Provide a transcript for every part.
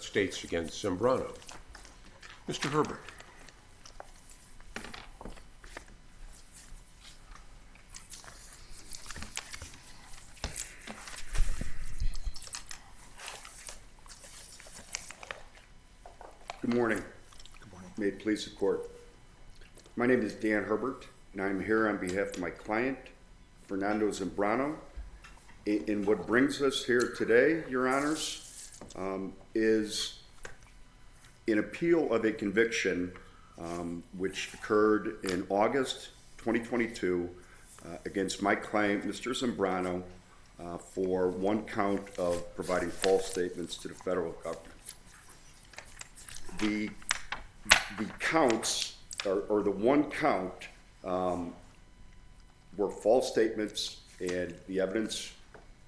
United States against Zambrano. Mr. Herbert. Good morning. Good morning. May it please the court. My name is Dan Herbert, and I'm here on behalf of my client, Fernando Zambrano. And what brings us here today, Your Honors, is an appeal of a conviction which occurred in August 2022 against my client, Mr. Zambrano, for one count of providing false statements to the federal government. The counts, or the one count, were false statements, and the evidence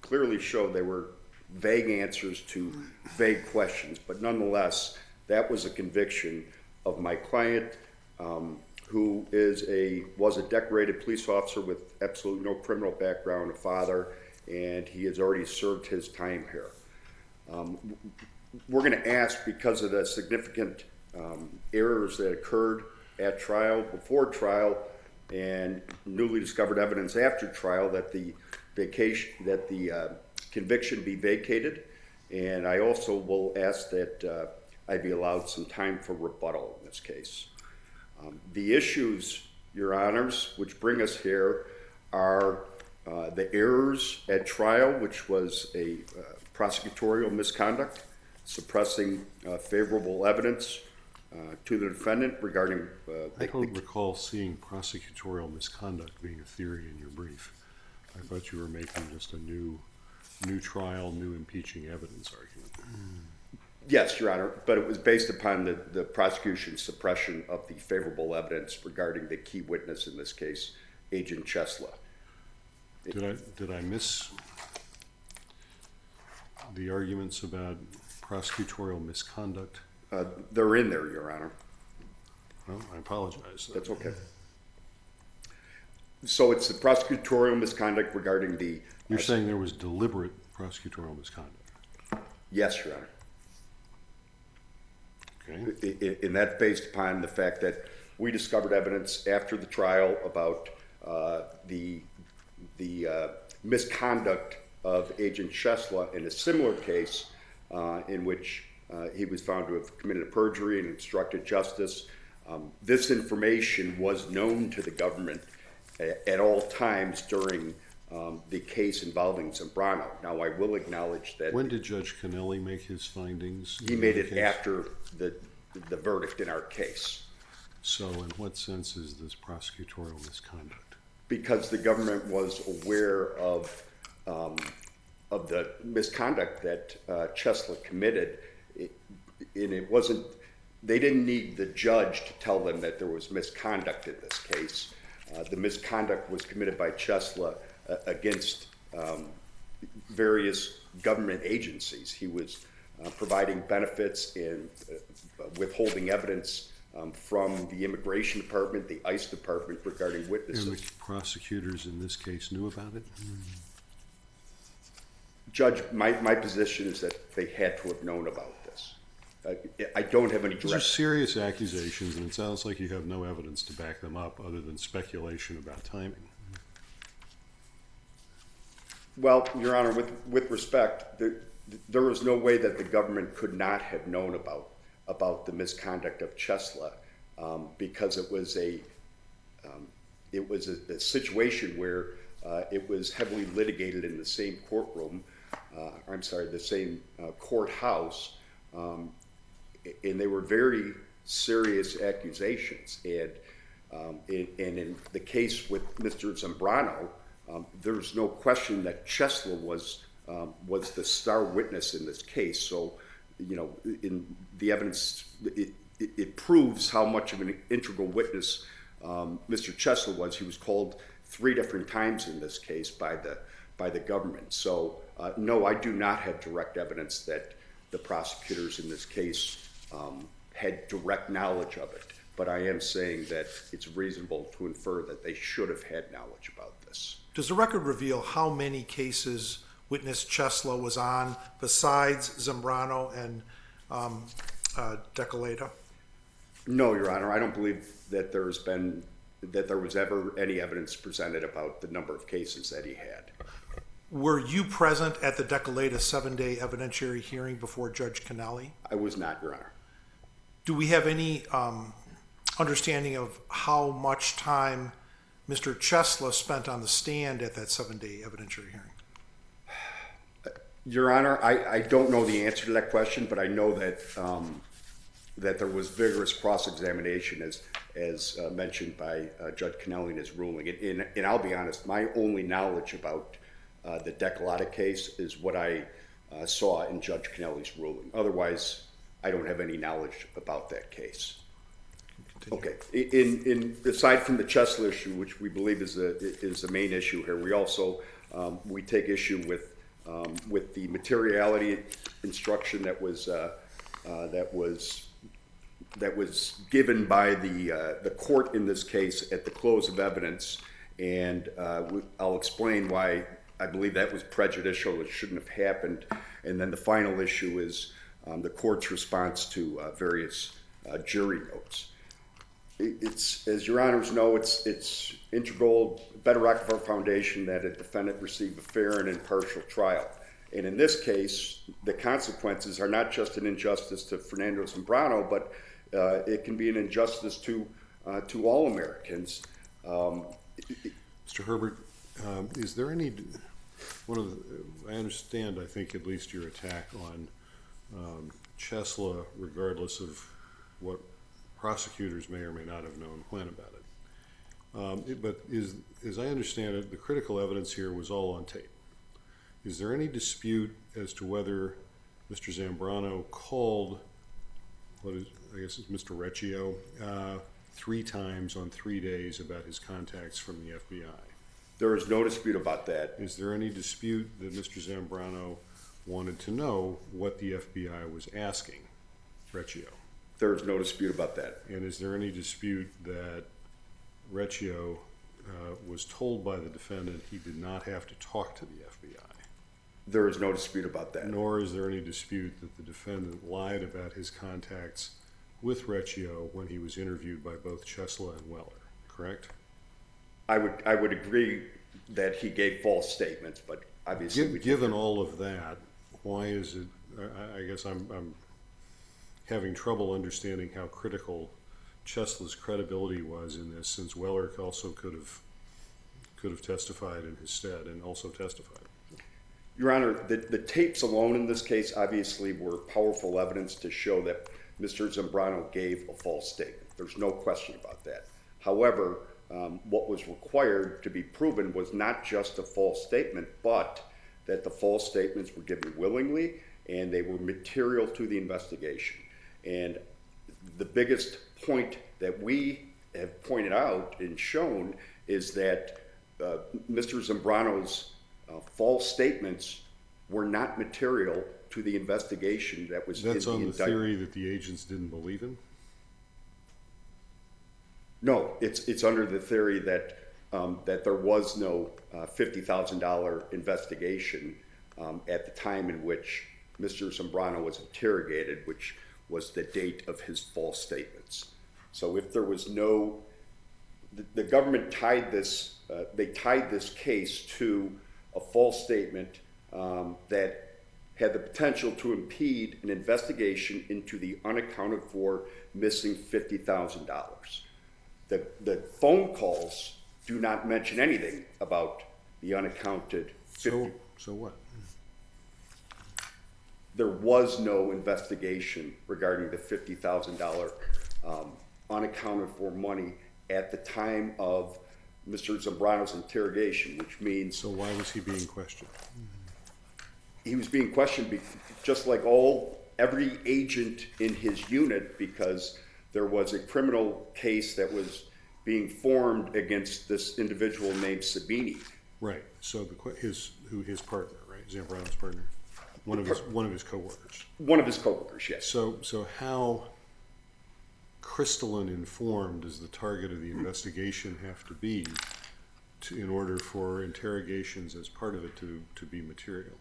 clearly showed they were vague answers to vague questions. But nonetheless, that was a conviction of my client, who was a decorated police officer with absolutely no criminal background, a father, and he has already served his time here. We're going to ask, because of the significant errors that occurred at trial, before trial, and newly discovered evidence after trial, that the conviction be vacated. And I also will ask that I be allowed some time for rebuttal in this case. The issues, Your Honors, which bring us here are the errors at trial, which was a prosecutorial misconduct, suppressing favorable evidence to the defendant regarding... I don't recall seeing prosecutorial misconduct being a theory in your brief. I thought you were making just a new trial, new impeaching evidence argument. Yes, Your Honor, but it was based upon the prosecution's suppression of the favorable evidence regarding the key witness in this case, Agent Chesla. Did I miss the arguments about prosecutorial misconduct? They're in there, Your Honor. Well, I apologize. That's okay. So it's the prosecutorial misconduct regarding the... You're saying there was deliberate prosecutorial misconduct? Yes, Your Honor. Okay. And that's based upon the fact that we discovered evidence after the trial about the misconduct of Agent Chesla in a similar case in which he was found to have committed a perjury and obstructed justice. This information was known to the government at all times during the case involving Zambrano. Now, I will acknowledge that... When did Judge Cannelli make his findings? He made it after the verdict in our case. So in what sense is this prosecutorial misconduct? Because the government was aware of the misconduct that Chesla committed, and it wasn't... They didn't need the judge to tell them that there was misconduct in this case. The misconduct was committed by Chesla against various government agencies. He was providing benefits and withholding evidence from the Immigration Department, the ICE Department regarding witnesses. And the prosecutors in this case knew about it? Judge, my position is that they had to have known about this. I don't have any direct... These are serious accusations, and it sounds like you have no evidence to back them up other than speculation about timing. Well, Your Honor, with respect, there was no way that the government could not have known about the misconduct of Chesla because it was a situation where it was heavily litigated in the same courtroom. The same courthouse, and they were very serious accusations. And in the case with Mr. Zambrano, there's no question that Chesla was the star witness in this case. So, you know, in the evidence, it proves how much of an integral witness Mr. Chesla was. He was called 3 different times in this case by the government. So, no, I do not have direct evidence that the prosecutors in this case had direct knowledge of it. But I am saying that it's reasonable to infer that they should have had knowledge about this. Does the record reveal how many cases witness Chesla was on besides Zambrano and Decoleta? No, Your Honor, I don't believe that there was ever any evidence presented about the number of cases that he had. Were you present at the Decoleta 7-day evidentiary hearing before Judge Canelli? I was not, Your Honor. Do we have any understanding of how much time Mr. Chesla spent on the stand at that 7-day evidentiary hearing? Your Honor, I don't know the answer to that question, but I know that that there was vigorous cross-examination as mentioned by Judge Canelli in his ruling. And I'll be honest, my only knowledge about the Decoleta case is what I saw in Judge Canelli's ruling. Otherwise, I don't have any knowledge about that case. Okay. Aside from the Chesla issue, which we believe is the main issue here, we also we take issue with the materiality instruction that was given by the court in this case at the close of evidence, and I'll explain why I believe that was prejudicial. It shouldn't have happened. And then the final issue is the court's response to various jury notes. It's, as Your Honors know, it's integral, bedrock of our foundation that a defendant receive a fair and impartial trial. And in this case, the consequences are not just an injustice to Fernando Zambrano, but it can be an injustice to all Americans. Mr. Herbert, is there any, I understand, I think, at least your attack on Chesla, regardless of what prosecutors may or may not have known when about it. But as I understand it, the critical evidence here was all on tape. Is there any dispute as to whether Mr. Zambrano called, I guess it's Mr. Recchio, 3 times on 3 days about his contacts from the FBI? There is no dispute about that. Is there any dispute that Mr. Zambrano wanted to know what the FBI was asking Recchio? There is no dispute about that. And is there any dispute that Recchio was told by the defendant he did not have to talk to the FBI? There is no dispute about that. Nor is there any dispute that the defendant lied about his contacts with Recchio when he was interviewed by both Chesla and Weller, correct? I would agree that he gave false statements, but obviously Given all of that, why is it, I guess I'm having trouble understanding how critical Chesla's credibility was in this, since Weller also could have testified in his stead and also testified. Your Honor, the tapes alone in this case obviously were powerful evidence to show that Mr. Zambrano gave a false statement. There's no question about that. However, what was required to be proven was not just a false statement, but that the false statements were given willingly and they were material to the investigation. And the biggest point that we have pointed out and shown is that Mr. Zambrano's false statements were not material to the investigation that was in the indictment. That's on the theory that the agents didn't believe him? No, it's under the theory that that there was no $50,000 investigation at the time in which Mr. Zambrano was interrogated, which was the date of his false statements. So if there was no, the government tied this, they tied this case to a false statement that had the potential to impede an investigation into the unaccounted for missing $50,000. The phone calls do not mention anything about the unaccounted $50,000. So what? There was no investigation regarding the $50,000 unaccounted for money at the time of Mr. Zambrano's interrogation, which means... So why was he being questioned? He was being questioned just like every agent in his unit, because there was a criminal case that was being formed against this individual named Sabini. Right. So his partner, right? Zambrano's partner, one of his coworkers. One of his coworkers, yes. So how crystalline informed does the target of the investigation have to be in order for interrogations as part of it to be material?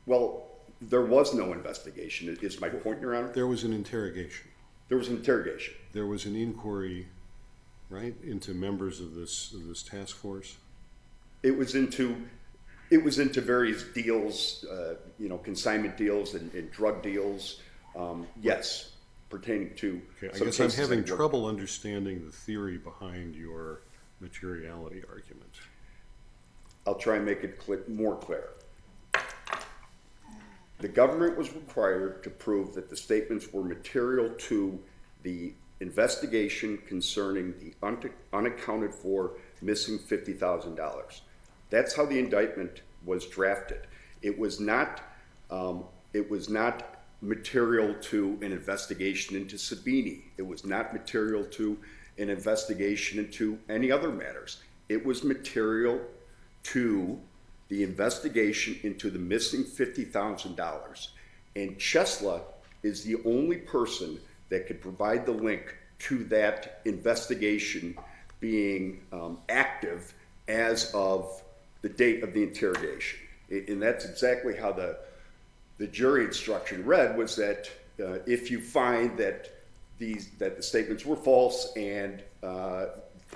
Well, There was no investigation, is my point, Your Honor. There was an interrogation. There was an interrogation. There was an inquiry, right, into members of this task force? It was into various deals, consignment deals and drug deals, yes, pertaining to Okay, I some guess I'm cases having that were- trouble understanding the theory behind your materiality argument. I'll try and make it more clear. The government was required to prove that the statements were material to the investigation concerning the unaccounted for missing $50,000. That's how the indictment was drafted. It was not material to an investigation into Sabini. It was not material to an investigation into any other matters. It was material to the investigation into the missing $50,000. And Chesla is the only person that could provide the link to that investigation being active as of the date of the interrogation. And that's exactly how the jury instruction read, was that if you find that the statements were false and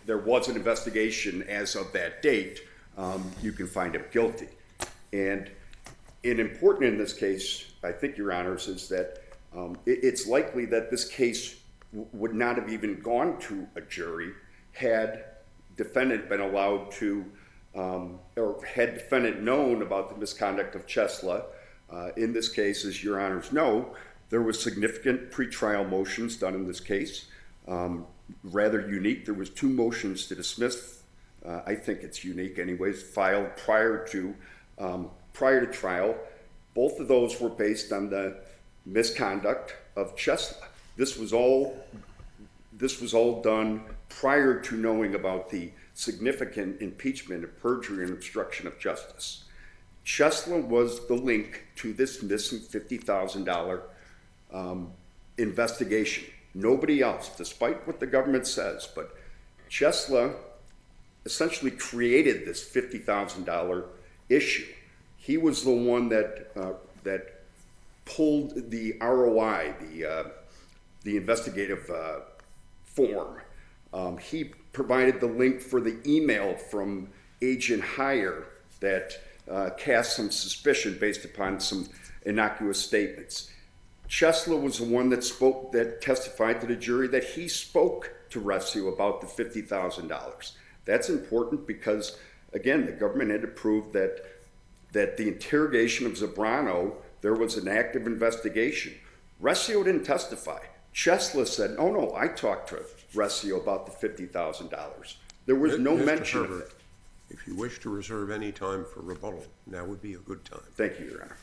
there was an investigation as of that date, you can find him guilty. And important in this case, I think, Your Honors, is that it's likely that this case would not have even gone to a jury had defendant been allowed to, or had defendant known about the misconduct of Chesla. In this case, as Your Honors know, there was significant pretrial motions done in this case. Rather unique. There was 2 motions to dismiss. I think it's unique anyways, filed prior to trial. Both of those were based on the misconduct of Chesla. This was all done prior to knowing about the significant impeachment of perjury and obstruction of justice. Chesla was the link to this missing $50,000 investigation. Nobody else, despite what the government says, but Chesla essentially created this $50,000 issue. He was the one that pulled the ROI, the investigative form. He provided the link for the email from Agent Heyer that cast some suspicion based upon some innocuous statements. Chesla was the one that testified to the jury that he spoke to Rescue about the $50,000. That's important because, again, the government had to prove that the interrogation of Zambrano, there was an active investigation. Rescue didn't testify. Chesla said, "Oh no, I talked to Rescue about the $50,000." There was no Mr. mention of Herbert, it. if you wish to reserve any time for rebuttal, now would be a good time. Thank you, Your Honor.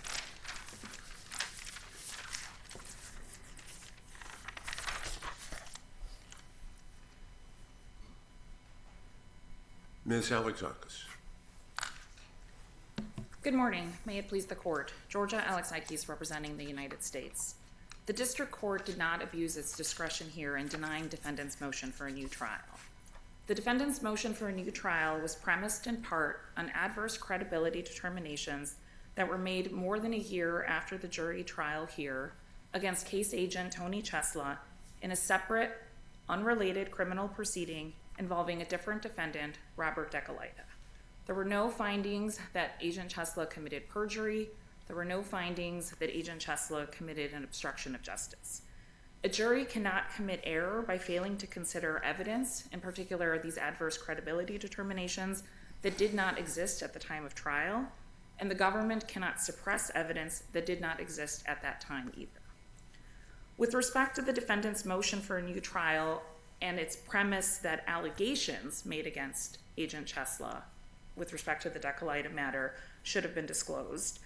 Ms. Alexakis. Good morning. May it please the court. Georgia Alexakis representing the United States. The district court did not abuse its discretion here in denying defendant's motion for a new trial. The defendant's motion for a new trial was premised in part on adverse credibility determinations that were made more than a year after the jury trial here against case agent Tony Chesla in a separate, unrelated criminal proceeding involving a different defendant, Robert Decolaita. There were no findings that Agent Chesla committed perjury. There were no findings that Agent Chesla committed an obstruction of justice. A jury cannot commit error by failing to consider evidence, in particular these adverse credibility determinations that did not exist at the time of trial, and the government cannot suppress evidence that did not exist at that time either. With respect to the defendant's motion for a new trial and its premise that allegations made against Agent Chesla with respect to the Decolaita matter should have been disclosed,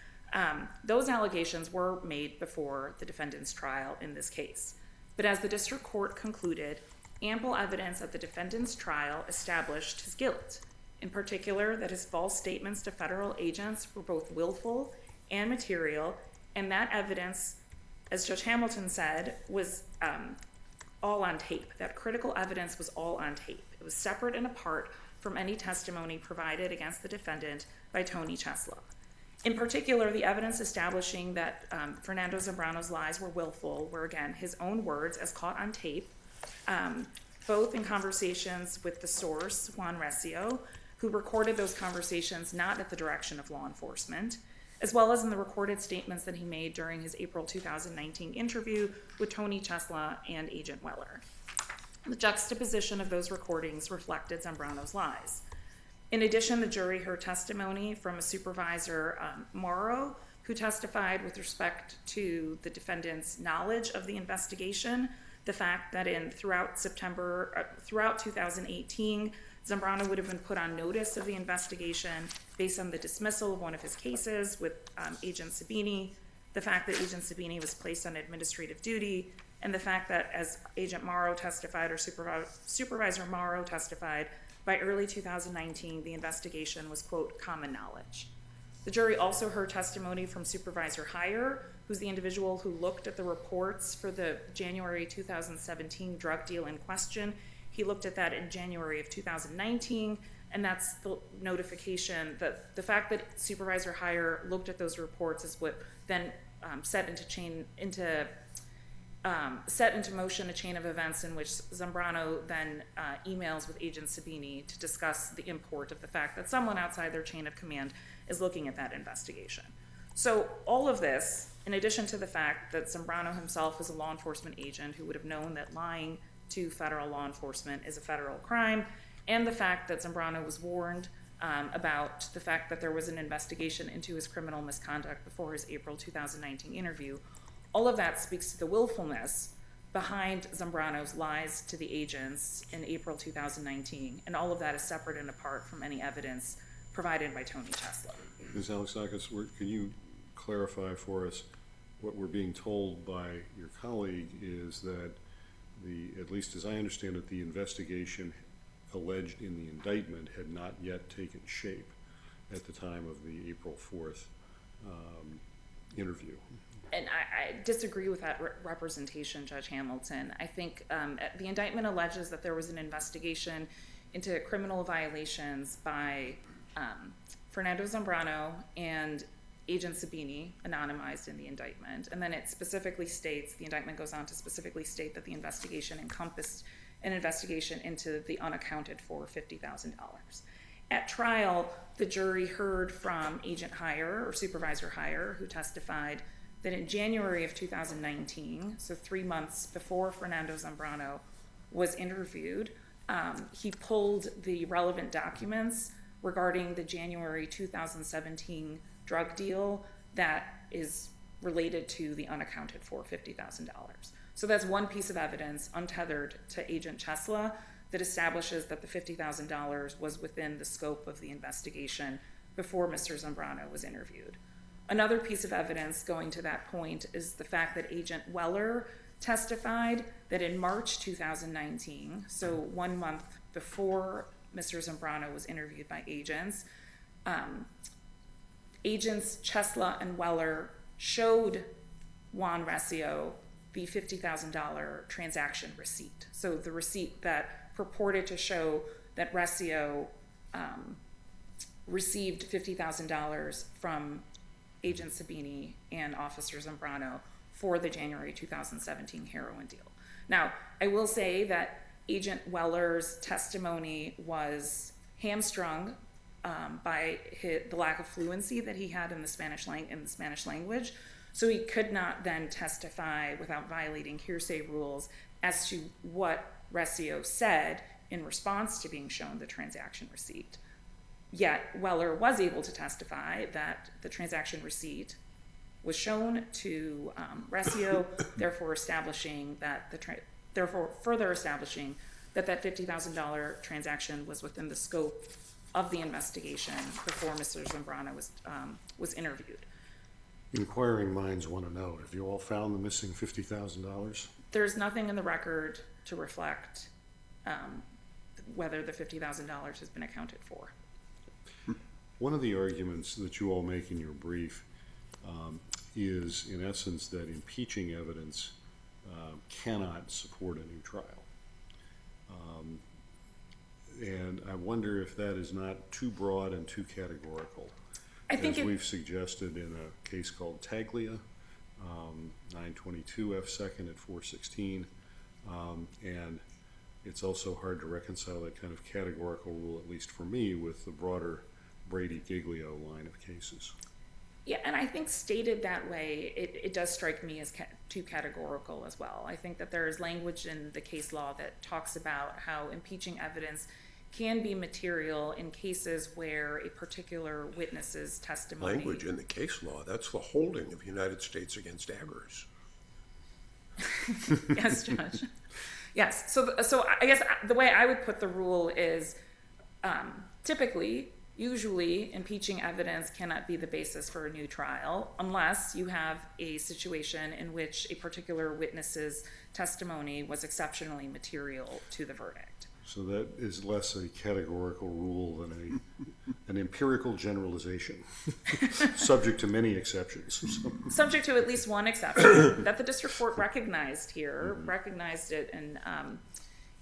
those allegations were made before the defendant's trial in this case. But as the district court concluded, ample evidence at the defendant's trial established his guilt, in particular that his false statements to federal agents were both willful and material, and that evidence, as Judge Hamilton said, was all on tape. That critical evidence was all on tape. It was separate and apart from any testimony provided against the defendant by Tony Chesla. In particular, the evidence establishing that Fernando Zambrano's lies were willful were, again, his own words as caught on tape, both in conversations with the source, Juan Recio, who recorded those conversations not at the direction of law enforcement, as well as in the recorded statements that he made during his April 2019 interview with Tony Chesla and Agent Weller. The juxtaposition of those recordings reflected Zambrano's lies. In addition, the jury heard testimony from a supervisor, Morrow, who testified with respect to the defendant's knowledge of the investigation, the fact that throughout 2018, Zambrano would have been put on notice of the investigation based on the dismissal of one of his cases with Agent Sabini, the fact that Agent Sabini was placed on administrative duty, and the fact that, as Agent Morrow testified, or Supervisor Morrow testified, by early 2019, the investigation was, quote, common knowledge. The jury also heard testimony from Supervisor Heyer, who's the individual who looked at the reports for the January 2017 drug deal in question. He looked at that in January of 2019, and that's the notification that the fact that Supervisor Heyer looked at those reports is what then set into motion a chain of events in which Zambrano then emails with Agent Sabini to discuss the import of the fact that someone outside their chain of command is looking at that investigation. So all of this, in addition to the fact that Zambrano himself is a law enforcement agent who would have known that lying to federal law enforcement is a federal crime, and the fact that Zambrano was warned about the fact that there was an investigation into his criminal misconduct before his April 2019 interview, all of that speaks to the willfulness behind Zambrano's lies to the agents in April 2019, and all of that is separate and apart from any evidence provided by Tony Chesla. Ms. Alexakis, can you clarify for us what we're being told by your colleague is that at least as I understand it, the investigation alleged in the indictment had not yet taken shape at the time of the April 4th interview? And I disagree with that representation, Judge Hamilton. I think the indictment alleges that there was an investigation into criminal violations by Fernando Zambrano and Agent Sabini, anonymized in the indictment. And then it specifically states, the indictment goes on to specifically state that the investigation encompassed an investigation into the unaccounted for $50,000. At trial, the jury heard from Agent Heyer, or Supervisor Heyer, who testified that in January of 2019, so 3 months before Fernando Zambrano was interviewed, he pulled the relevant documents regarding the January 2017 drug deal that is related to the unaccounted for $50,000. So that's one piece of evidence untethered to Agent Chesla that establishes that the $50,000 was within the scope of the investigation before Mr. Zambrano was interviewed. Another piece of evidence going to that point is the fact that Agent Weller testified that in March 2019, so 1 month before Mr. Zambrano was interviewed by agents, Agents Chesla and Weller showed Juan Recio the $50,000 transaction receipt. So the receipt that purported to show that Recio received $50,000 from Agent Sabini and Officer Zambrano for the January 2017 heroin deal. Now, I will say that Agent Weller's testimony was hamstrung by the lack of fluency that he had in the Spanish language, so he could not then testify without violating hearsay rules as to what Recio said in response to being shown the transaction receipt. Yet Weller was able to testify that the transaction receipt was shown to Recio, therefore further establishing that that $50,000 transaction was within the scope of the investigation before Mr. Zambrano was interviewed. Inquiring minds want to know, have you all found the missing $50,000? There's nothing in the record to reflect whether the $50,000 has been accounted for. One of the arguments that you all make in your brief is, in essence, that impeaching evidence cannot support a new trial. And I wonder if that is not too broad and too categorical. I think as it- we've suggested in a case called Taglia, 922 F second at 416. And it's also hard to reconcile that kind of categorical rule, at least for me, with the broader Brady-Giglio line of cases. Yeah, and I think stated that way, it does strike me as too categorical as well. I think that there is language in the case law that talks about how impeaching evidence can be material in cases where a particular witness's testimony. Language in the case law, that's the holding of United States against Aggers. Yes, Judge. Yes, so I guess the way I would put the rule is usually impeaching evidence cannot be the basis for a new trial unless you have a situation in which a particular witness's testimony was exceptionally material to the verdict. So that is less a categorical rule than an empirical generalization, subject to many exceptions. Subject to at least one exception that the district court recognized here, recognized it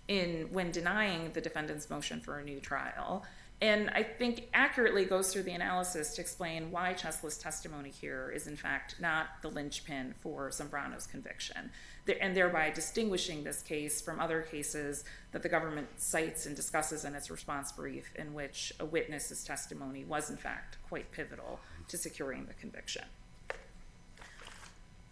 in when denying the defendant's motion for a new trial. And I think accurately goes through the analysis to explain why Chesla's testimony here is in fact not the linchpin for Zambrano's conviction, and thereby distinguishing this case from other cases that the government cites and discusses in its response brief in which a witness's testimony was in fact quite pivotal to securing the conviction.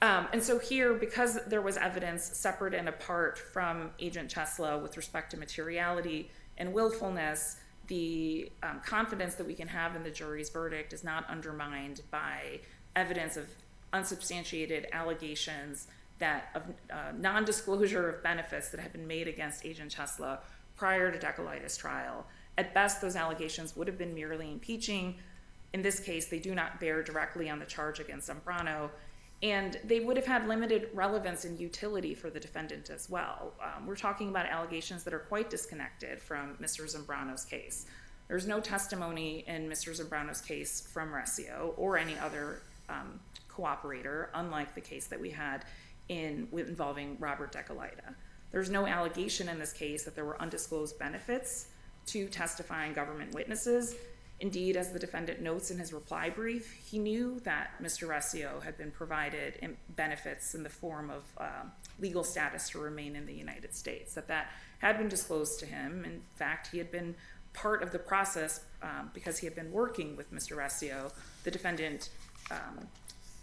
And so here, because there was evidence separate and apart from Agent Chesla with respect to materiality and willfulness, the confidence that we can have in the jury's verdict is not undermined by evidence of unsubstantiated allegations of non-disclosure of benefits that have been made against Agent Chesla prior to Decolaitis' trial. At best, those allegations would have been merely impeaching. In this case, they do not bear directly on the charge against Zambrano, and they would have had limited relevance and utility for the defendant as well. We're talking about allegations that are quite disconnected from Mr. Zambrano's case. There's no testimony in Mr. Zambrano's case from Rescio or any other cooperator, unlike the case that we had involving Robert Decolaita. There's no allegation in this case that there were undisclosed benefits to testifying government witnesses. Indeed, as the defendant notes in his reply brief, he knew that Mr. Rescio had been provided benefits in the form of legal status to remain in the United States, that had been disclosed to him. In fact, he had been part of the process because he had been working with Mr. Rescio. The defendant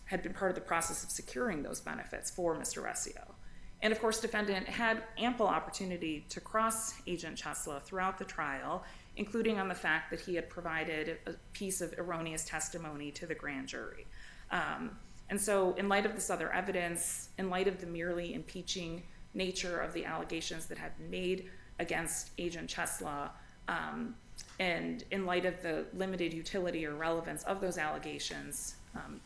had been part of the process of securing those benefits for Mr. Rescio. And of course, defendant had ample opportunity to cross Agent Chesla throughout the trial, including on the fact that he had provided a piece of erroneous testimony to the grand jury. And so in light of this other evidence, in light of the merely impeaching nature of the allegations that had been made against Agent Chesla, and in light of the limited utility or relevance of those allegations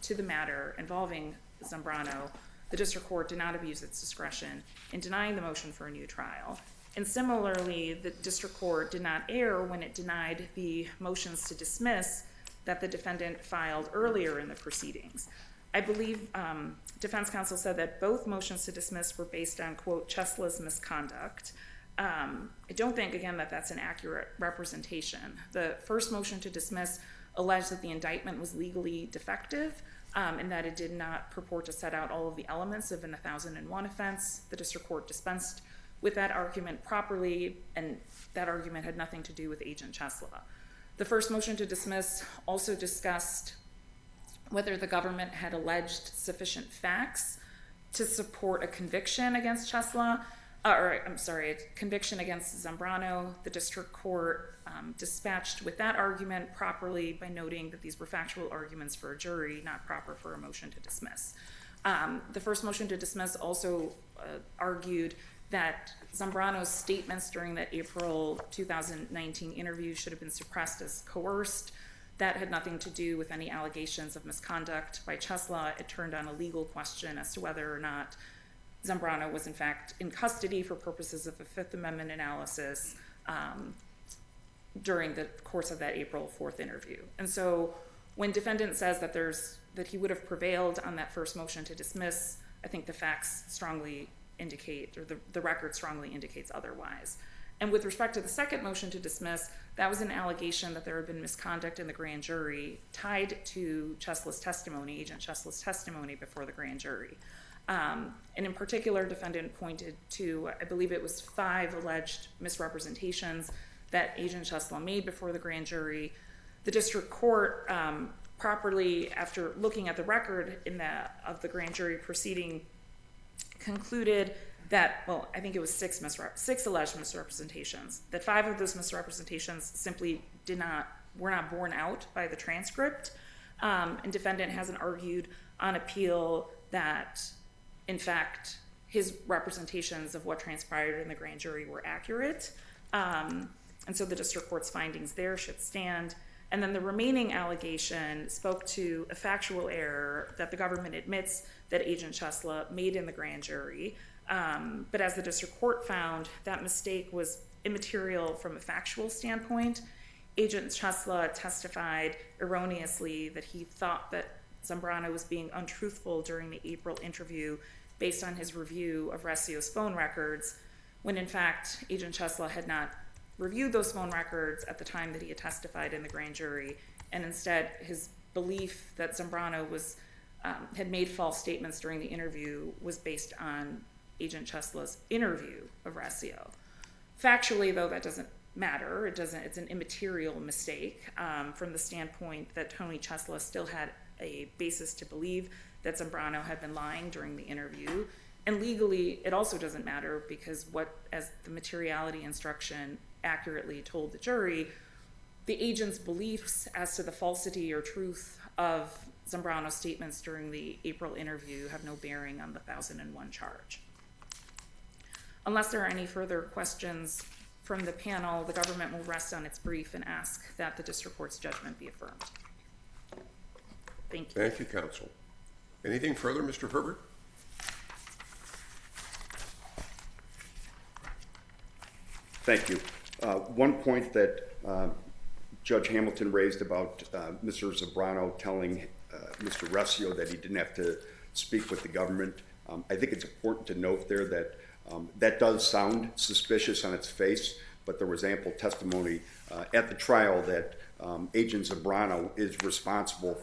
to the matter involving Zambrano, the district court did not abuse its discretion in denying the motion for a new trial. And similarly, the district court did not err when it denied the motions to dismiss that the defendant filed earlier in the proceedings. I believe defense counsel said that both motions to dismiss were based on, quote, Chesla's misconduct. I don't think, again, that that's an accurate representation. The first motion to dismiss alleged that the indictment was legally defective and that it did not purport to set out all of the elements of an 1001 offense. The district court dispensed with that argument properly, and that argument had nothing to do with Agent Chesla. The first motion to dismiss also discussed whether the government had alleged sufficient facts to support a conviction against Chesla, a conviction against Zambrano. The district court dispatched with that argument properly by noting that these were factual arguments for a jury, not proper for a motion to dismiss. The first motion to dismiss also argued that Zambrano's statements during that April 2019 interview should have been suppressed as coerced. That had nothing to do with any allegations of misconduct by Chesla. It turned on a legal question as to whether or not Zambrano was in fact in custody for purposes of a Fifth Amendment analysis during the course of that April 4th interview. And so when defendant says that he would have prevailed on that first motion to dismiss, I think the facts strongly indicate, or the record strongly indicates otherwise. And with respect to the second motion to dismiss, that was an allegation that there had been misconduct in the grand jury tied to Chesla's testimony, Agent Chesla's testimony before the grand jury. And in particular, defendant pointed to, I believe it was 5 alleged misrepresentations that Agent Chesla made before the grand jury. The district court properly, after looking at the record of the grand jury proceeding, concluded that, well, I think it was 6 alleged misrepresentations, that 5 of those misrepresentations simply were not borne out by the transcript. And defendant hasn't argued on appeal that, in fact, his representations of what transpired in the grand jury were accurate. And so the district court's findings there should stand. And then the remaining allegation spoke to a factual error that the government admits that Agent Chesla made in the grand jury. But as the district court found, that mistake was immaterial from a factual standpoint. Agent Chesla testified erroneously that he thought that Zambrano was being untruthful during the April interview based on his review of Resio's phone records, when in fact Agent Chesla had not reviewed those phone records at the time that he had testified in the grand jury, and instead his belief that Zambrano had made false statements during the interview was based on Agent Chesla's interview of Resio. Factually, though, that doesn't matter. It's an immaterial mistake from the standpoint that Tony Chesla still had a basis to believe that Zambrano had been lying during the interview. And legally, it also doesn't matter because as the materiality instruction accurately told the jury, the agent's beliefs as to the falsity or truth of Zambrano's statements during the April interview have no bearing on the 1001 charge. Unless there are any further questions from the panel, the government will rest on its brief and ask that the district court's judgment be affirmed. Thank you. Thank you, counsel. Anything further, Mr. Herbert? Thank you. One point that Judge Hamilton raised about Mr. Zambrano telling Mr. Resio that he didn't have to speak with the government, I think it's important to note there that that does sound suspicious on its face, but there was ample testimony at the trial that Agent Zambrano is responsible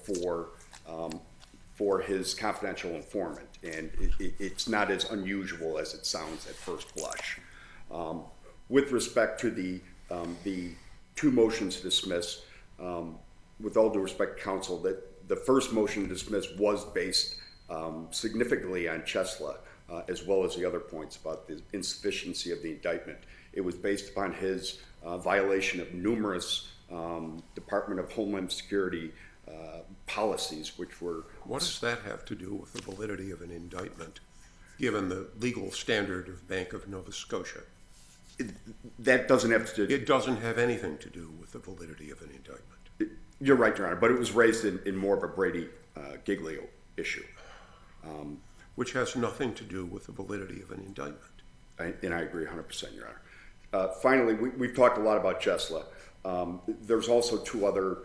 for his confidential informant, and it's not as unusual as it sounds at first blush. With respect to the 2 motions to dismiss, with all due respect, counsel, that the first motion to dismiss was based significantly on Chesla, as well as the other points about the insufficiency of the indictment. It was based upon his violation of numerous Department of Homeland Security policies, which were... What does that have to do with the validity of an indictment, given the legal standard of Bank of Nova Scotia? That doesn't have to... It doesn't have anything to do with the validity of an indictment. You're right, Your Honor, but it was raised in more of a Brady-Giglio issue. Which has nothing to do with the validity of an indictment. And I agree 100%, Your Honor. Finally, we've talked a lot about Chesla. There's also 2 other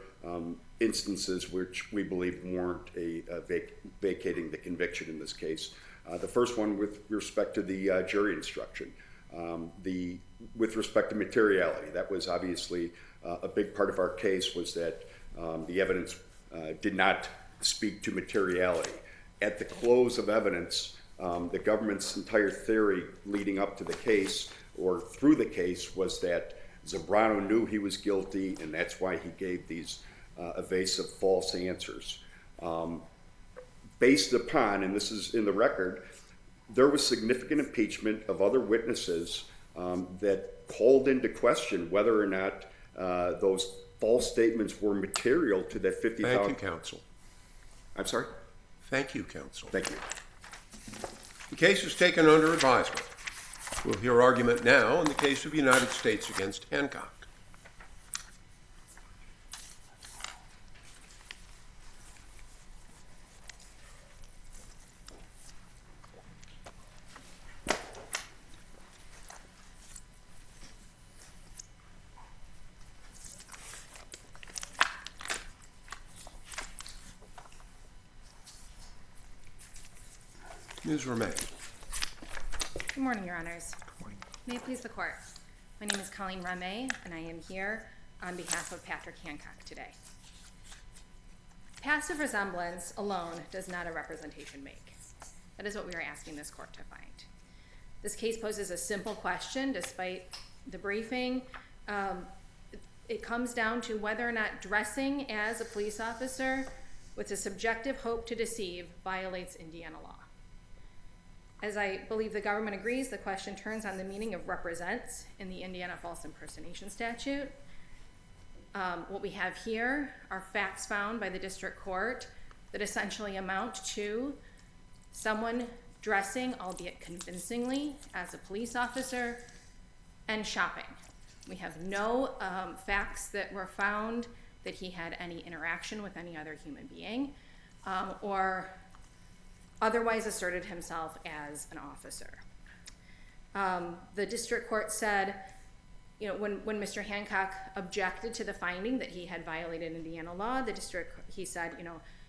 instances which we believe warrant vacating the conviction in this case. The first one with respect to the jury instruction. With respect to materiality, that was obviously a big part of our case, was that the evidence did not speak to materiality. At the close of evidence, the government's entire theory leading up to the case or through the case was that Zambrano knew he was guilty, and that's why he gave these evasive false answers. Based upon, and this is in the record, there was significant impeachment of other witnesses that called into question whether or not those false statements were material to that $50,000. Thank you, counsel. I'm sorry? Thank you, counsel. Thank you. The case is taken under advisement. We'll hear argument now in the case of United States against Hancock. Ms. Romay. Good morning, Your Honors. May it please the Court. My name is Colleen Rame, and I am here on behalf of Patrick Hancock today. Passive resemblance alone does not a representation make. That is what we are asking this court to find. This case poses a simple question, despite the briefing. It comes down to whether or not dressing as a police officer with a subjective hope to deceive violates Indiana law. As I believe the government agrees, the question turns on the meaning of represents in the Indiana false impersonation statute. What we have here are facts found by the district court that essentially amount to someone dressing, albeit convincingly, as a police officer and shopping. We have no facts that were found that he had any interaction with any other human being or otherwise asserted himself as an officer. The district court said, when Mr. Hancock objected to the finding that he had violated Indiana law, he said,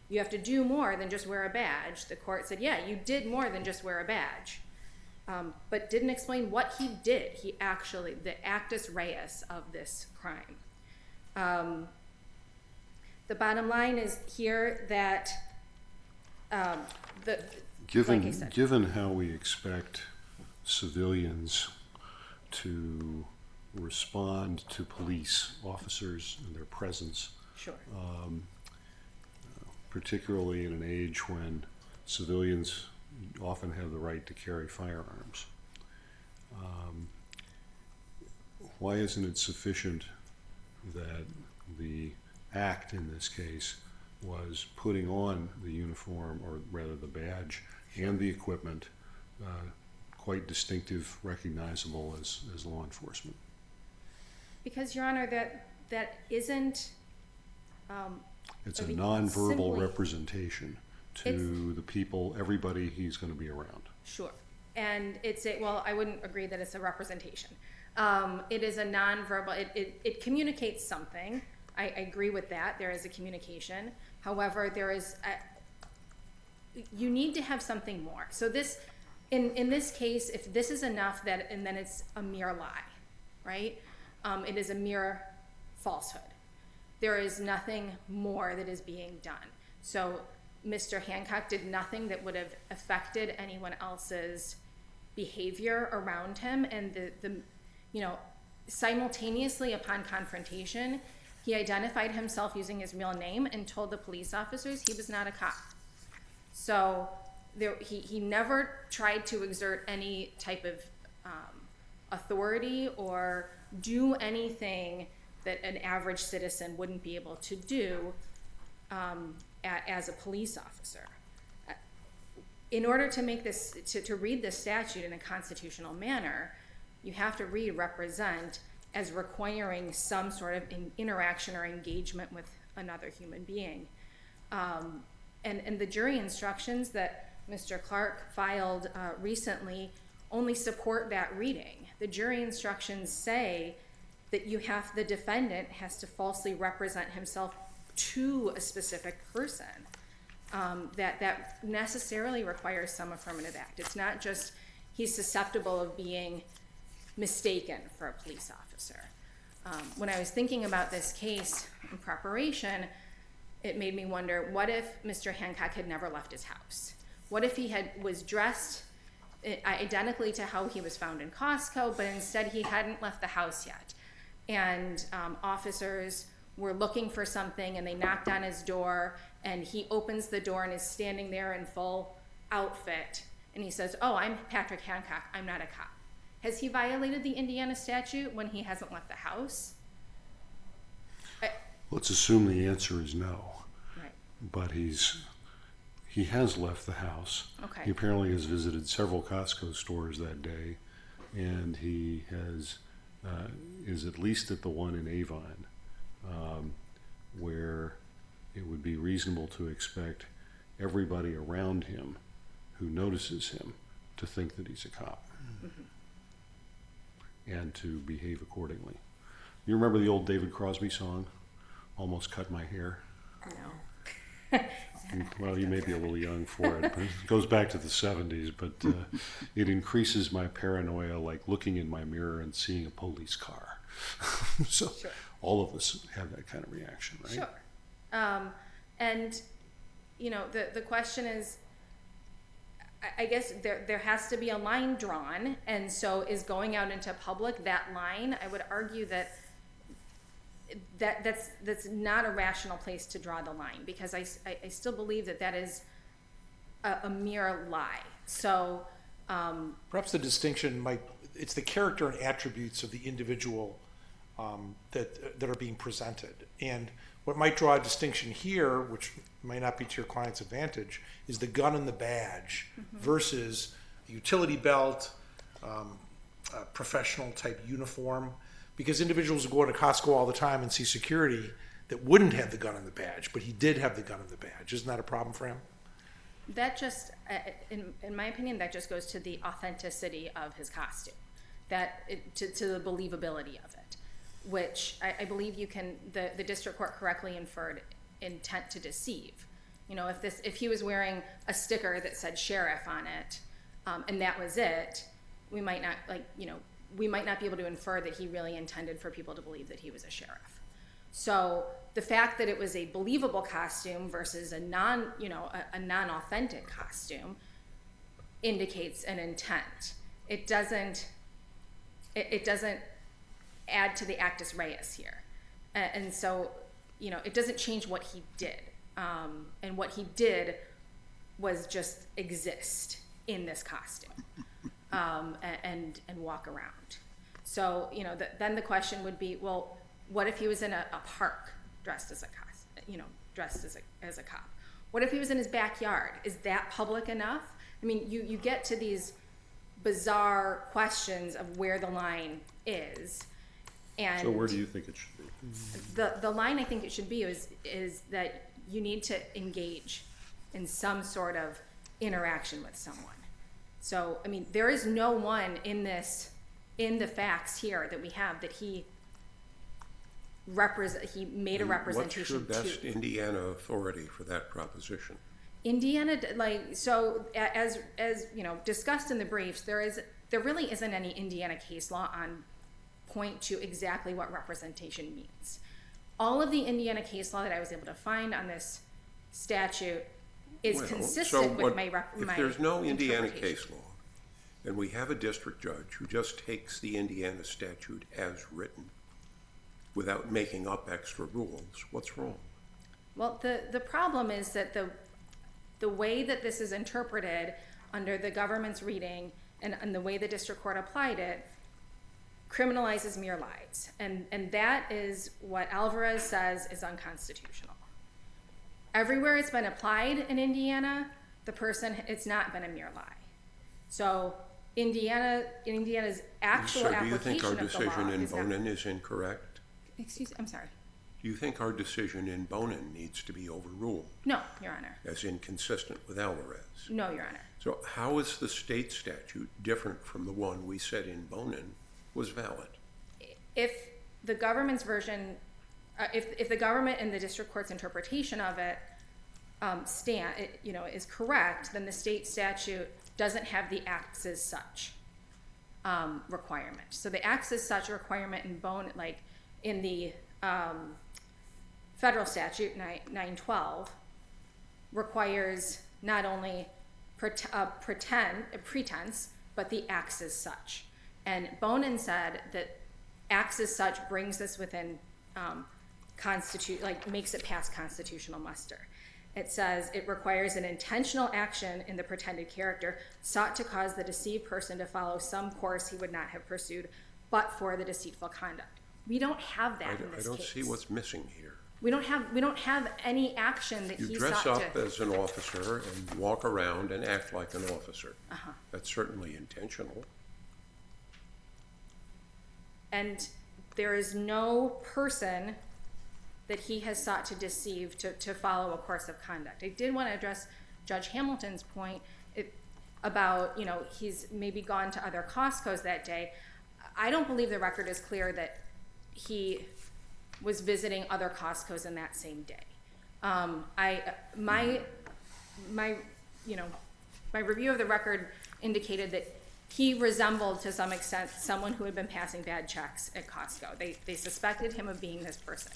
you have to do more than just wear a badge. The court said, yeah, you did more than just wear a badge, but didn't explain what he did. He actually, the actus reus of this crime. The bottom line is here that like I said, Given how we expect civilians to respond to police officers and their presence, sure. Particularly in an age when civilians often have the right to carry firearms, why isn't it sufficient that the act in this case was putting on the uniform, or rather the badge, and the equipment, quite distinctive, recognizable as law enforcement? Because, Your Honor, that isn't. It's a mean, nonverbal simply- representation to the people, everybody he's going to be around. Sure. And well, I wouldn't agree that it's a representation. It is a nonverbal, it communicates something. I agree with that. There is a communication. However, you need to have something more. So in this case, if this is enough, and then it's a mere lie, right? It is a mere falsehood. There is nothing more that is being done. So Mr. Hancock did nothing that would have affected anyone else's behavior around him, and simultaneously upon confrontation, he identified himself using his real name and told the police officers he was not a cop. So he never tried to exert any type of authority or do anything that an average citizen wouldn't be able to do as a police officer. In order to make this, to read this statute in a constitutional manner, you have to read represent as requiring some sort of interaction or engagement with another human being. And the jury instructions that Mr. Clark filed recently only support that reading. The jury instructions say that the defendant has to falsely represent himself to a specific person. That necessarily requires some affirmative act. It's not just he's susceptible of being mistaken for a police officer. When I was thinking about this case in preparation, it made me wonder, what if Mr. Hancock had never left his house? What if he was dressed identically to how he was found in Costco, but instead he hadn't left the house yet? And officers were looking for something, and they knocked on his door, and he opens the door and is standing there in full outfit, and he says, "Oh, I'm Patrick Hancock, I'm not a cop." Has he violated the Indiana statute when he hasn't left the house? Let's assume the answer is no. Right. But he has left the house. Okay. He apparently has visited several Costco stores that day, and he is at least at the one in Avon, where it would be reasonable to expect everybody around him who notices him to think that he's a cop. Mm-hmm. And to behave accordingly. You remember the old David Crosby song, "Almost Cut My Hair"? No. Well, you may be a little young for it, but it goes back to the 70s, but it increases my paranoia like looking in my mirror and seeing a police car. So Sure. all of us have that kind of reaction, right? Sure. And, you know, the question is, I guess there has to be a line drawn, and so is going out into public that line? I would argue that's not a rational place to draw the line, because I still believe that is a mere lie. So, Perhaps the distinction it's the character and attributes of the individual that are being presented. And what might draw a distinction here, which might not be to your client's advantage, is the gun and the badge versus a utility belt, a professional type uniform. Because individuals go to Costco all the time and see security that wouldn't have the gun and the badge, but he did have the gun and the badge. Isn't that a problem for him? that just, in my opinion, that just goes to the authenticity of his costume, to the believability of it, which I believe the district court correctly inferred intent to deceive. You know, if he was wearing a sticker that said sheriff on it, and that was it, we might not be able to infer that he really intended for people to believe that he was a sheriff. So the fact that it was a believable costume versus a non-authentic costume indicates an intent. It doesn't add to the actus reus here. And so, it doesn't change what he did. And what he did was just exist in this costume, and walk around. So, then the question would be, well, what if he was in a park dressed as a cop? What if he was in his backyard? Is that public enough? I mean, you get to these bizarre questions of where the line is. And So where do you think it should be? the line I think it should be is that you need to engage in some sort of interaction with someone. So, I mean, there is no one in the facts here that we have that he made a representation to. What's your best Indiana authority for that proposition? Indiana, as discussed in the briefs, there really isn't any Indiana case law on point to exactly what representation means. All of the Indiana case law that I was able to find on this statute is consistent with my If there's no Indiana interpretation. case law, and we have a district judge who just takes the Indiana statute as written without making up extra rules, what's wrong? Well, the problem is that the way that this is interpreted under the government's reading and the way the district court applied it criminalizes mere lies. And that is what Alvarez says is unconstitutional. Everywhere it's been applied in Indiana, it's not been a mere lie. So Indiana's actual Sir, do you application think our of the law decision in is not. Bonin is incorrect? Excuse me, I'm sorry. Do you think our decision in Bonin needs to be overruled No, Your Honor. as inconsistent with Alvarez? No, Your Honor. So how is the state statute different from the one we said in Bonin was valid? If the government's version, if the government and the district court's interpretation of it is correct, then the state statute doesn't have the acts as such requirement. So the acts as such requirement in Bonin, like in the federal statute 912, requires not only pretense, but the acts as such. And Bonin said that acts as such brings this within makes it past constitutional muster. It says it requires an intentional action in the pretended character sought to cause the deceived person to follow some course he would not have pursued but for the deceitful conduct. We don't have that in this I don't case. see what's missing here. We don't have any action that You he dress sought up to. as an officer and walk around and act like an officer. Uh-huh. That's certainly intentional. And there is no person that he has sought to deceive to follow a course of conduct. I did want to address Judge Hamilton's point about, he's maybe gone to other Costco's that day. I don't believe the record is clear that he was visiting other Costco's in that same day. My review of the record indicated that he resembled, to some extent, someone who had been passing bad checks at Costco. They suspected him of being this person.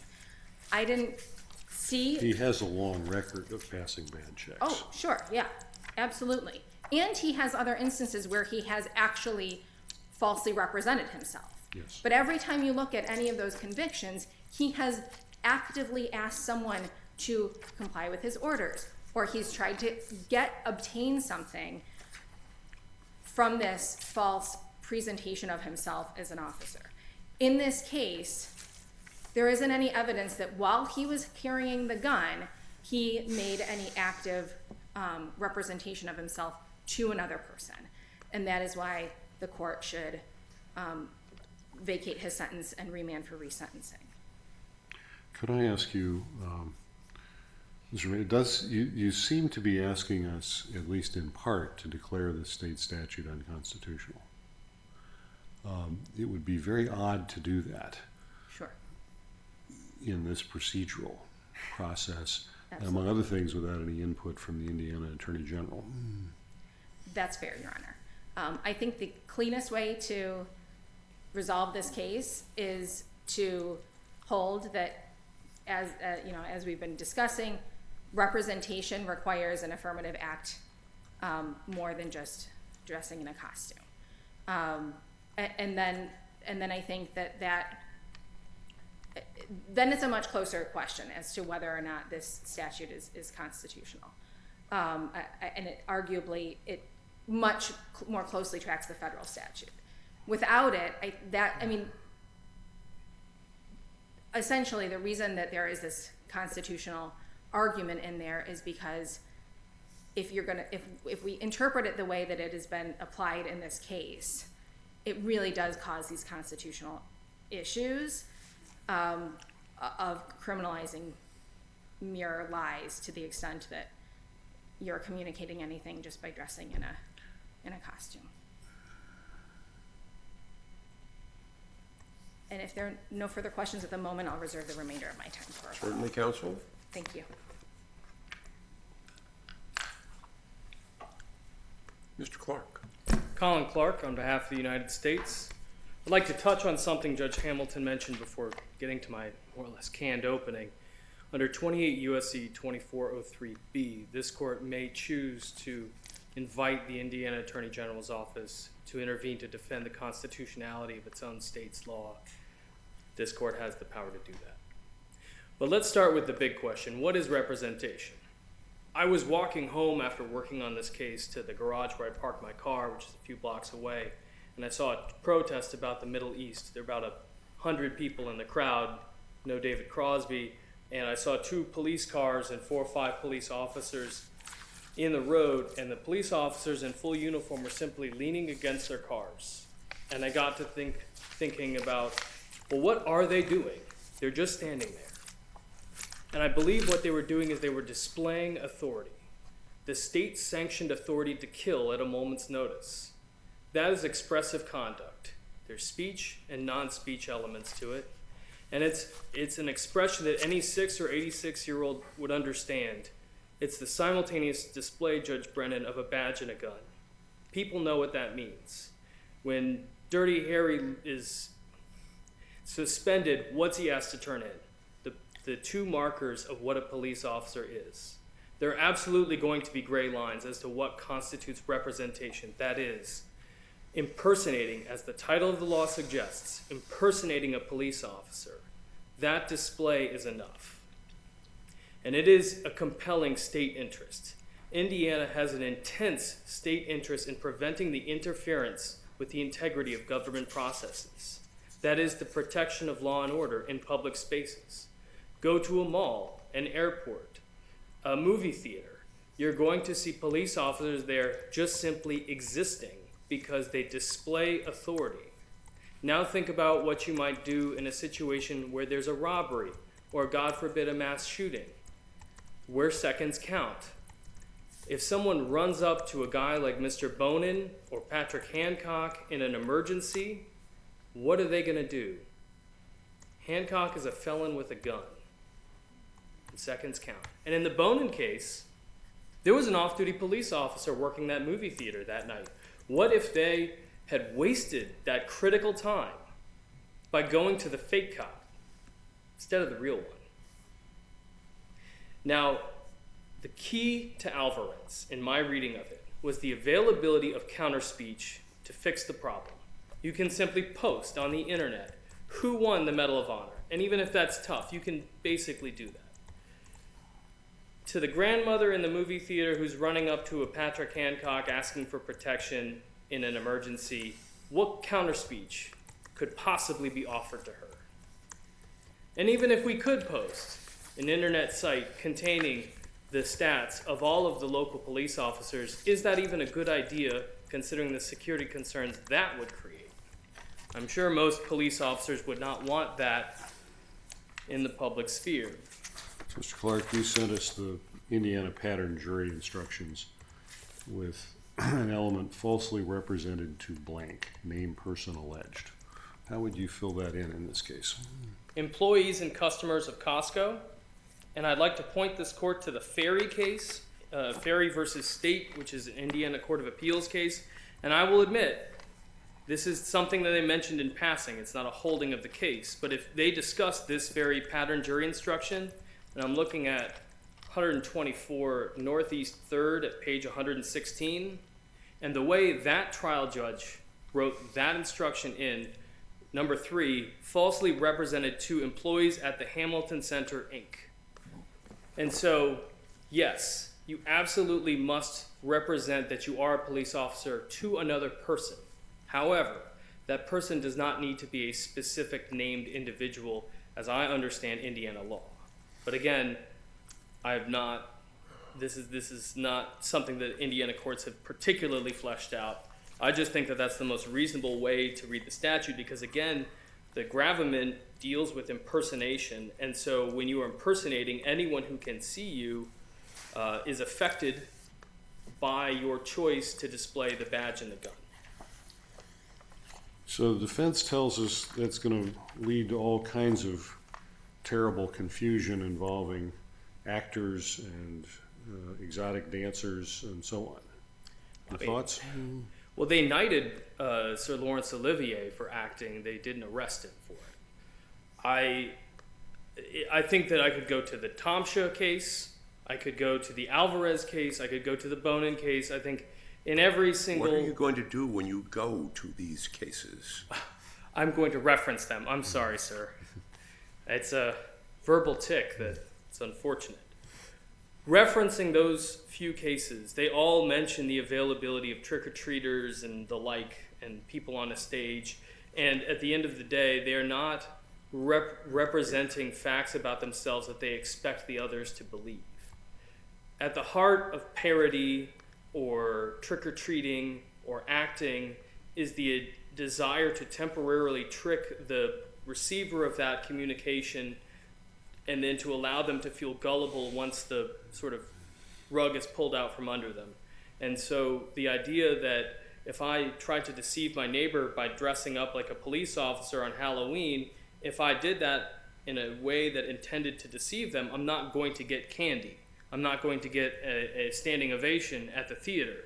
I didn't see. He has a long record of passing bad checks. Oh, sure, yeah, absolutely. And he has other instances where he has actually falsely represented himself. Yes. But every time you look at any of those convictions, he has actively asked someone to comply with his orders, or he's tried to obtain something from this false presentation of himself as an officer. In this case, there isn't any evidence that while he was carrying the gun, he made any active representation of himself to another person. And that is why the court should vacate his sentence and remand for resentencing. Could I ask you, Mr. Ray, you seem to be asking us, at least in part, to declare the state statute unconstitutional. It would be very odd to do that Sure. in this procedural process, and Absolutely. among other things, without any input from the Indiana Attorney General. That's fair, Your Honor. I think the cleanest way to resolve this case is to hold that, as we've been discussing, representation requires an affirmative act more than just dressing in a costume. And then I think that then it's a much closer question as to whether or not this statute is constitutional. And it arguably much more closely tracks the federal statute. Without it, essentially the reason that there is this constitutional argument in there is because if we interpret it the way that it has been applied in this case, it really does cause these constitutional issues of criminalizing mere lies to the extent that you're communicating anything just by dressing in a costume. And if there are no further questions at the moment, I'll reserve the remainder of my time for rebuttal. Certainly, counsel. Thank you. Mr. Clark. Colin Clark on behalf of the United States. I'd like to touch on something Judge Hamilton mentioned before getting to my more or less canned opening. Under 28 U.S.C. 2403B, this court may choose to invite the Indiana Attorney General's office to intervene to defend the constitutionality of its own state's law. This court has the power to do that. But let's start with the big question. What is representation? I was walking home after working on this case to the garage where I parked my car, which is a few blocks away, and I saw a protest about the Middle East. There were about 100 people in the crowd, no David Crosby, and I saw 2 police cars and 4 or 5 police officers in the road, and the police officers in full uniform were simply leaning against their cars. And I got to thinking about, well, what are they doing? They're just standing there. And I believe what they were doing is they were displaying authority, the state-sanctioned authority to kill at a moment's notice. That is expressive conduct. There's speech and non-speech elements to it. And it's an expression that any 6 or 86-year-old would understand. It's the simultaneous display, Judge Brennan, of a badge and a gun. People know what that means. When Dirty Harry is suspended, what's he asked to turn in? The 2 markers of what a police officer is. There are absolutely going to be gray lines as to what constitutes representation. That is, impersonating, as the title of the law suggests, impersonating a police officer. That display is enough. And it is a compelling state interest. Indiana has an intense state interest in preventing the interference with the integrity of government processes. That is the protection of law and order in public spaces. Go to a mall, an airport, a movie theater. You're going to see police officers there just simply existing because they display authority. Now think about what you might do in a situation where there's a robbery or, God forbid, a mass shooting, where seconds count. If someone runs up to a guy like Mr. Bonin or Patrick Hancock in an emergency, what are they going to do? Hancock is a felon with a gun. and seconds count. And in the Bonin case, there was an off-duty police officer working that movie theater that night. What if they had wasted that critical time by going to the fake cop instead of the real one? Now, the key to Alvarez, in my reading of it, was the availability of counterspeech to fix the problem. You can simply post on the internet who won the Medal of Honor. And even if that's tough, you can basically do that. To the grandmother in the movie theater who's running up to a Patrick Hancock asking for protection in an emergency, what counterspeech could possibly be offered to her? And even if we could post an internet site containing the stats of all of the local police officers, is that even a good idea considering the security concerns that would create? I'm sure most police officers would not want that in the public sphere. Mr. Clark, you sent us the Indiana pattern jury instructions with an element falsely represented to blank, name person alleged. How would you fill that in this case? Employees and customers of Costco, and I'd like to point this court to the Ferry case, Ferry versus State, which is an Indiana Court of Appeals case, and I will admit, this is something that they mentioned in passing. It's not a holding of the case, but if they discuss this very pattern jury instruction, and I'm looking at 124 Northeast 3rd at page 116, and the way that trial judge wrote that instruction in, number 3, falsely represented to employees at the Hamilton Center, Inc. And so, yes, you absolutely must represent that you are a police officer to another person. However, that person does not need to be a specific named individual, as I understand Indiana law. But again, this is not something that Indiana courts have particularly fleshed out. I just think that that's the most reasonable way to read the statute because, again, the gravamen deals with impersonation. And so when you are impersonating, anyone who can see you is affected by your choice to display the badge and the gun. So the defense tells us that's going to lead to all kinds of terrible confusion involving actors and exotic dancers and so on. Your thoughts? Well, they knighted Sir Laurence Olivier for acting. They didn't arrest him for it. I think that I could go to the Tomsha case. I could go to the Alvarez case. I could go to the Bonin case. I think in every single... What are you going to do when you go to these cases? I'm going to reference them. I'm sorry, sir. It's a verbal tic that's unfortunate. Referencing those few cases, they all mention the availability of trick-or-treaters and the like, and people on a stage. And at the end of the day, they are not representing facts about themselves that they expect the others to believe. At the heart of parody or trick-or-treating or acting is the desire to temporarily trick the receiver of that communication and then to allow them to feel gullible once the sort of rug is pulled out from under them. And so the idea that if I tried to deceive my neighbor by dressing up like a police officer on Halloween, if I did that in a way that intended to deceive them, I'm not going to get candy. I'm not going to get a standing ovation at the theater.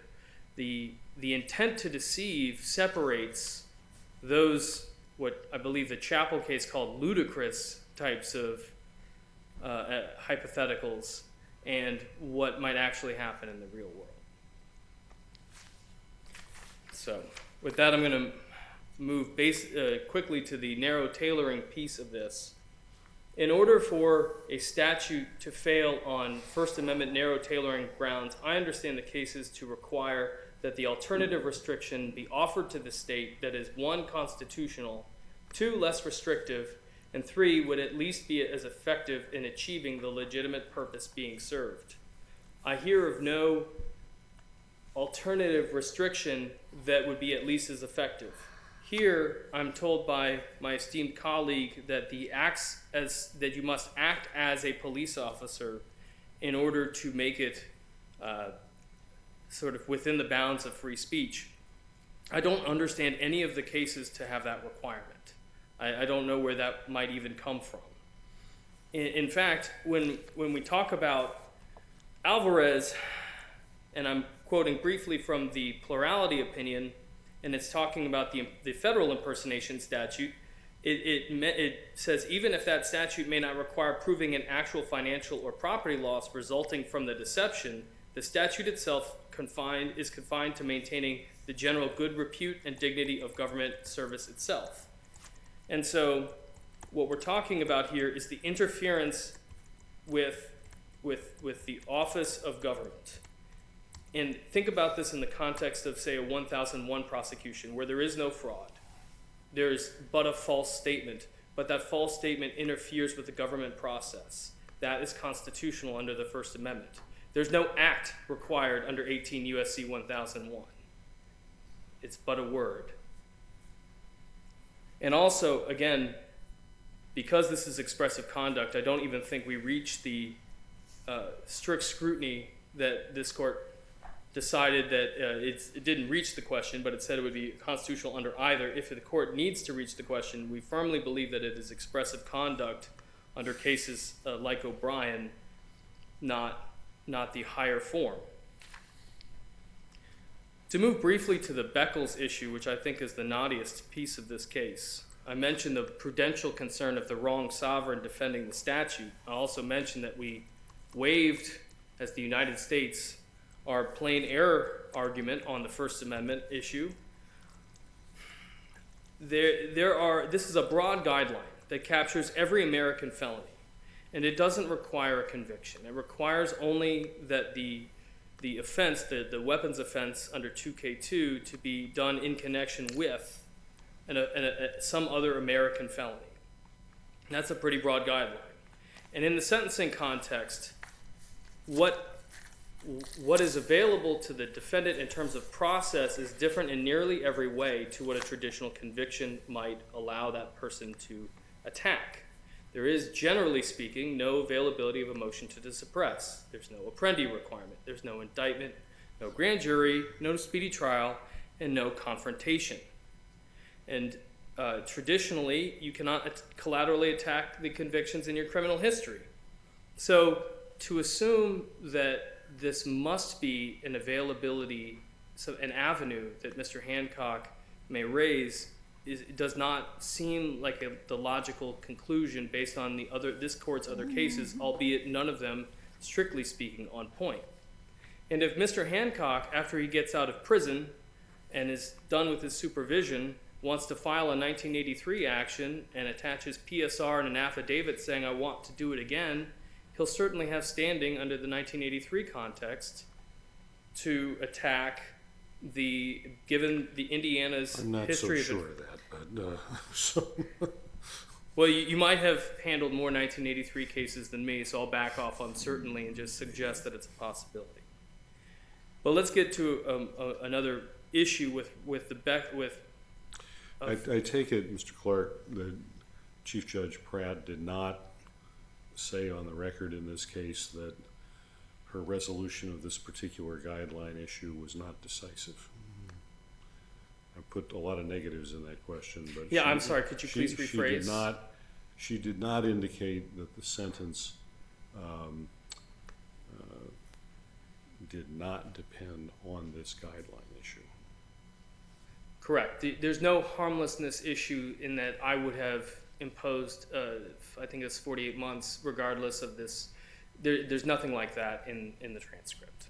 The intent to deceive separates those, what I believe the Chappell case called ludicrous types of hypotheticals, and what might actually happen in the real world. So with that, I'm going to move quickly to the narrow tailoring piece of this. In order for a statute to fail on First Amendment narrow tailoring grounds, I understand the cases to require that the alternative restriction be offered to the state that is 1, constitutional, 2, less restrictive, and 3, would at least be as effective in achieving the legitimate purpose being served. I hear of no alternative restriction that would be at least as effective. Here, I'm told by my esteemed colleague that that you must act as a police officer in order to make it sort of within the bounds of free speech. I don't understand any of the cases to have that requirement. I don't know where that might even come from. In fact, when we talk about Alvarez, and I'm quoting briefly from the plurality opinion, and it's talking about the federal impersonation statute, it says even if that statute may not require proving an actual financial or property loss resulting from the deception, the statute itself is confined to maintaining the general good repute and dignity of government service itself. And so what we're talking about here is the interference with the office of government. And think about this in the context of, say, a 1001 prosecution where there is no fraud. There's but a false statement, but that false statement interferes with the government process. That is constitutional under the First Amendment. There's no act required under 18 U.S.C. 1001. It's but a word. And also, again, because this is expressive conduct, I don't even think we reach the strict scrutiny that this court decided that it didn't reach the question, but it said it would be constitutional under either. If the court needs to reach the question, we firmly believe that it is expressive conduct under cases like O'Brien, not the higher form. To move briefly to the Beckles issue, which I think is the knottiest piece of this case, I mentioned the prudential concern of the wrong sovereign defending the statute. I also mentioned that we waived, as the United States, our plain error argument on the First Amendment issue. This is a broad guideline that captures every American felony, and it doesn't require a conviction. It requires only that the offense, the weapons offense under 2K2, to be done in connection with some other American felony. And that's a pretty broad guideline. And in the sentencing context, what is available to the defendant in terms of process is different in nearly every way to what a traditional conviction might allow that person to attack. There is, generally speaking, no availability of a motion to suppress. There's no apprendi requirement. There's no indictment, no grand jury, no speedy trial, and no confrontation. And traditionally, you cannot collaterally attack the convictions in your criminal history. So to assume that this must be an availability, an avenue that Mr. Hancock may raise, it does not seem like the logical conclusion based on this court's other cases, albeit none of them, strictly speaking, on point. And if Mr. Hancock, after he gets out of prison and is done with his supervision, wants to file a 1983 action and attaches PSR and an affidavit saying, I want to do it again, he'll certainly have standing under the 1983 context to attack given the Indiana's history. I'm not so of sure of that, but Well, you might have handled more 1983 cases than me, so I'll back off on certainly and just suggest that it's a possibility. But let's get to another issue with the I take it, Mr. Clark, that Chief Judge Pratt did not say on the record in this case that her resolution of this particular guideline issue was not decisive. I put a lot of negatives in that question, but Yeah, I'm sorry, could you please rephrase? She did not indicate that the sentence did not depend on this guideline issue. Correct. There's no harmlessness issue in that I would have imposed, I think it's 48 months, regardless of this. There's nothing like that in the transcript.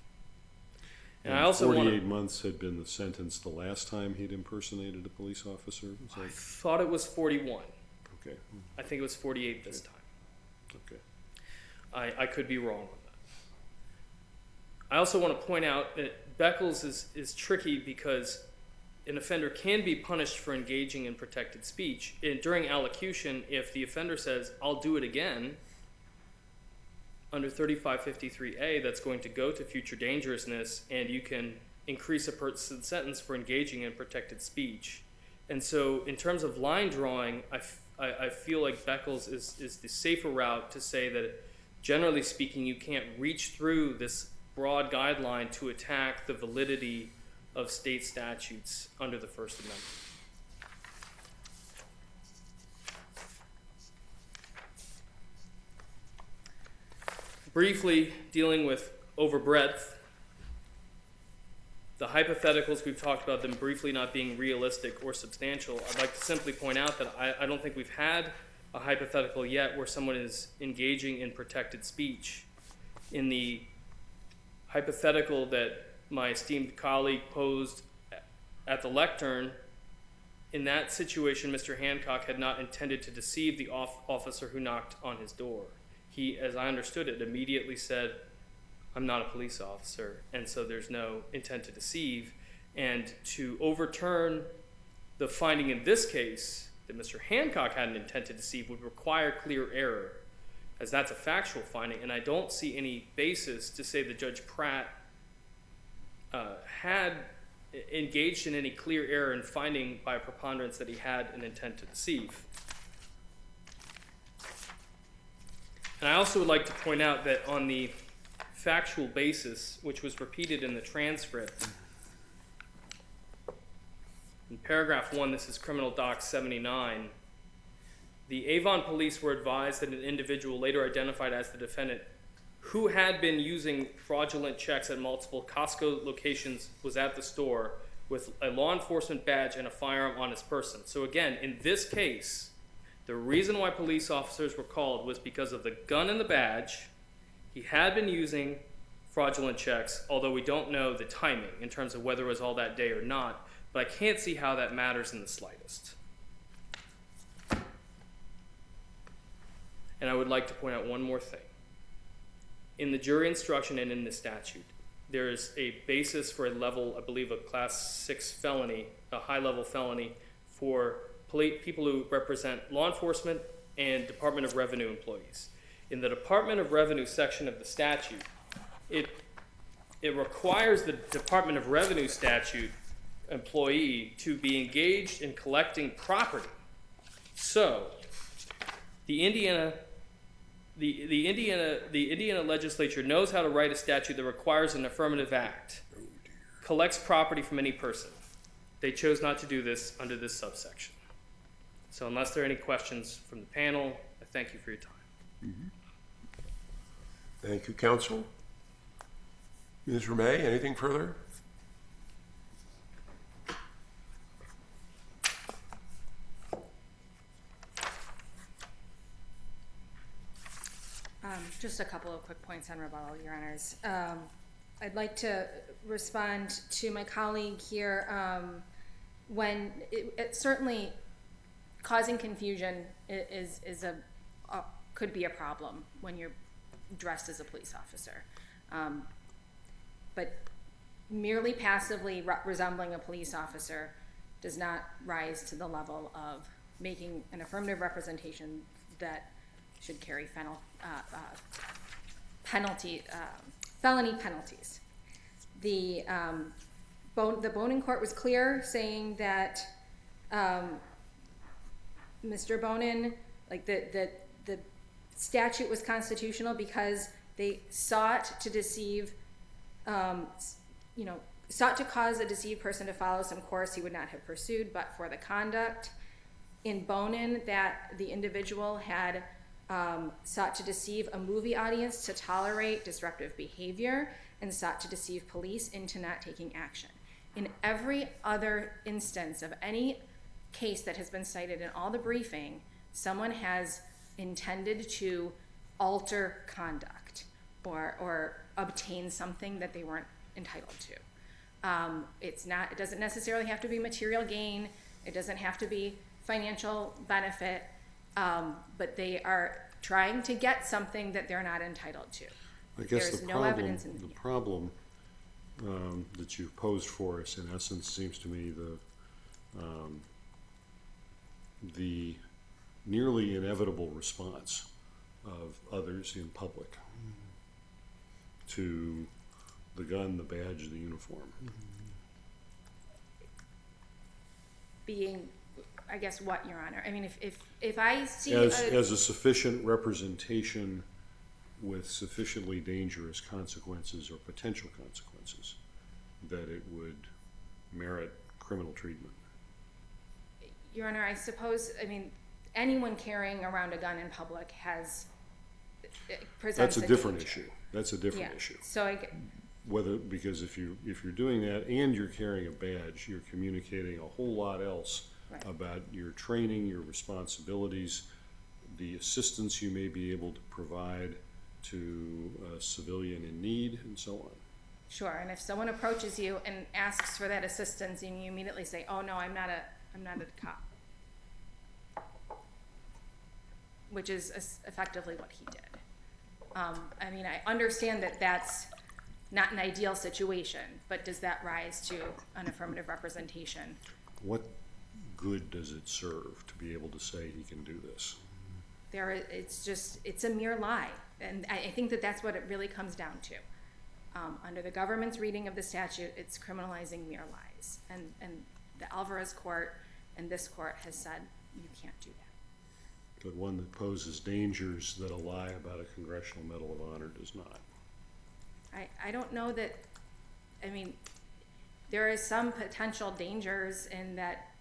And I also 48 months had been the sentence the last time he'd impersonated a police officer? I thought it was 41. Okay. I think it was 48 this time. Okay. I could be wrong on that. I also want to point out that Beckles is tricky because an offender can be punished for engaging in protected speech. During allocution, if the offender says, I'll do it again, under 3553A, that's going to go to future dangerousness, and you can increase a person's sentence for engaging in protected speech. And so in terms of line drawing, I feel like Beckles is the safer route to say that, generally speaking, you can't reach through this broad guideline to attack the validity of state statutes under the First Amendment. briefly dealing with overbreadth, the hypotheticals we've talked about them briefly not being realistic or substantial, I'd like to simply point out that I don't think we've had a hypothetical yet where someone is engaging in protected speech. In the hypothetical that my esteemed colleague posed at the lectern, in that situation, Mr. Hancock had not intended to deceive the officer who knocked on his door. He, as I understood it, immediately said, "I'm not a police officer," and so there's no intent to deceive. And to overturn the finding in this case that Mr. Hancock had an intent to deceive would require clear error, as that's a factual finding, and I don't see any basis to say that Judge Pratt had engaged in any clear error in finding by a preponderance that he had an intent to deceive. And I also would like to point out that on the factual basis, which was repeated in the transcript, in paragraph 1, this is Criminal Doc 79, the Avon police were advised that an individual later identified as the defendant who had been using fraudulent checks at multiple Costco locations was at the store with a law enforcement badge and a firearm on his person. So again, in this case, the reason why police officers were called was because of the gun and the badge. He had been using fraudulent checks, although we don't know the timing in terms of whether it was all that day or not, but I can't see how that matters in the slightest. And I would like to point out one more thing. In the jury instruction and in the statute, there is a basis for a level, I believe, a class 6 felony, a high-level felony for people who represent law enforcement and Department of Revenue employees. In the Department of Revenue section of the statute, it requires the Department of Revenue statute employee to be engaged in collecting property. So, the Indiana legislature knows how to write a statute that requires an affirmative act, collects property from any person. They chose not to do this under this subsection. So unless there are any questions from the panel, I thank you for your time. Thank you, counsel. Ms. Ramey, anything further? Just a couple of quick points on rebuttal, Your Honors. I'd like to respond to my colleague here. When it certainly causing confusion could be a problem when you're dressed as a police officer. But merely passively resembling a police officer does not rise to the level of making an affirmative representation that should carry felony penalties. The Bonin court was clear, saying that Mr. Bonin, like the statute was constitutional because they sought to deceive, sought to cause a deceived person to follow some course he would not have pursued, but for the conduct. In Bonin, that the individual had sought to deceive a movie audience to tolerate disruptive behavior and sought to deceive police into not taking action. In every other instance of any case that has been cited in all the briefing, someone has intended to alter conduct or obtain something that they weren't entitled to. It doesn't necessarily have to be material gain. It doesn't have to be financial benefit. But they are trying to get something that they're not entitled to. I guess There's no evidence in the problem that you've posed for us, in essence, seems to me the nearly inevitable response of others in public to the gun, the badge, the uniform. Being, I guess, what, Your Honor? I mean, if I see As a sufficient representation with sufficiently dangerous consequences or potential consequences that it would merit criminal treatment. Your Honor, I suppose, I mean, anyone carrying around a gun in public has presents That's a different danger. issue. That's a different Yeah, issue. so Because if you're doing that and you're carrying a badge, you're communicating a whole lot else Right. about your training, your responsibilities, the assistance you may be able to provide to a civilian in need, and so on. Sure, and if someone approaches you and asks for that assistance and you immediately say, oh no, I'm not a cop. Which is effectively what he did. I mean, I understand that that's not an ideal situation, but does that rise to an affirmative representation? What good does it serve to be able to say he can do this? It's a mere lie. And I think that that's what it really comes down to. Under the government's reading of the statute, it's criminalizing mere lies. And the Alvarez court and this court has said, you can't do that. But one that poses dangers that a lie about a Congressional Medal of Honor does not. I don't know that, I mean, there is some potential dangers in that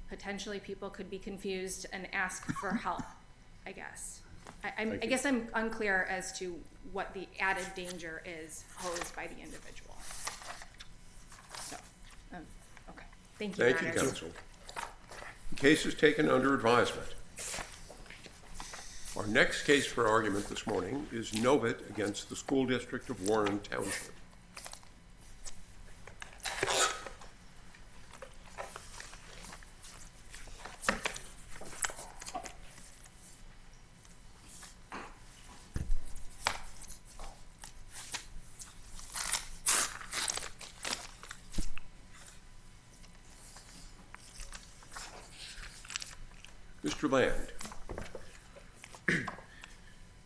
potentially people could be confused and ask for help, I guess. I guess I'm unclear as to what the added danger is posed by the individual. So, okay. Thank you, Your Thank you, Honors. counsel. The case is taken under advisement. Our next case for argument this morning is Novit against the School District of Warren Township. Mr. Land.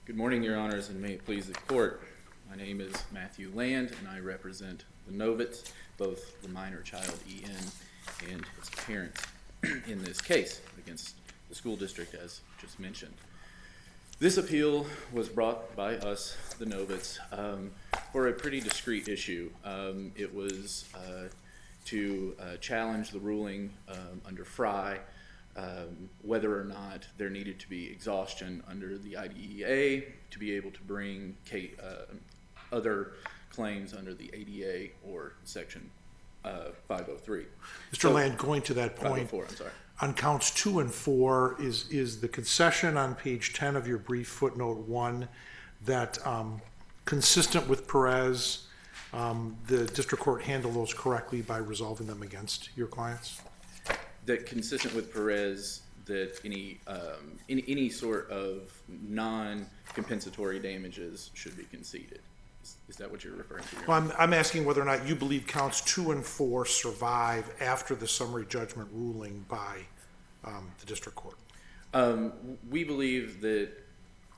Good morning, Your Honors, and may it please the Court. My name is Matthew Land, and I represent the Novits, both the minor child E.N. and his parents, in this case against the school district, as just mentioned. This appeal was brought by us, the Novits, for a pretty discrete issue. It was to challenge the ruling under Fry, whether or not there needed to be exhaustion under the IDEA to be able to bring other claims under the ADA or Section 503. Mr. Land, going to that point, 504, I'm sorry. on counts 2 and 4, is the concession on page 10 of your brief footnote 1 that consistent with Perez, the district court handled those correctly by resolving them against your clients? That consistent with Perez, that any sort of non-compensatory damages should be conceded. Is that what you're referring to? Well, I'm asking whether or not you believe counts 2 and 4 survive after the summary judgment ruling by the district court. We believe that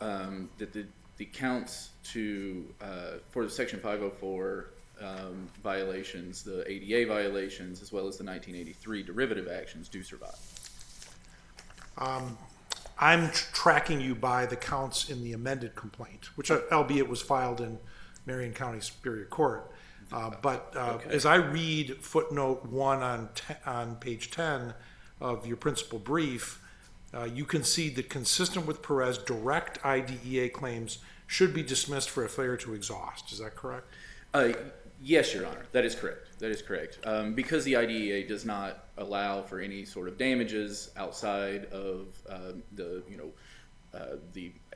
the counts for the Section 504 violations, the ADA violations, as well as the 1983 derivative actions do survive. I'm tracking you by the counts in the amended complaint, which albeit was filed in Marion County Superior Court. But as I read footnote 1 on page 10 of your principal brief, you concede that consistent with Perez, direct IDEA claims should be dismissed for a failure to exhaust. Is that correct? Yes, Your Honor, that is correct. That is correct. Because the IDEA does not allow for any sort of damages outside of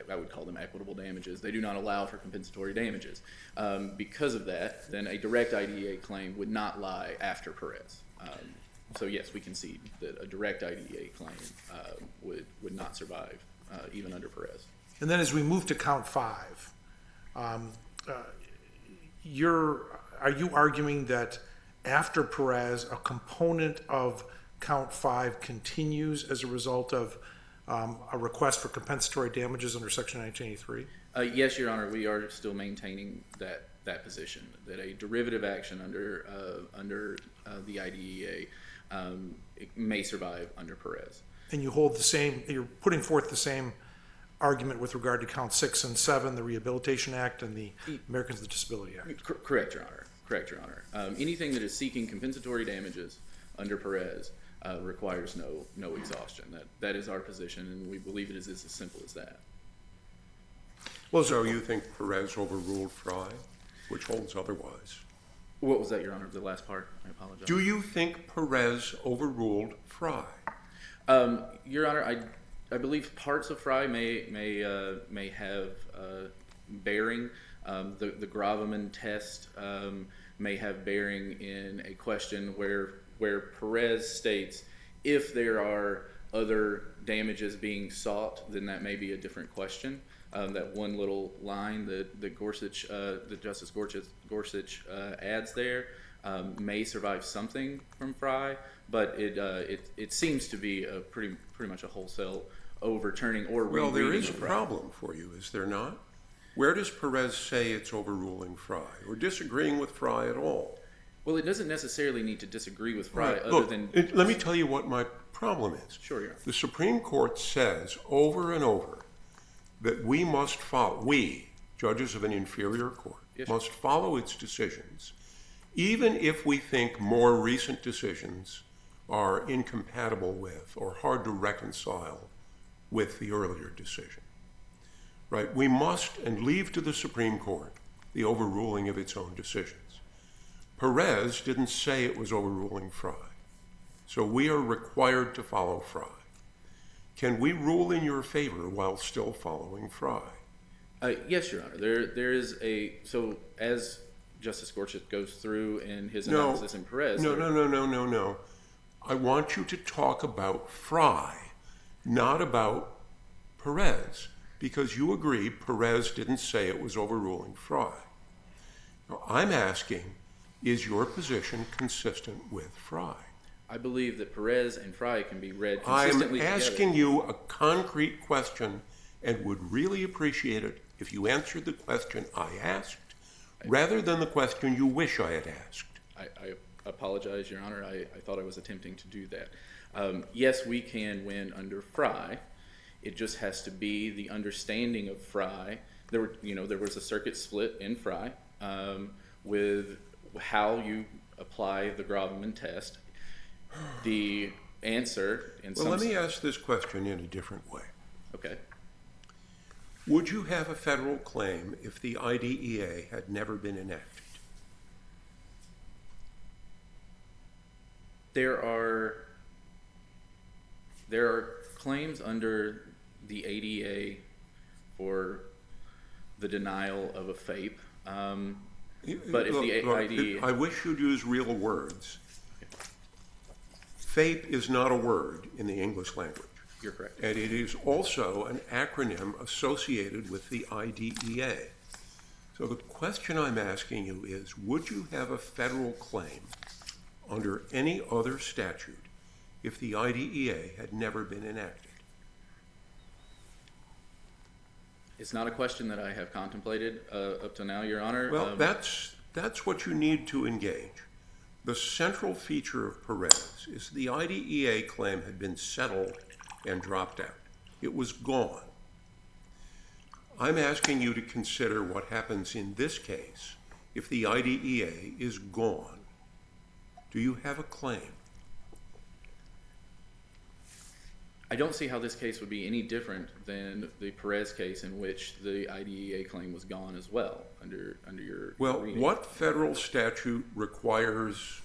I would call them equitable damages. They do not allow for compensatory damages. Because of that, then a direct IDEA claim would not lie after Perez. So yes, we concede that a direct IDEA claim would not survive even under Perez. And then as we move to count 5, are you arguing that after Perez, a component of count 5 continues as a result of a request for compensatory damages under Section 1983? Yes, Your Honor, we are still maintaining that position, that a derivative action under the IDEA it may survive under Perez. And you hold the same, you're putting forth the same argument with regard to count 6 and 7, the Rehabilitation Act and the Americans with Disability Act? Correct, Your Honor. Correct, Your Honor. Anything that is seeking compensatory damages under Perez requires no exhaustion. That is our position, and we believe it is as simple as that. Well, so you think Perez overruled Fry, which holds otherwise? What was that, Your Honor? The last part? I apologize. Do you think Perez overruled Fry? Your Honor, I believe parts of Fry may have bearing. The Gravamen test may have bearing in a question where Perez states if there are other damages being sought, then that may be a different question. That one little line that Gorsuch, that Justice Gorsuch adds there may survive something from Fry, but it seems to be a pretty much a wholesale overturning or Well, there rereading is a of Fry. problem for you, is there not? Where does Perez say it's overruling Fry or disagreeing with Fry at all? Well, it doesn't necessarily need to disagree with Fry Right. other Look, than let me tell you what my problem is. Sure, Your Honor. The Supreme Court says over and over that we must follow, we, judges of an inferior court, Yes, sir. must follow its decisions, even if we think more recent decisions are incompatible with or hard to reconcile with the earlier decision. Right? We must and leave to the Supreme Court the overruling of its own decisions. Perez didn't say it was overruling Fry, so we are required to follow Fry. Can we rule in your favor while still following Fry? Yes, Your Honor. There is so as Justice Gorsuch goes through in his No, analysis in Perez. no. I want you to talk about Fry, not about Perez, because you agree Perez didn't say it was overruling Fry. Now, I'm asking, is your position consistent with Fry? I believe that Perez and Fry can be read I'm consistently asking together. you a concrete question and would really appreciate it if you answered the question I asked rather than the question you wish I had asked. I apologize, Your Honor. I thought I was attempting to do that. Yes, we can win under Fry. It just has to be the understanding of Fry. There was a circuit split in Fry with how you apply the Gravamen test. The answer in Well, some... let me ask this question in a different way. Okay. Would you have a federal claim if the IDEA had never been enacted? There are claims under the ADA for the denial of a FAPE, but if the IDEA... I wish you'd use real words. FAPE is not a word in the English language. You're correct. And it is also an acronym associated with the IDEA. So the question I'm asking you is, would you have a federal claim under any other statute if the IDEA had never been enacted? It's not a question that I have contemplated up to now, Your Honor. Well, that's what you need to engage. The central feature of Perez is the IDEA claim had been settled and dropped out. It was gone. I'm asking you to consider what happens in this case if the IDEA is gone. Do you have a claim? I don't see how this case would be any different than the Perez case in which the IDEA claim was gone as well, under your Well, reading. what federal statute requires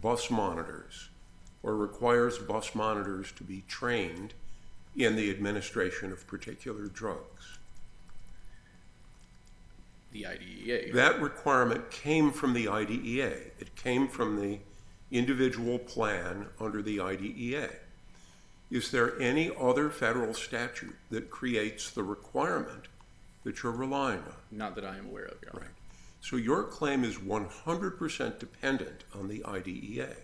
bus monitors or requires bus monitors to be trained in the administration of particular drugs? The IDEA. That requirement came from the IDEA. It came from the individual plan under the IDEA. Is there any other federal statute that creates the requirement that you're relying on? Not that I am aware of, Your Honor. Right. So your claim is 100% dependent on the IDEA.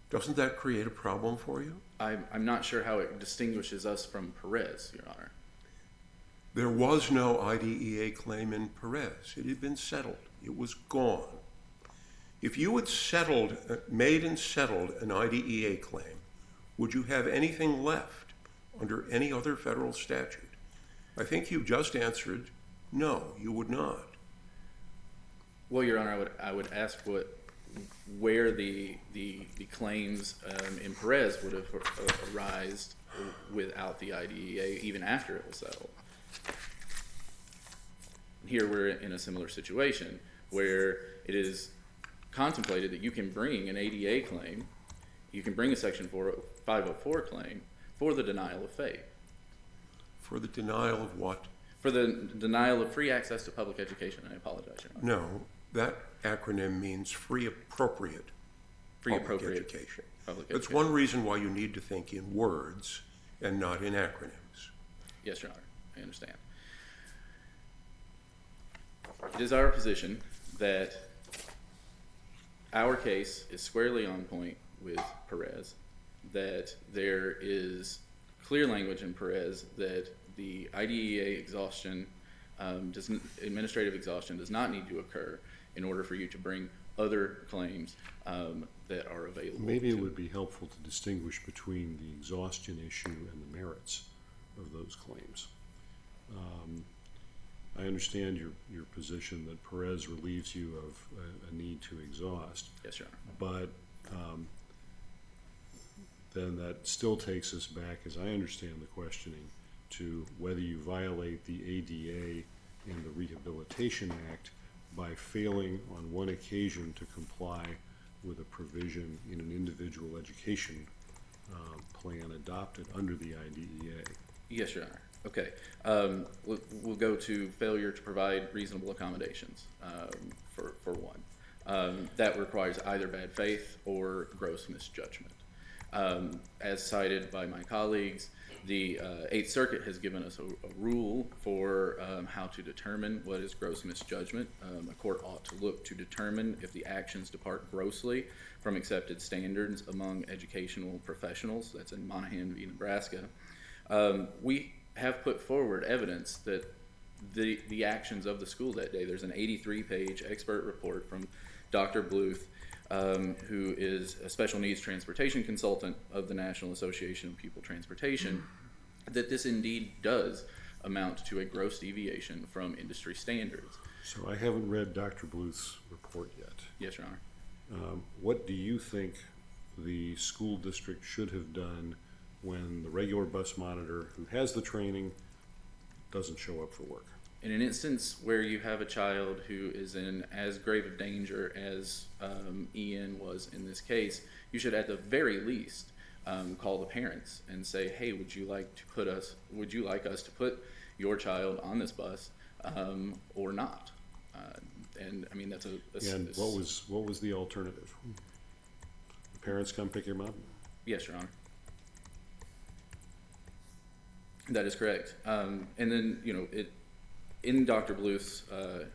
Doesn't that create a problem for you? I'm not sure how it distinguishes us from Perez, Your Honor. There was no IDEA claim in Perez. It had been settled. It was gone. If you had made and settled an IDEA claim, would you have anything left under any other federal statute? I think you just answered no, you would not. Well, Your Honor, I would ask where the claims in Perez would have arisen without the IDEA, even after it was settled. here we're in a similar situation where it is contemplated that you can bring an ADA claim, you can bring a Section 504 claim for the denial of FAPE. For the denial of what? For the denial of free access to public education. I apologize, Your Honor. No, that acronym means free appropriate Free public appropriate education. public That's education. one reason why you need to think in words and not in acronyms. Yes, Your Honor, I understand. It is our position that our case is squarely on point with Perez, that there is clear language in Perez that the IDEA exhaustion, administrative exhaustion does not need to occur in order for you to bring other claims that are available. Maybe it to- would be helpful to distinguish between the exhaustion issue and the merits of those claims. I understand your position that Perez relieves you of a need to exhaust, Yes, Your Honor. but then that still takes us back, as I understand the questioning, to whether you violate the ADA and the Rehabilitation Act by failing on one occasion to comply with a provision in an individual education plan adopted under the IDEA. Yes, Your Honor. Okay. We'll go to failure to provide reasonable accommodations for one. That requires either bad faith or gross misjudgment. As cited by my colleagues, the Eighth Circuit has given us a rule for how to determine what is gross misjudgment. A court ought to look to determine if the actions depart grossly from accepted standards among educational professionals. That's in Monahan v. Nebraska. We have put forward evidence that the actions of the school that day, there's an 83-page expert report from Dr. Bluth, who is a special needs transportation consultant of the National Association of Pupil Transportation, that this indeed does amount to a gross deviation from industry standards. So I haven't read Dr. Bluth's report yet. Yes, Your Honor. What do you think the school district should have done when the regular bus monitor who has the training doesn't show up for work? In an instance where you have a child who is in as grave of danger as Ian was in this case, you should at the very least call the parents and say, hey, would you like us to put your child on this bus or not? And I mean, that's And what was the alternative? The parents come pick him up? Yes, Your Honor. That is correct. And then, in Dr. Bluth's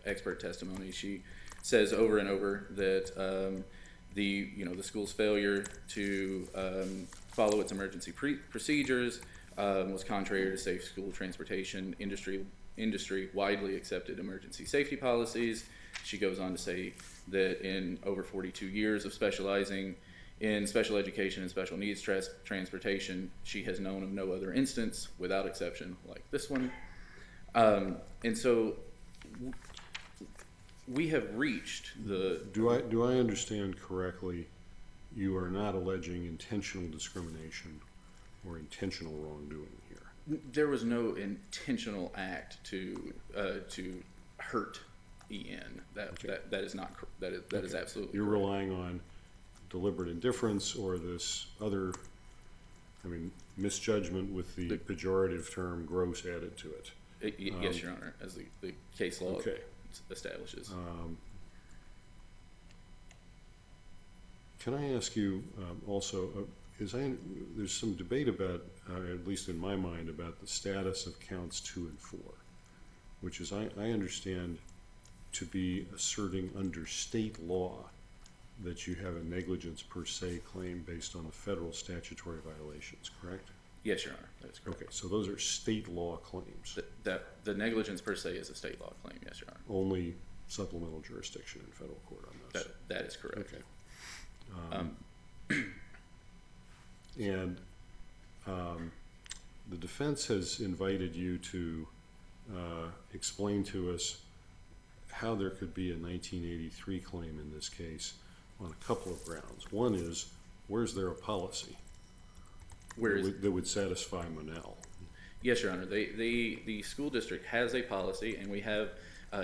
expert testimony, she says over and over that the school's failure to follow its emergency procedures was contrary to safe school transportation industry widely accepted emergency safety policies. She goes on to say that in over 42 years of specializing in special education and special needs transportation, she has known of no other instance, without exception, like this one. And so we have reached the... Do I understand correctly, you are not alleging intentional discrimination or intentional wrongdoing here? There was no intentional act to hurt Ian. That is not. That is absolutely. You're correct. relying on deliberate indifference or this other, misjudgment with the pejorative term gross added to it. Yes, Your Honor, as the case law Okay. establishes. Can I ask you also, there's some debate about, at least in my mind, about the status of counts 2 and 4, which is, I understand, to be asserting under state law that you have a negligence per se claim based on the federal statutory violations, correct? Yes, Your Honor, that is correct. Okay, so those are state law claims, That the negligence per se is a state law claim. Yes, Your Honor. only supplemental jurisdiction in federal court on those. That is correct. Okay. And the defense has invited you to explain to us how there could be a 1983 claim in this case on a couple of grounds. One is, where's there a policy that would satisfy Monell? Yes, Your Honor. The school district has a policy, and we have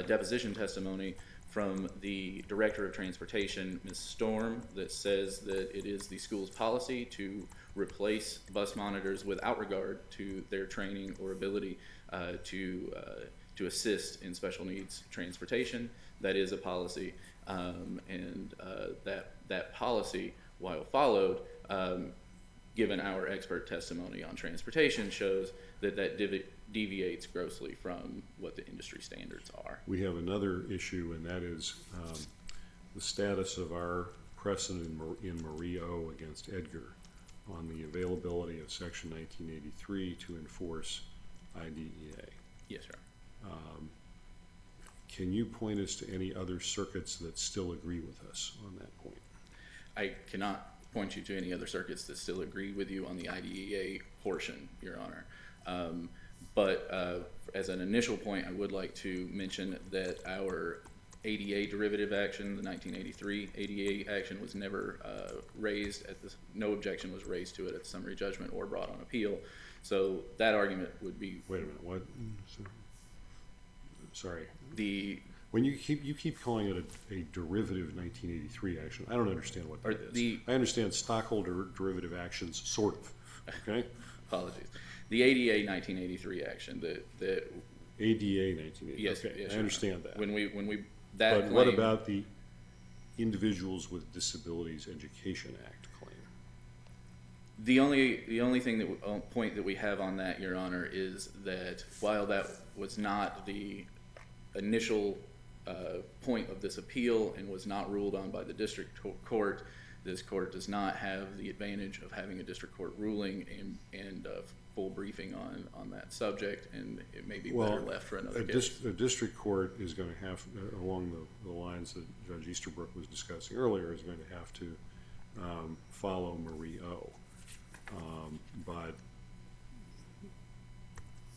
deposition testimony from the Director of Transportation, Ms. Storm, that says that it is the school's policy to replace bus monitors without regard to their training or ability to assist in special needs transportation. That is a policy, and that policy, while followed, given our expert testimony on transportation, shows that deviates grossly from what the industry standards are. We have another issue, and that is the status of our precedent in Marie O. against Edgar on the availability of Section 1983 to enforce IDEA. Yes, sir. Can you point us to any other circuits that still agree with us on that point? I cannot point you to any other circuits that still agree with you on the IDEA portion, Your Honor. But as an initial point, I would like to mention that our ADA derivative action, the 1983 ADA action, was never raised at this. No objection was raised to it at the summary judgment or brought on appeal. So that argument would be. Wait a minute. What? Sorry. When you keep calling it a derivative 1983 action, I don't understand what that is. I understand stockholder derivative actions, sort of. Okay. Apologies. The ADA 1983 action, that ADA 1983. Yes, okay, yes, I understand that. When we But claim, what about the Individuals with Disabilities Education Act claim? The only thing point that we have on that, Your Honor, is that while that was not the initial point of this appeal and was not ruled on by the district court, this court does not have the advantage of having a district court ruling and a full briefing on that subject, and it may be better left for another case. A district court is going to have, along the lines that Judge Easterbrook was discussing earlier, is going to have to follow Marie O. But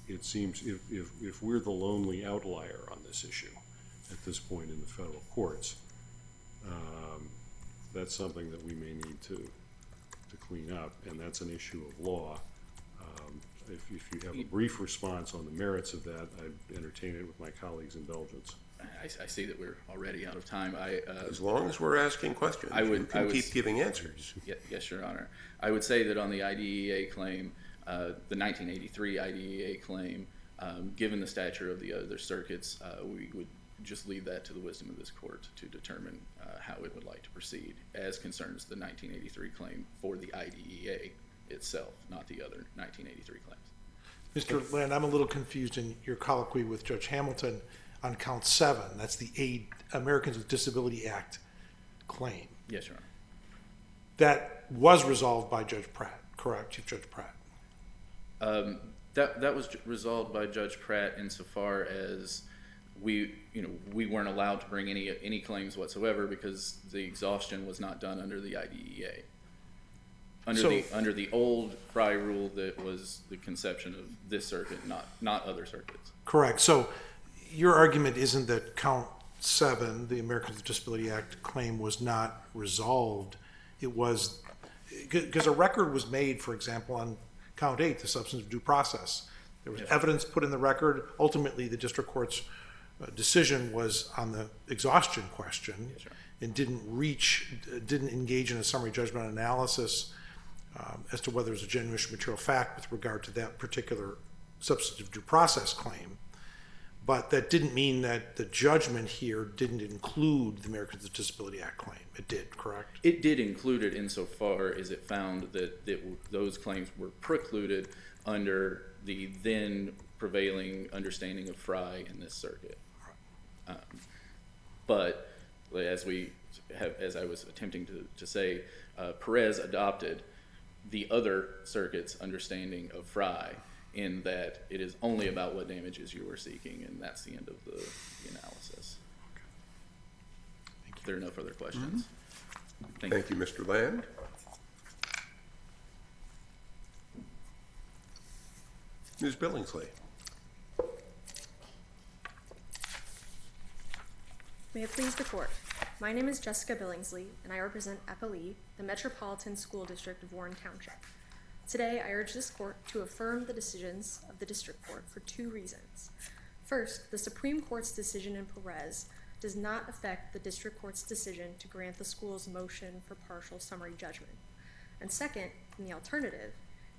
it seems if we're the lonely outlier on this issue at this point in the federal courts, that's something that we may need to clean up, and that's an issue of law. If you have a brief response on the merits of that, I'd entertain it with my colleagues' indulgence. I see that we're already out of time. As long as we're asking questions, you can keep giving answers. Yes, Your Honor. I would say that on the IDEA claim, the 1983 IDEA claim, given the stature of the other circuits, we would just leave that to the wisdom of this court to determine how it would like to proceed as concerns the 1983 claim for the IDEA itself, not the other 1983 claims. Mr. Land, I'm a little confused in your colloquy with Judge Hamilton on count 7. That's the Americans with Disability Act claim. Yes, Your Honor. That was resolved by Judge Pratt, correct, Chief Judge Pratt? That was resolved by Judge Pratt insofar as we weren't allowed to bring any claims whatsoever because the exhaustion was not done under the IDEA. Under the old Frye rule that was the conception of this circuit, not other circuits. Correct. So your argument isn't that count 7, the Americans with Disability Act claim, was not resolved. It was because a record was made, for example, on count 8, the substantive due process. There was evidence put in the record. Ultimately, the district court's decision was on the exhaustion question and didn't engage in a summary judgment analysis as to whether there's a genuine material fact with regard to that particular substantive due process claim. But that didn't mean that the judgment here didn't include the Americans with Disability Act claim. It did, correct? It did include it insofar as it found that those claims were precluded under the then prevailing understanding of Frye in this circuit. But as I was attempting to say, Perez adopted the other circuit's understanding of Frye in that it is only about what damages you are seeking, and that's the end of the analysis. If there are no further questions. Thank you, Mr. Land. Ms. Billingsley. May it please the court. My name is Jessica Billingsley, and I represent Eppley, the Metropolitan School District of Warren Township. Today, I urge this court to affirm the decisions of the district court for 2 reasons. First, the Supreme Court's decision in Perez does not affect the district court's decision to grant the school's motion for partial summary judgment. And second, in the alternative,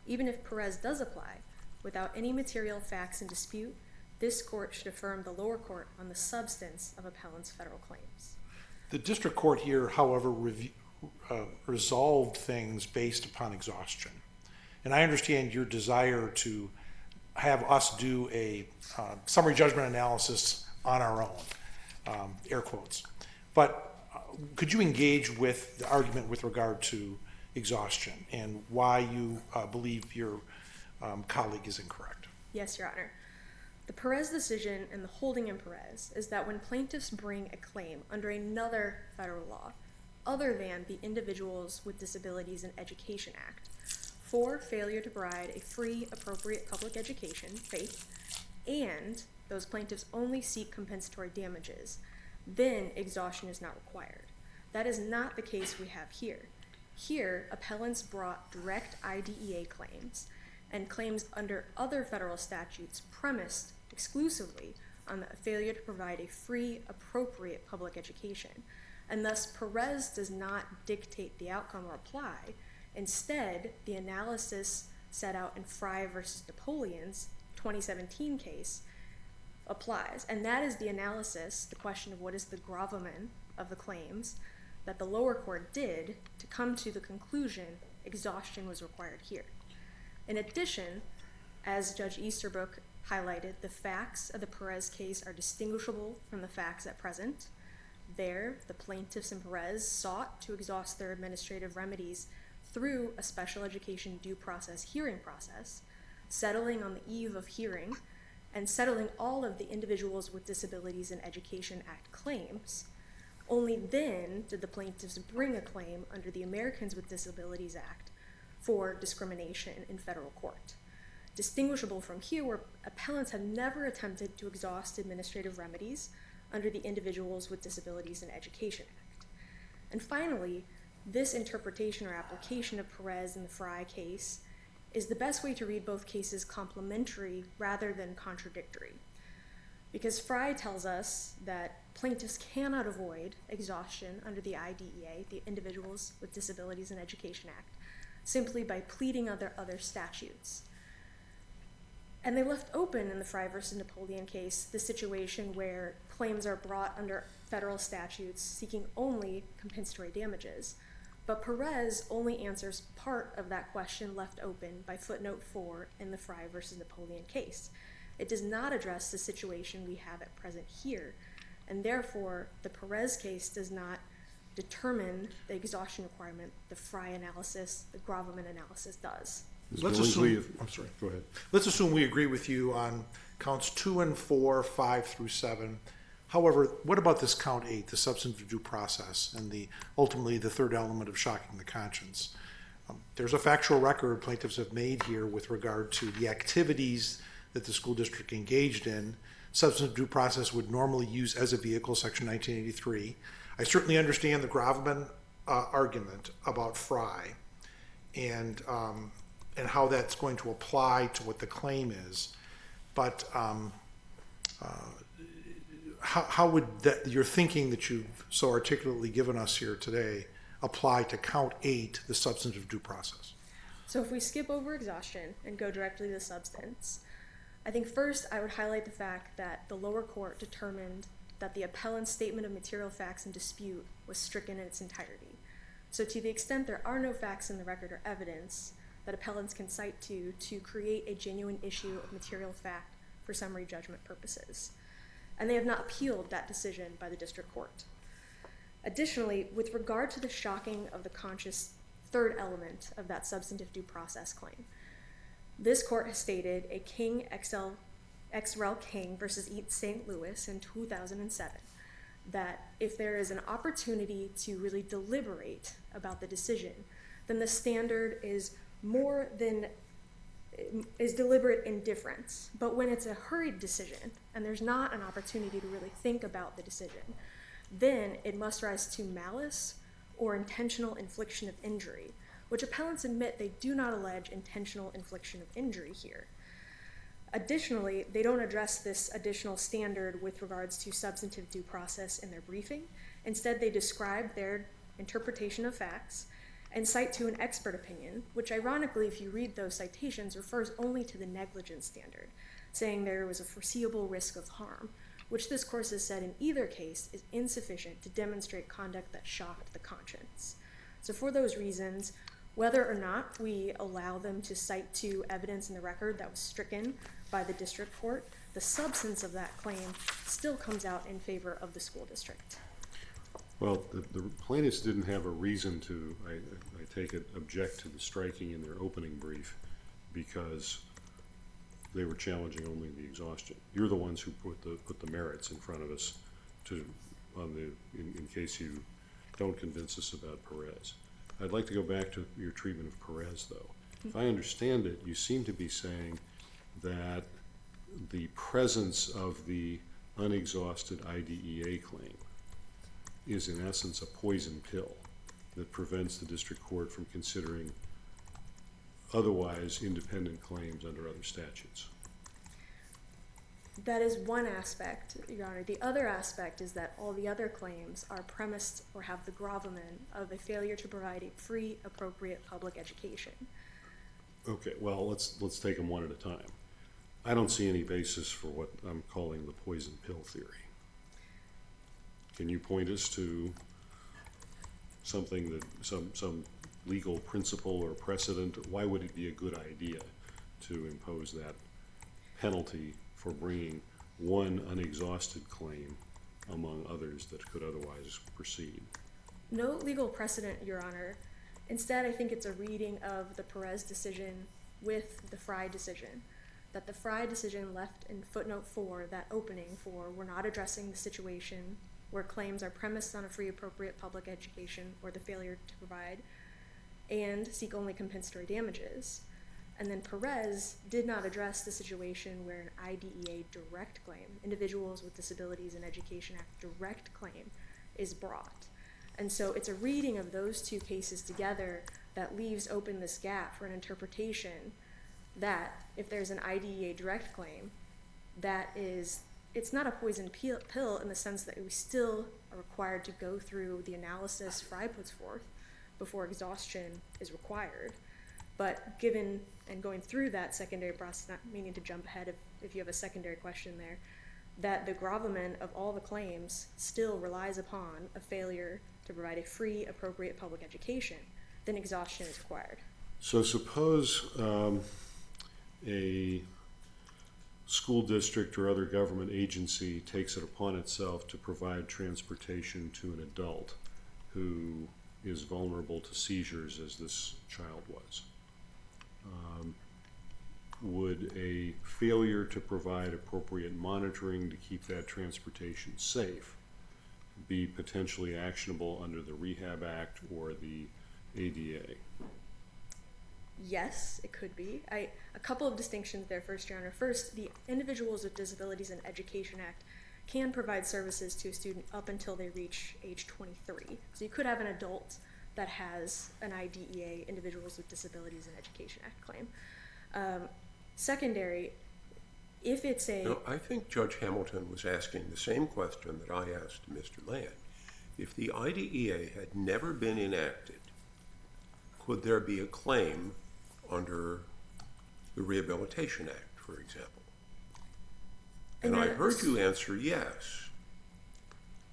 even if Perez does apply, without any material facts in dispute, this court should affirm the lower court on the substance of appellant's federal claims. The district court here, however, resolved things based upon exhaustion. And I understand your desire to have us do a summary judgment analysis on our own, air quotes. But could you engage with the argument with regard to exhaustion and why you believe your colleague is incorrect? Yes, Your Honor. The Perez decision and the holding in Perez is that when plaintiffs bring a claim under another federal law, other than the Individuals with Disabilities in Education Act, for failure to provide a free, appropriate public education, FAPE, and those plaintiffs only seek compensatory damages, then exhaustion is not required. That is not the case we have here. Here, appellants brought direct IDEA claims and claims under other federal statutes premised exclusively on the failure to provide a free, appropriate public education. And thus, Perez does not dictate the outcome or apply. Instead, the analysis set out in Fry versus Napoleon's 2017 case applies. And that is the analysis, the question of what is the gravamen of the claims, that the lower court did to come to the conclusion exhaustion was required here. In addition, as Judge Easterbrook highlighted, the facts of the Perez case are distinguishable from the facts at present. There, the plaintiffs in Perez sought to exhaust their administrative remedies through a special education due process hearing process, settling on the eve of hearing, and settling all of the Individuals with Disabilities in Education Act claims. Only then did the plaintiffs bring a claim under the Americans with Disabilities Act for discrimination in federal court. Distinguishable from here, where appellants have never attempted to exhaust administrative remedies under the Individuals with Disabilities in Education Act. And finally, this interpretation or application of Perez in the Fry case is the best way to read both cases complementary rather than contradictory. Because Fry tells us that plaintiffs cannot avoid exhaustion under the IDEA, the Individuals with Disabilities in Education Act, simply by pleading other statutes. And they left open in the Fry versus Napoleon case the situation where claims are brought under federal statutes seeking only compensatory damages. But Perez only answers part of that question left open by footnote 4 in the Fry versus Napoleon case. It does not address the situation we have at present here, and therefore the Perez case does not determine the exhaustion requirement the Fry analysis, the gravamen analysis does. Let's assume, I'm sorry, go ahead. Let's assume we agree with you on counts 2 and 4, 5 through 7. However, what about this count 8, the substantive due process, and ultimately the third element of shocking the conscience? There's a factual record plaintiffs have made here with regard to the activities that the school district engaged in. Substantive due process would normally use as a vehicle, Section 1983. I certainly understand the gravamen argument about Fry and how that's going to apply to what the claim is. But how would your thinking that you've so articulately given us here today apply to count 8, the substantive due process? So if we skip over exhaustion and go directly to the substance, I think first I would highlight the fact that the lower court determined that the appellant's statement of material facts in dispute was stricken in its entirety. So to the extent there are no facts in the record or evidence that appellants can cite to create a genuine issue of material fact for summary judgment purposes. And they have not appealed that decision by the district court. Additionally, with regard to the shocking of the conscious third element of that substantive due process claim, this court has stated a King ex rel. King versus East St. Louis in 2007 that if there is an opportunity to really deliberate about the decision, then the standard is deliberate indifference. But when it's a hurried decision and there's not an opportunity to really think about the decision, then it must rise to malice or intentional infliction of injury, which appellants admit they do not allege intentional infliction of injury here. Additionally, they don't address this additional standard with regards to substantive due process in their briefing. Instead, they describe their interpretation of facts and cite to an expert opinion, which ironically, if you read those citations, refers only to the negligence standard, saying there was a foreseeable risk of harm, which this course has said in either case is insufficient to demonstrate conduct that shocked the conscience. So for those reasons, whether or not we allow them to cite to evidence in the record that was stricken by the district court, the substance of that claim still comes out in favor of the school district. Well, the plaintiffs didn't have a reason to, I take it, object to the striking in their opening brief because they were challenging only the exhaustion. You're the ones who put the merits in front of us in case you don't convince us about Perez. I'd like to go back to your treatment of Perez, though. If I understand it, you seem to be saying that the presence of the unexhausted IDEA claim is in essence a poison pill that prevents the district court from considering otherwise independent claims under other statutes. That is one aspect, Your Honor. The other aspect is that all the other claims are premised or have the gravamen of a failure to provide a free, appropriate public education. Okay, well, let's take them one at a time. I don't see any basis for what I'm calling the poison pill theory. Can you point us to something that, some legal principle or precedent? Why would it be a good idea to impose that penalty for bringing one unexhausted claim among others that could otherwise proceed? No legal precedent, Your Honor. Instead, I think it's a reading of the Perez decision with the Frye decision. That the Frye decision left in footnote 4 that opening for we're not addressing the situation where claims are premised on a free, appropriate public education or the failure to provide and seek only compensatory damages. And then Perez did not address the situation where an IDEA direct claim, Individuals with Disabilities in Education Act direct claim, is brought. And so it's a reading of those two cases together that leaves open this gap for an interpretation that if there's an IDEA direct claim, that is, it's not a poison pill in the sense that we still are required to go through the analysis Frye puts forth before exhaustion is required. But given and going through that secondary process, not meaning to jump ahead if you have a secondary question there, that the gravamen of all the claims still relies upon a failure to provide a free, appropriate public education, then exhaustion is required. So suppose a school district or other government agency takes it upon itself to provide transportation to an adult who is vulnerable to seizures as this child was. Would a failure to provide appropriate monitoring to keep that transportation safe be potentially actionable under the Rehab Act or the ADA? Yes, it could be. A couple of distinctions there first, Your Honor. First, the Individuals with Disabilities in Education Act can provide services to a student up until they reach age 23. So you could have an adult that has an IDEA, Individuals with Disabilities in Education Act claim. Secondary, if it's a... No, I think Judge Hamilton was asking the same question that I asked Mr. Land. If the IDEA had never been enacted, could there be a claim under the Rehabilitation Act, for example? And I heard you answer yes,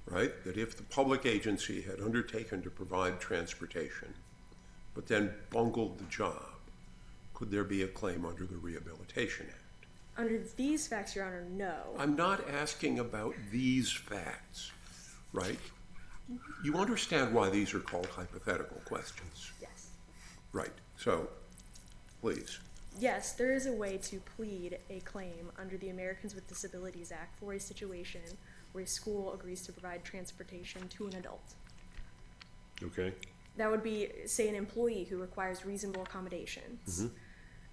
right? That if the public agency had undertaken to provide transportation, but then bungled the job, could there be a claim under the Rehabilitation Act? Under these facts, Your Honor, no. I'm not asking about these facts, right? You understand why these are called hypothetical questions? Yes. Right. So, please. Yes, there is a way to plead a claim under the Americans with Disabilities Act for a situation where a school agrees to provide transportation to an adult. Okay. That would be, say, an employee who requires reasonable accommodations.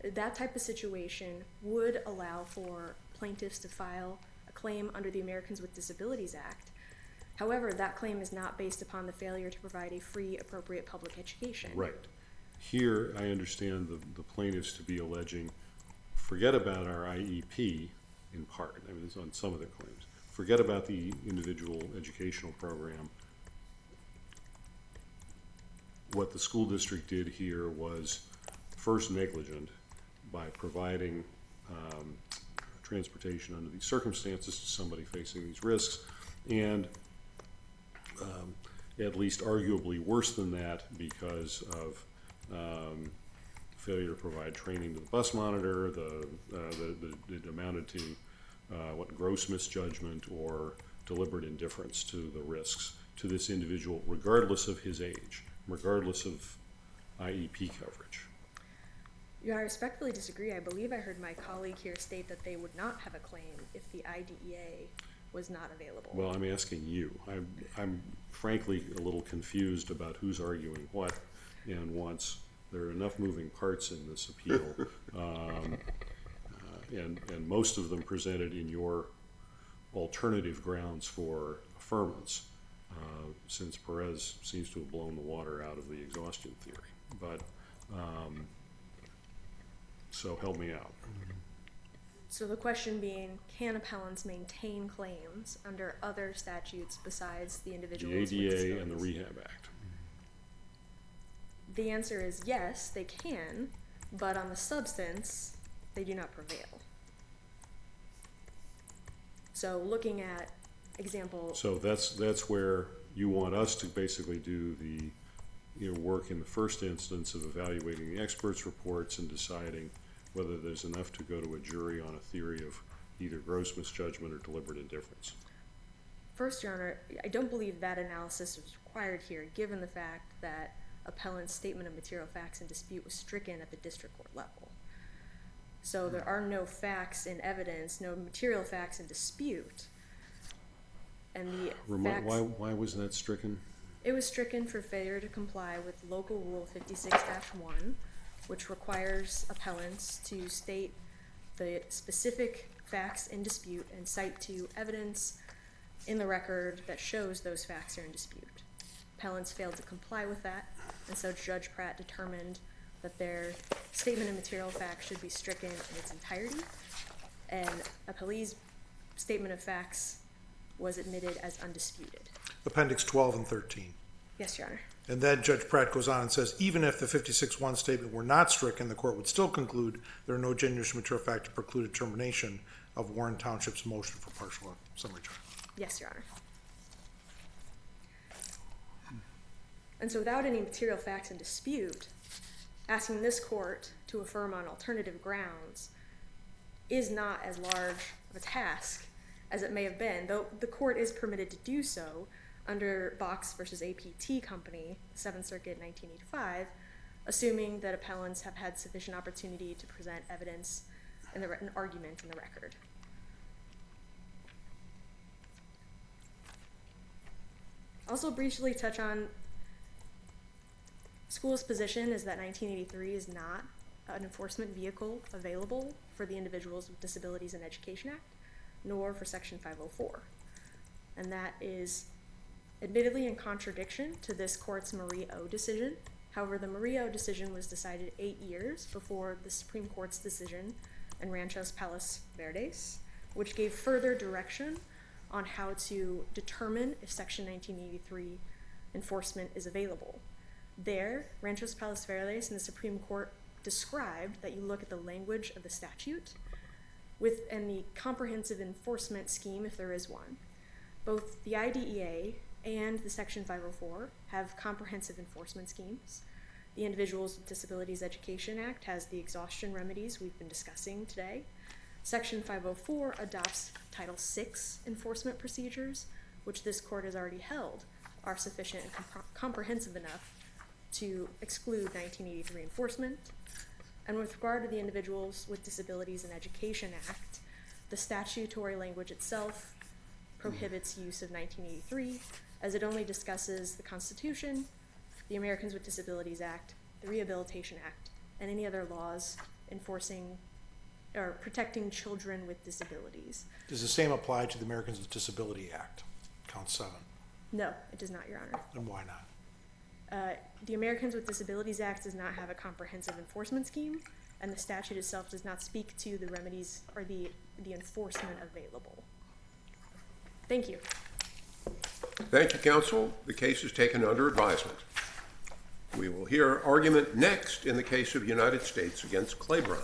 That type of situation would allow for plaintiffs to file a claim under the Americans with Disabilities Act. However, that claim is not based upon the failure to provide a free, appropriate public education. Right. Here, I understand the plaintiffs to be alleging forget about our IEP in part, I mean, it's on some of the claims. Forget about the individual educational program. What the school district did here was first negligent by providing transportation under these circumstances to somebody facing these risks, and at least arguably worse than that because of failure to provide training to the bus monitor, it amounted to gross misjudgment or deliberate indifference to the risks to this individual, regardless of his age, regardless of IEP coverage. I respectfully disagree. I believe I heard my colleague here state that they would not have a claim if the IDEA was not available. Well, I'm asking you. I'm frankly a little confused about who's arguing what and once. There are enough moving parts in this appeal, and most of them presented in your alternative grounds for affirmance, since Perez seems to have blown the water out of the exhaustion theory. But so help me out. So the question being, can appellants maintain claims under other statutes besides the The individuals with ADA disabilities? and the Rehab Act. The answer is yes, they can, but on the substance, they do not prevail. So looking at example, So that's where you want us to basically do the work in the first instance of evaluating the experts' reports and deciding whether there's enough to go to a jury on a theory of either gross misjudgment or deliberate indifference. first, Your Honor, I don't believe that analysis is required here, given the fact that appellant's statement of material facts in dispute was stricken at the district court level. So there are no facts in evidence, no material facts in dispute. And the facts, Why was that stricken? it was stricken for failure to comply with Local Rule 56-1, which requires appellants to state the specific facts in dispute and cite to evidence in the record that shows those facts are in dispute. Appellants failed to comply with that, and so Judge Pratt determined that their statement of material facts should be stricken in its entirety, and appellee's statement of facts was admitted as undisputed. Appendix 12 and 13. Yes, Your Honor. And then Judge Pratt goes on and says, even if the 56-1 statement were not stricken, the court would still conclude there are no genuine material fact to preclude a termination of Warren Township's motion for partial summary judgment. Yes, Your Honor. And so without any material facts in dispute, asking this court to affirm on alternative grounds is not as large of a task as it may have been, though the court is permitted to do so under Box versus APT Company, 7th Circuit, 1985, assuming that appellants have had sufficient opportunity to present evidence and an argument in the record. Also briefly touch on school's position is that 1983 is not an enforcement vehicle available for the Individuals with Disabilities in Education Act, nor for Section 504. And that is admittedly in contradiction to this court's Marie O decision. However, the Marie O decision was decided 8 years before the Supreme Court's decision in Ranchos Palos Verdes, which gave further direction on how to determine if Section 1983 enforcement is available. There, Ranchos Palos Verdes and the Supreme Court described that you look at the language of the statute and the comprehensive enforcement scheme, if there is one. Both the IDEA and the Section 504 have comprehensive enforcement schemes. The Individuals with Disabilities Education Act has the exhaustion remedies we've been discussing today. Section 504 adopts Title VI enforcement procedures, which this court has already held are sufficient and comprehensive enough to exclude 1983 enforcement. And with regard to the Individuals with Disabilities in Education Act, the statutory language itself prohibits use of 1983, as it only discusses the Constitution, the Americans with Disabilities Act, the Rehabilitation Act, and any other laws enforcing or protecting children with disabilities. Does the same apply to the Americans with Disability Act, count 7? No, it does not, Your Honor. And why not? The Americans with Disabilities Act does not have a comprehensive enforcement scheme, and the statute itself does not speak to the remedies or the enforcement available. Thank you. Thank you, counsel. The case is taken under advisement. We will hear argument next in the case of United States against Claiborne.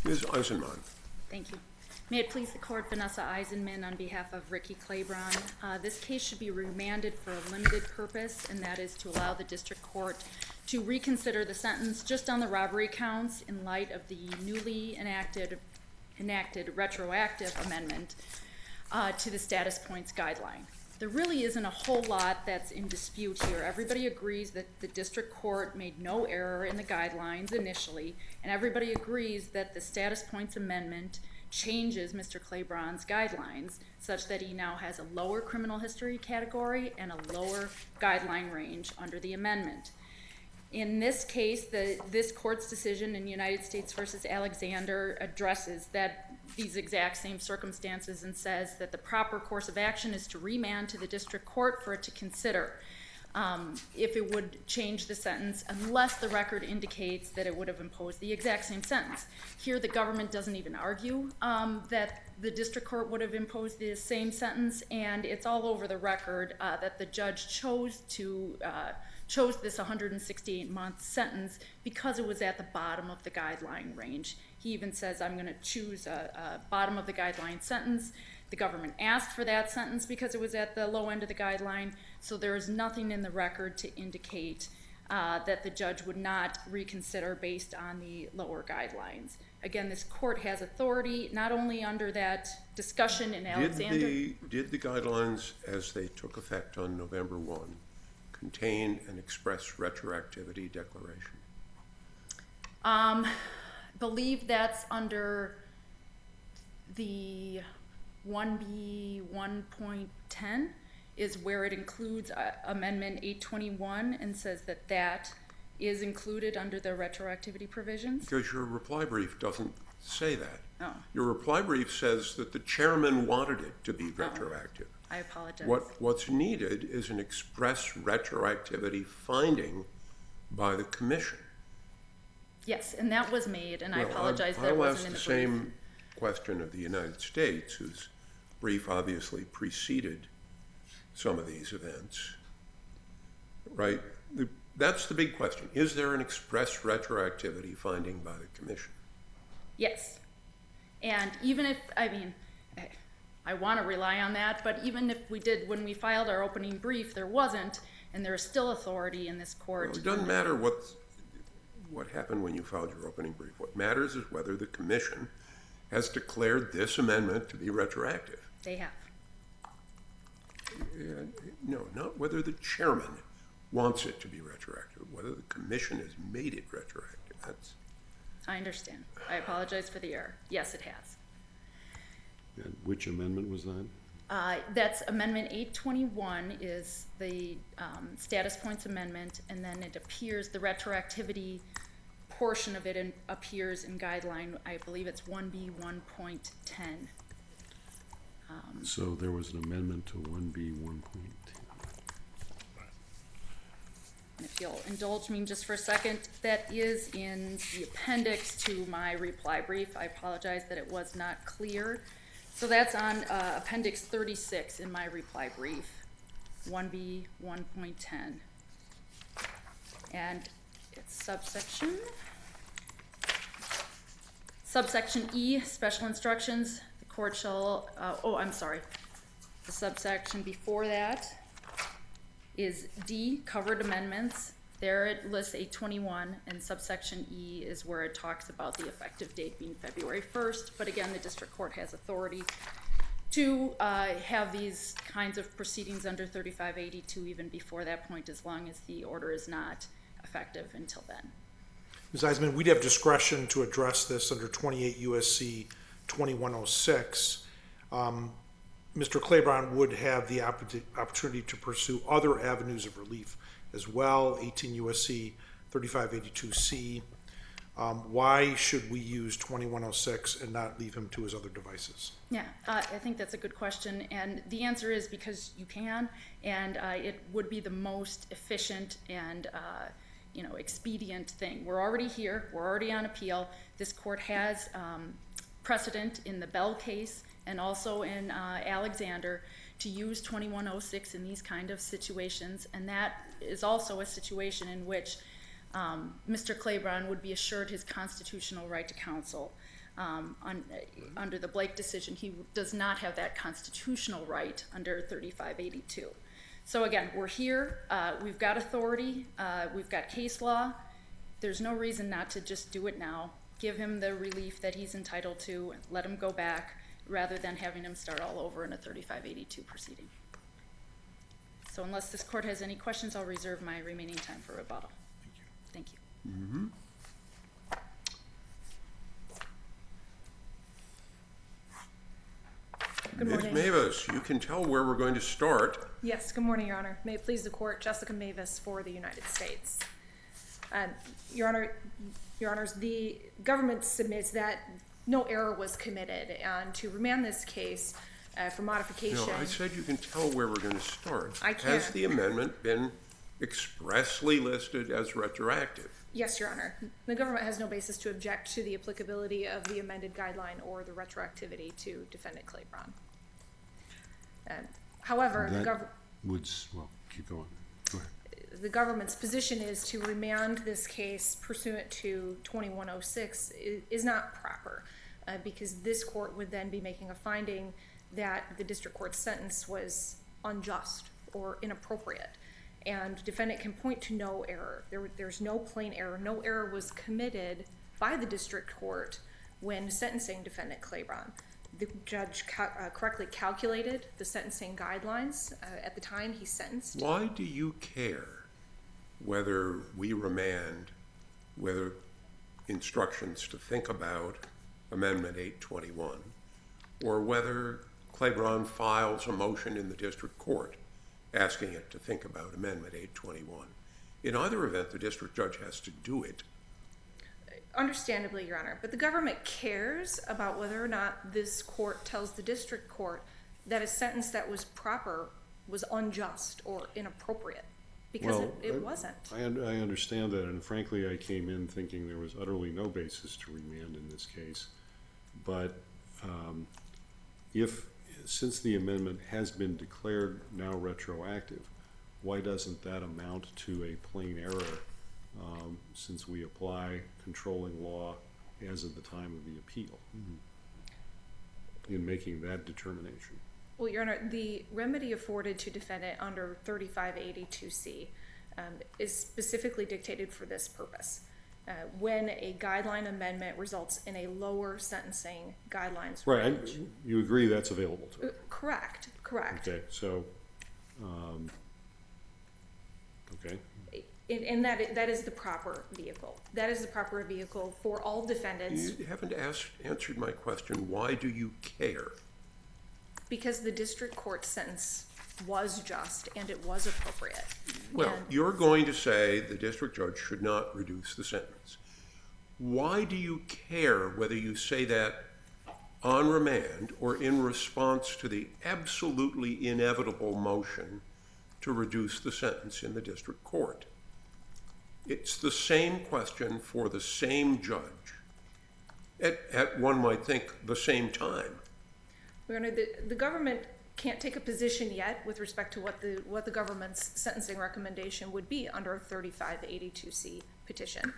Ms. Eisenman. Thank you. May it please the court, Vanessa Eisenman on behalf of Ricky Claiborne. This case should be remanded for a limited purpose, and that is to allow the district court to reconsider the sentence just on the robbery counts in light of the newly enacted retroactive amendment to the status points guideline. There really isn't a whole lot that's in dispute here. Everybody agrees that the district court made no error in the guidelines initially, and everybody agrees that the status points amendment changes Mr. Claiborne's guidelines such that he now has a lower criminal history category and a lower guideline range under the amendment. In this case, this court's decision in United States versus Alexander addresses these exact same circumstances and says that the proper course of action is to remand to the district court for it to consider if it would change the sentence unless the record indicates that it would have imposed the exact same sentence. Here, the government doesn't even argue that the district court would have imposed the same sentence, and it's all over the record that the judge chose this 168-month sentence because it was at the bottom of the guideline range. He even says, I'm going to choose a bottom of the guideline sentence. The government asked for that sentence because it was at the low end of the guideline, so there is nothing in the record to indicate that the judge would not reconsider based on the lower guidelines. Again, this court has authority not only under that discussion in Alexander. Did the guidelines, as they took effect on November 1, contain an express retroactivity declaration? Believe that's under the 1B 1.10 is where it includes Amendment 821 and says that that is included under the retroactivity provisions. Because your reply brief doesn't say that. Oh. Your reply brief says that the chairman wanted it to be retroactive. I apologize. What's needed is an express retroactivity finding by the commission. Yes, and that was made, and I Well, apologize that I'll wasn't ask in the the brief. same question of the United States, whose brief obviously preceded some of these events, right? That's the big question. Is there an express retroactivity finding by the commission? Yes. And even if, I want to rely on that, but even if we did, when we filed our opening brief, there wasn't, and there is still authority in this court. Well, it doesn't matter what happened when you filed your opening brief. What matters is whether the commission has declared this amendment to be retroactive. They have. No, not whether the chairman wants it to be retroactive, whether the commission has made it retroactive. I understand. I apologize for the error. Yes, it has. And which amendment was that? That's Amendment 821 is the status points amendment, and then it appears, the retroactivity portion of it appears in guideline, I believe it's 1B 1.10. So there was an amendment to 1B 1.10. And if you'll indulge me just for a second, that is in the appendix to my reply brief. I apologize that it was not clear. So that's on Appendix 36 in my reply brief, 1B 1.10. And it's subsection E, special instructions. The court shall, the subsection before that is D, covered amendments. There it lists 821, and subsection E is where it talks about the effective date being February 1st. But again, the district court has authority to have these kinds of proceedings under 3582 even before that point, as long as the order is not effective until then. Ms. Eisman, we'd have discretion to address this under 28 U.S.C. 2106. Ms. Mr. Claiborne would have the opportunity to pursue other avenues of relief as well, 18 USC 3582C. Why should we use 2106 and not leave him to his other devices? Yeah, I think that's a good question, and the answer is because you can, and it would be the most efficient and expedient thing. We're already here, we're already on appeal. This court has precedent in the Bell case and also in Alexander to use 2106 in these kind of situations, and that is also a situation in which Mr. Claiborne would be assured his constitutional right to counsel. Under the Blake decision, he does not have that constitutional right under 3582. So again, we're here, we've got authority, we've got case law. There's no reason not to just do it now. Give him the relief that he's entitled to, let him go back, rather than having him start all over in a 3582 proceeding. So unless this court has any questions, I'll reserve my remaining time for rebuttal. Thank you. Good Ms. morning. Mavis, you can tell where we're going to start. Yes, good morning, Your Honor. May it please the court, Jessica Mavis for the United States. Your Honors, the government submits that no error was committed, and to remand this case for modification. No, I said you can tell where we're going to start. I can. Has the amendment been expressly listed as retroactive? Yes, Your Honor. The government has no basis to object to the applicability of the amended guideline or the retroactivity to Defendant Claiborne. However, Keep going. Go ahead. the government's position is to remand this case pursuant to 2106 is not proper, because this court would then be making a finding that the district court's sentence was unjust or inappropriate. And defendant can point to no error. There's no plain error. No error was committed by the district court when sentencing Defendant Claiborne. The judge correctly calculated the sentencing guidelines at the time he sentenced. Why do you care whether we remand, whether instructions to think about Amendment 821, or whether Claiborne files a motion in the district court asking it to think about Amendment 821? In either event, the district judge has to do it. Understandably, Your Honor, but the government cares about whether or not this court tells the district court that a sentence that was proper was unjust or inappropriate, because it wasn't. I understand that, and frankly, I came in thinking there was utterly no basis to remand in this case. But since the amendment has been declared now retroactive, why doesn't that amount to a plain error, since we apply controlling law as of the time of the appeal in making that determination? Well, Your Honor, the remedy afforded to defendant under 3582C is specifically dictated for this purpose. When a guideline amendment results in a lower sentencing guidelines Right, range. you agree that's available to it? Correct. Okay, so, okay. And that is the proper vehicle. That is the proper vehicle for all defendants. You haven't answered my question. Why do you care? Because the district court sentence was just and it was appropriate. Well, you're going to say the district judge should not reduce the sentence. Why do you care whether you say that on remand or in response to the absolutely inevitable motion to reduce the sentence in the district court? It's the same question for the same judge at one might think the same time. Your Honor, the government can't take a position yet with respect to what the government's sentencing recommendation would be under a 3582C petition.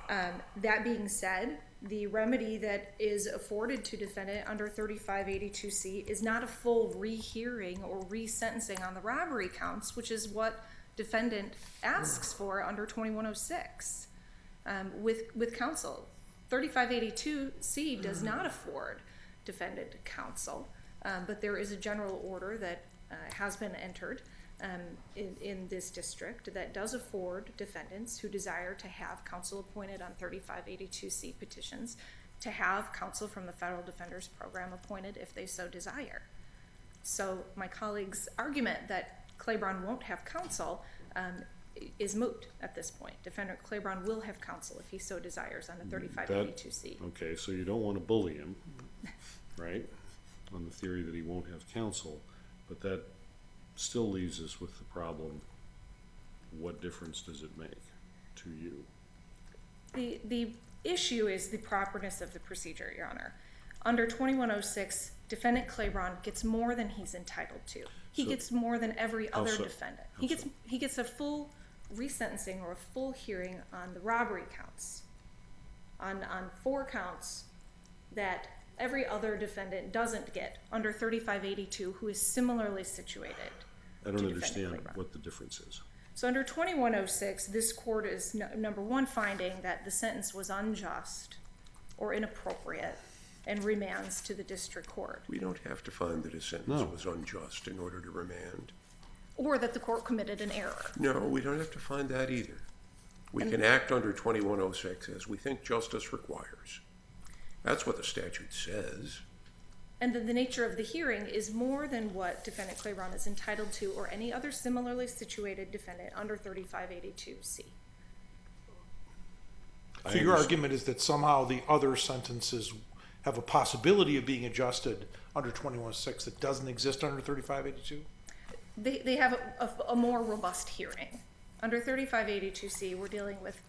That being said, the remedy that is afforded to defendant under 3582C is not a full rehearing or resentencing on the robbery counts, which is what defendant asks for under 2106 with counsel. 3582C does not afford defendant counsel, but there is a general order that has been entered in this district that does afford defendants who desire to have counsel appointed on 3582C petitions to have counsel from the Federal Defenders Program appointed if they so desire. So my colleague's argument that Claiborne won't have counsel is moot at this point. Defendant Claiborne will have counsel if he so desires under 3582C. Okay, so you don't want to bully him, right? On the theory that he won't have counsel, but that still leaves us with the problem, what difference does it make to you? The issue is the properness of the procedure, Your Honor. Under 2106, Defendant Claiborne gets more than he's entitled to. He gets more than every other so? defendant. How He gets a full resentencing or a full hearing on the robbery counts, on 4 counts that every other defendant doesn't get under 3582 who is similarly situated. I don't to understand Defendant Claiborne. what the difference is. So under 2106, this court is number one finding that the sentence was unjust or inappropriate and remands to the district court, We don't have to find that his sentence No. was unjust in order to remand. or that the court committed an error. No, we don't have to find that either. We can act under 2106 as we think justice requires. That's what the statute says. And then the nature of the hearing is more than what Defendant Claiborne is entitled to or any other similarly situated defendant under 3582C. I So your understand. argument is that somehow the other sentences have a possibility of being adjusted under 2106 that doesn't exist under 3582? They have a more robust hearing. Under 3582C, we're dealing with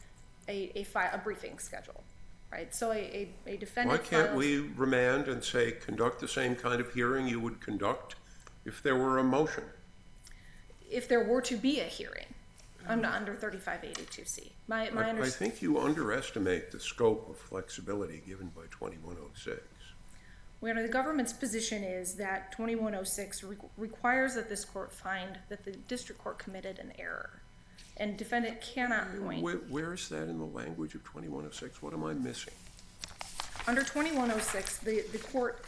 a briefing schedule, right? So a defendant Why can't files- we remand and say, conduct the same kind of hearing you would conduct if there were a motion? if there were to be a hearing under 3582C. My I understanding. think you underestimate the scope of flexibility given by 2106. Where the government's position is that 2106 requires that this court find that the district court committed an error. And defendant cannot point. Where is that in the language of 2106? What am I missing? Under 2106, the court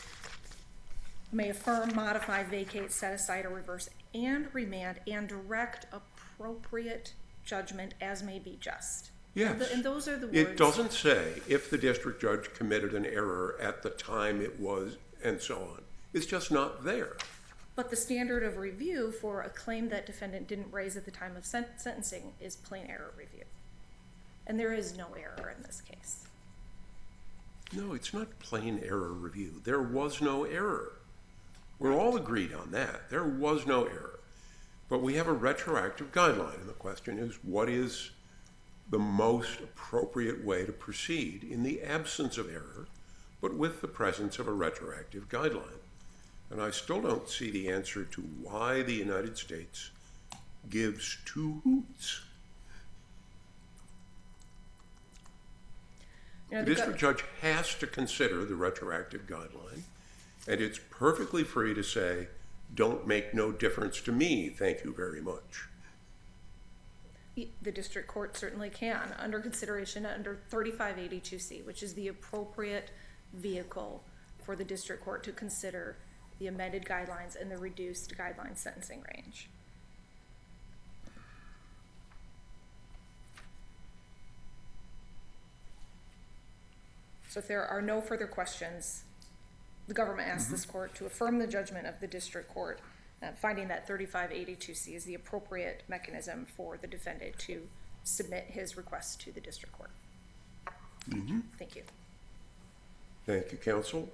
may affirm, modify, vacate, set aside, or reverse, and remand, and direct appropriate judgment as may be just. Yes. And those are the words. It doesn't say if the district judge committed an error at the time it was, and so on. It's just not there. But the standard of review for a claim that defendant didn't raise at the time of sentencing is plain error review. And there is no error in this case. No, it's not plain error review. There was no error. We're all agreed on that. There was no error. But we have a retroactive guideline, and the question is, what is the most appropriate way to proceed in the absence of error, but with the presence of a retroactive guideline? And I still don't see the answer to why the United States gives 2 hoots. You know, The district judge has to consider the retroactive guideline, and it's perfectly free to say, don't make no difference to me, thank you very much. The district court certainly can, under consideration under 3582C, which is the appropriate vehicle for the district court to consider the amended guidelines and the reduced guideline sentencing range. So if there are no further questions, the government asks this court to affirm the judgment of the district court, finding that 3582C is the appropriate mechanism for the defendant to submit his request to the district court. Thank you. Thank you, counsel.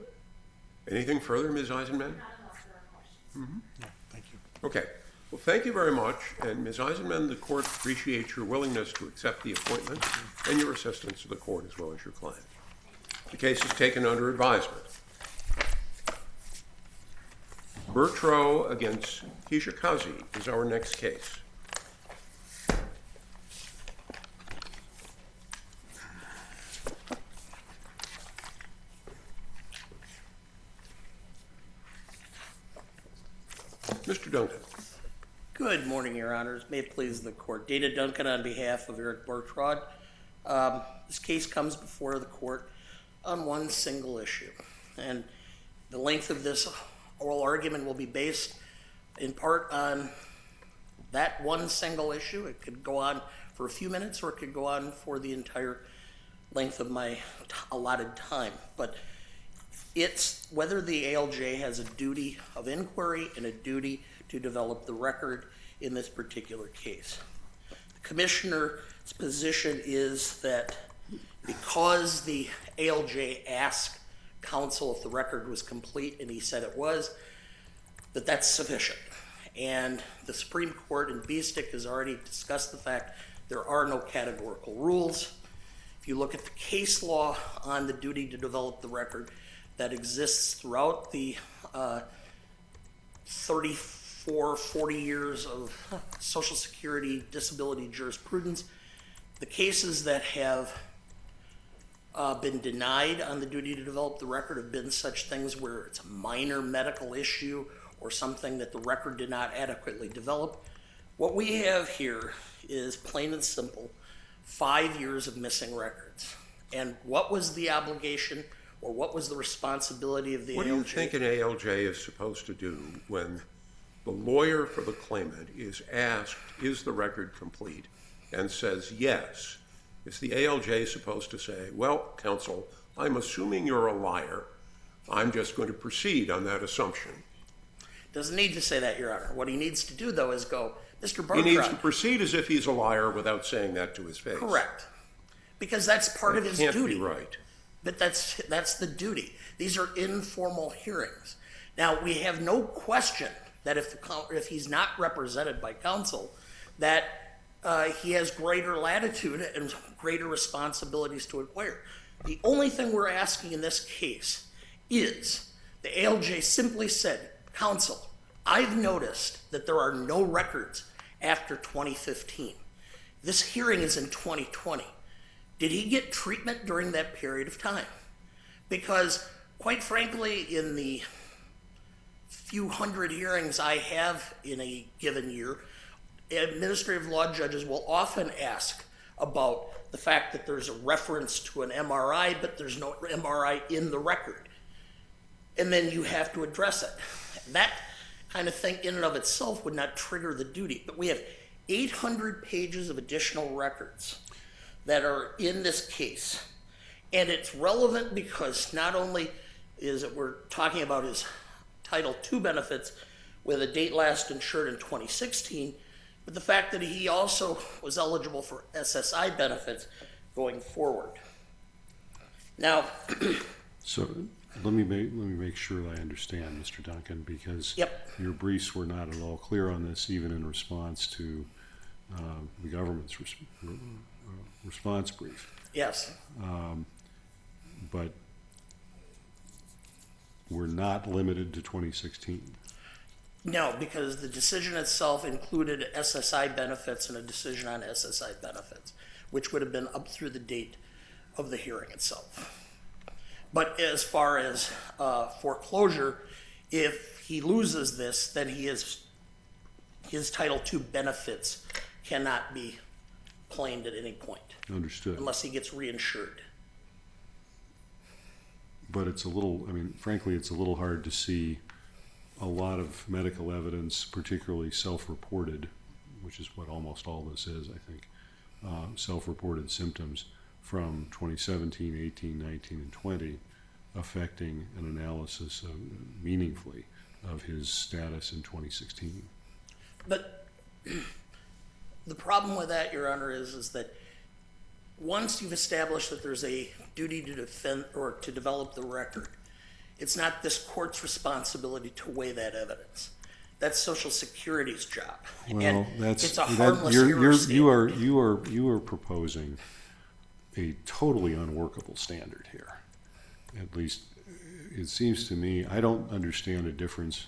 Anything further, Ms. Eisenman? No, thank you. Okay. Well, thank you very much. And Ms. Eisenman, the court appreciates your willingness to accept the appointment and your assistance to the court as well as your client. The case is taken under advisement. Bertro against Kishikaze is our next case. Mr. Duncan. Good morning, Your Honors. May it please the court. Dana Duncan on behalf of Eric Bertrand. This case comes before the court on one single issue. And the length of this oral argument will be based in part on that one single issue. It could go on for a few minutes or it could go on for the entire length of my allotted time. But It's whether the ALJ has a duty of inquiry and a duty to develop the record in this particular case. The commissioner's position is that because the ALJ asked counsel if the record was complete and he said it was, that that's sufficient. And the Supreme Court in Bestick has already discussed the fact there are no categorical rules. If you look at the case law on the duty to develop the record that exists throughout the 34, 40 years of Social Security disability jurisprudence, the cases that have been denied on the duty to develop the record have been such things where it's a minor medical issue or something that the record did not adequately develop. What we have here is plain and simple 5 years of missing records. And what was the obligation or what was the responsibility of the ALJ? What do you think an ALJ is supposed to do when the lawyer for the claimant is asked, is the record complete, and says yes? Is the ALJ supposed to say, well, counsel, I'm assuming you're a liar. I'm just going to proceed on that assumption? Doesn't need to say that, Your Honor. What he needs to do, though, is go, Mr. He needs to Bertrand. proceed as if he's a liar without saying that to his face. Correct. Because that's part of his duty. Can't be right. But that's the duty. These are informal hearings. Now, we have no question that if he's not represented by counsel, that he has greater latitude and greater responsibilities to inquire. The only thing we're asking in this case is the ALJ simply said, counsel, I've noticed that there are no records after 2015. This hearing is in 2020. Did he get treatment during that period of time? Because, quite frankly, in the few hundred hearings I have in a given year, administrative law judges will often ask about the fact that there's a reference to an MRI, but there's no MRI in the record. And then you have to address it. That kind of thing in and of itself would not trigger the duty. But we have 800 pages of additional records that are in this case. And it's relevant because not only is it we're talking about his Title II benefits with a date last insured in 2016, but the fact that he also was eligible for SSI benefits going forward. Now, So let me make sure I understand, Mr. Duncan, because Yep. your briefs were not at all clear on this, even in response to the government's response brief. yes, But we're not limited to 2016. no, because the decision itself included SSI benefits and a decision on SSI benefits, which would have been up through the date of the hearing itself. But as far as foreclosure, if he loses this, then his Title II benefits cannot be claimed at any point Understood. unless he gets reinsured. But it's a little, I mean, frankly, it's a little hard to see a lot of medical evidence, particularly self-reported, which is what almost all this is, I think, self-reported symptoms from 2017, 18, 19, and 20 affecting an analysis meaningfully of his status in 2016. But the problem with that, Your Honor, is that once you've established that there's a duty to defend or to develop the record, it's not this court's responsibility to weigh that evidence. That's Social Security's job. Well, And that's it's a harmless you're, error you are proposing a totally unworkable standard here. At least it seems to me, I don't understand any difference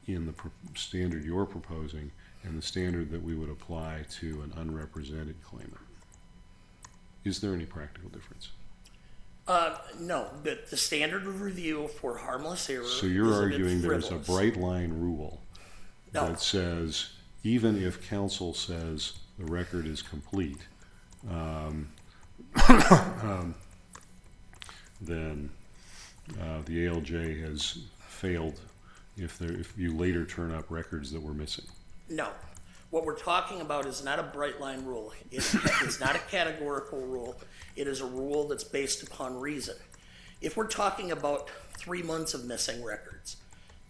in the standard you're proposing and the standard that we would apply to an unrepresented claimant. Is there any practical difference? No, but the standard of review for harmless error So you're is a bit arguing there's a frivolous. bright line rule No. that says even if counsel says the record is complete, then the ALJ has failed if you later turn up records that were missing. No. What we're talking about is not a bright line rule. It's not a categorical rule. It is a rule that's based upon reason. If we're talking about 3 months of missing records,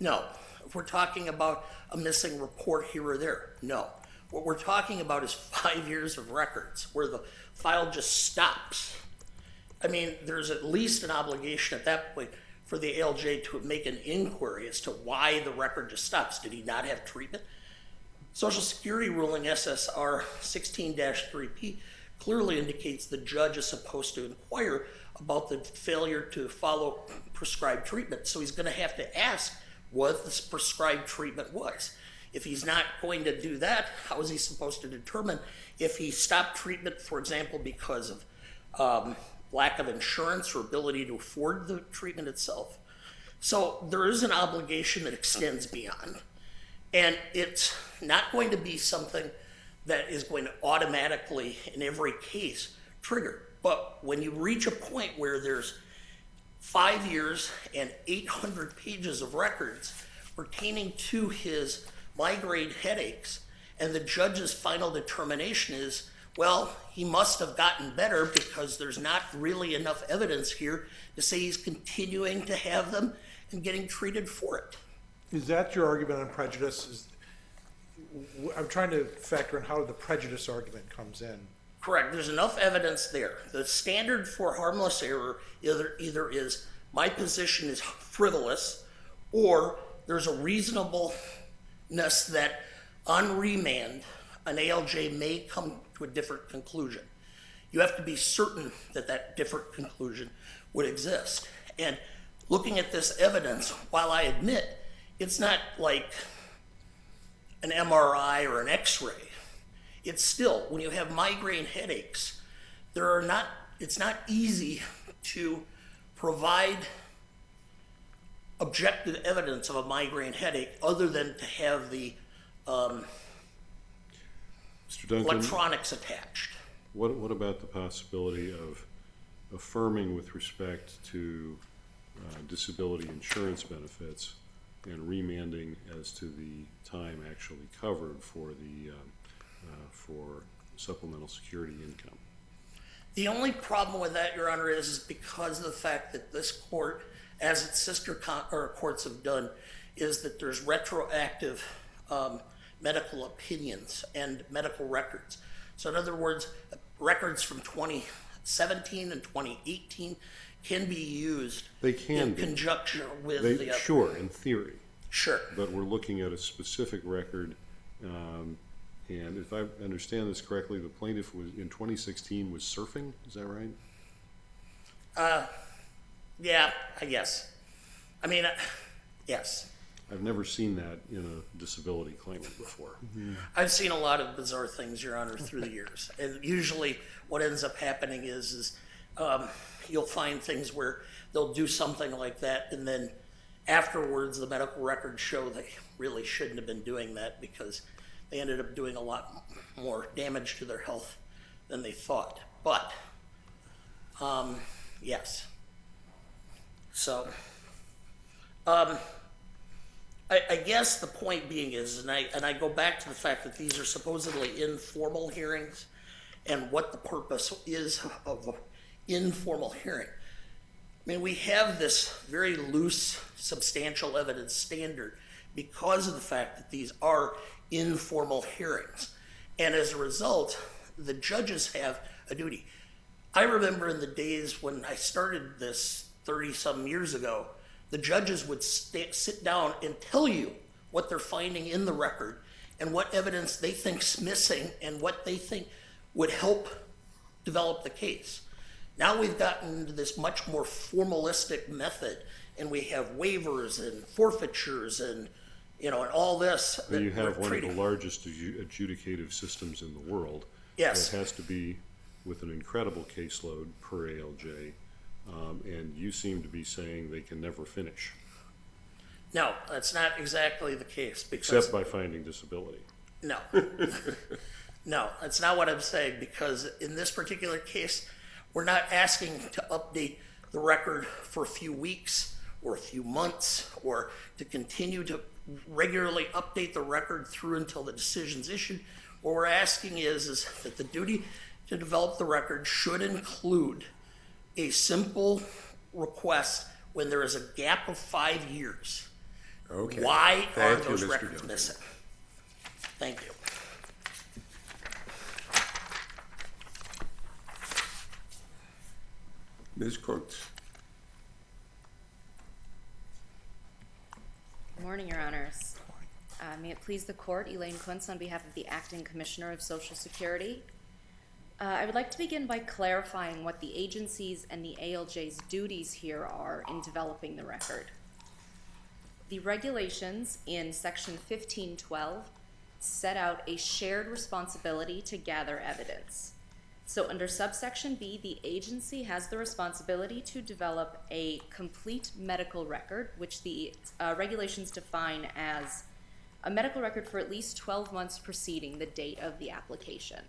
no. If we're talking about a missing report here or there, no. What we're talking about is 5 years of records where the file just stops. I mean, there's at least an obligation at that point for the ALJ to make an inquiry as to why the record just stops. Did he not have treatment? Social Security ruling SSR 16-3P clearly indicates the judge is supposed to inquire about the failure to follow prescribed treatment. So he's going to have to ask what this prescribed treatment was. If he's not going to do that, how is he supposed to determine if he stopped treatment, for example, because of lack of insurance or ability to afford the treatment itself? So there is an obligation that extends beyond. And it's not going to be something that is going to automatically, in every case, trigger. But when you reach a point where there's 5 years and 800 pages of records pertaining to his migraine headaches, and the judge's final determination is, well, he must have gotten better because there's not really enough evidence here to say he's continuing to have them and getting treated for it. Is that your argument on prejudice? I'm trying to factor in how the prejudice argument comes in. Correct. There's enough evidence there. The standard for harmless error either is my position is frivolous, or there's a reasonableness that on remand, an ALJ may come to a different conclusion. You have to be certain that that different conclusion would exist. And looking at this evidence, while I admit it's not like an MRI or an X-ray, it's still, when you have migraine headaches, it's not easy to provide objective evidence of a migraine headache other than to have the Mr. Duncan, electronics attached. what about the possibility of affirming with respect to disability insurance benefits and remanding as to the time actually covered for the for supplemental security income? The only problem with that, Your Honor, is because of the fact that this court, as its sister courts have done, is that there's retroactive medical opinions and medical records. So in other words, records from 2017 and 2018 can be used in conjunction with the other. Sure, in theory. Sure. But we're looking at a specific record, and if I understand this correctly, the plaintiff was in 2016 was surfing. Is that right? Yeah, I guess. I mean, yes. I've never seen that in a disability claimant before. I've seen a lot of bizarre things, Your Honor, through the years. And usually what ends up happening is you'll find things where they'll do something like that, and then afterwards the medical records show they really shouldn't have been doing that because they ended up doing a lot more damage to their health than they thought. But, yes. So, I guess the point being is, and I go back to the fact that these are supposedly informal hearings, and what the purpose is of an informal hearing. I mean, we have this very loose, substantial evidence standard because of the fact that these are informal hearings. And as a result, the judges have a duty. I remember in the days when I started this 30-some years ago, the judges would sit down and tell you what they're finding in the record and what evidence they think's missing and what they think would help develop the case. Now we've gotten into this much more formalistic method, and we have waivers and forfeitures and and all this. And you have one of the largest adjudicative systems in the world. Yes. It has to be with an incredible caseload per ALJ. And you seem to be saying they can never finish. No, that's not exactly the case. Except by finding disability. No. No, that's not what I'm saying, because in this particular case, we're not asking to update the record for a few weeks or a few months or to continue to regularly update the record through until the decision's issued. What we're asking is that the duty to develop the record should include a simple request when there is a gap of 5 years? Okay. Why are Thank you, those Mr. records Duncan. missing? Thank you. Ms. Kuntz. Good morning, Your Honors. May it please the Court, Elaine Kuntz on behalf of the Acting Commissioner of Social Security. I would like to begin by clarifying what the agency's and the ALJ's duties here are in developing the record. The regulations in Section 1512 set out a shared responsibility to gather evidence. So under subsection B, the agency has the responsibility to develop a complete medical record, which the regulations define as a medical record for at least 12 months preceding the date of the application.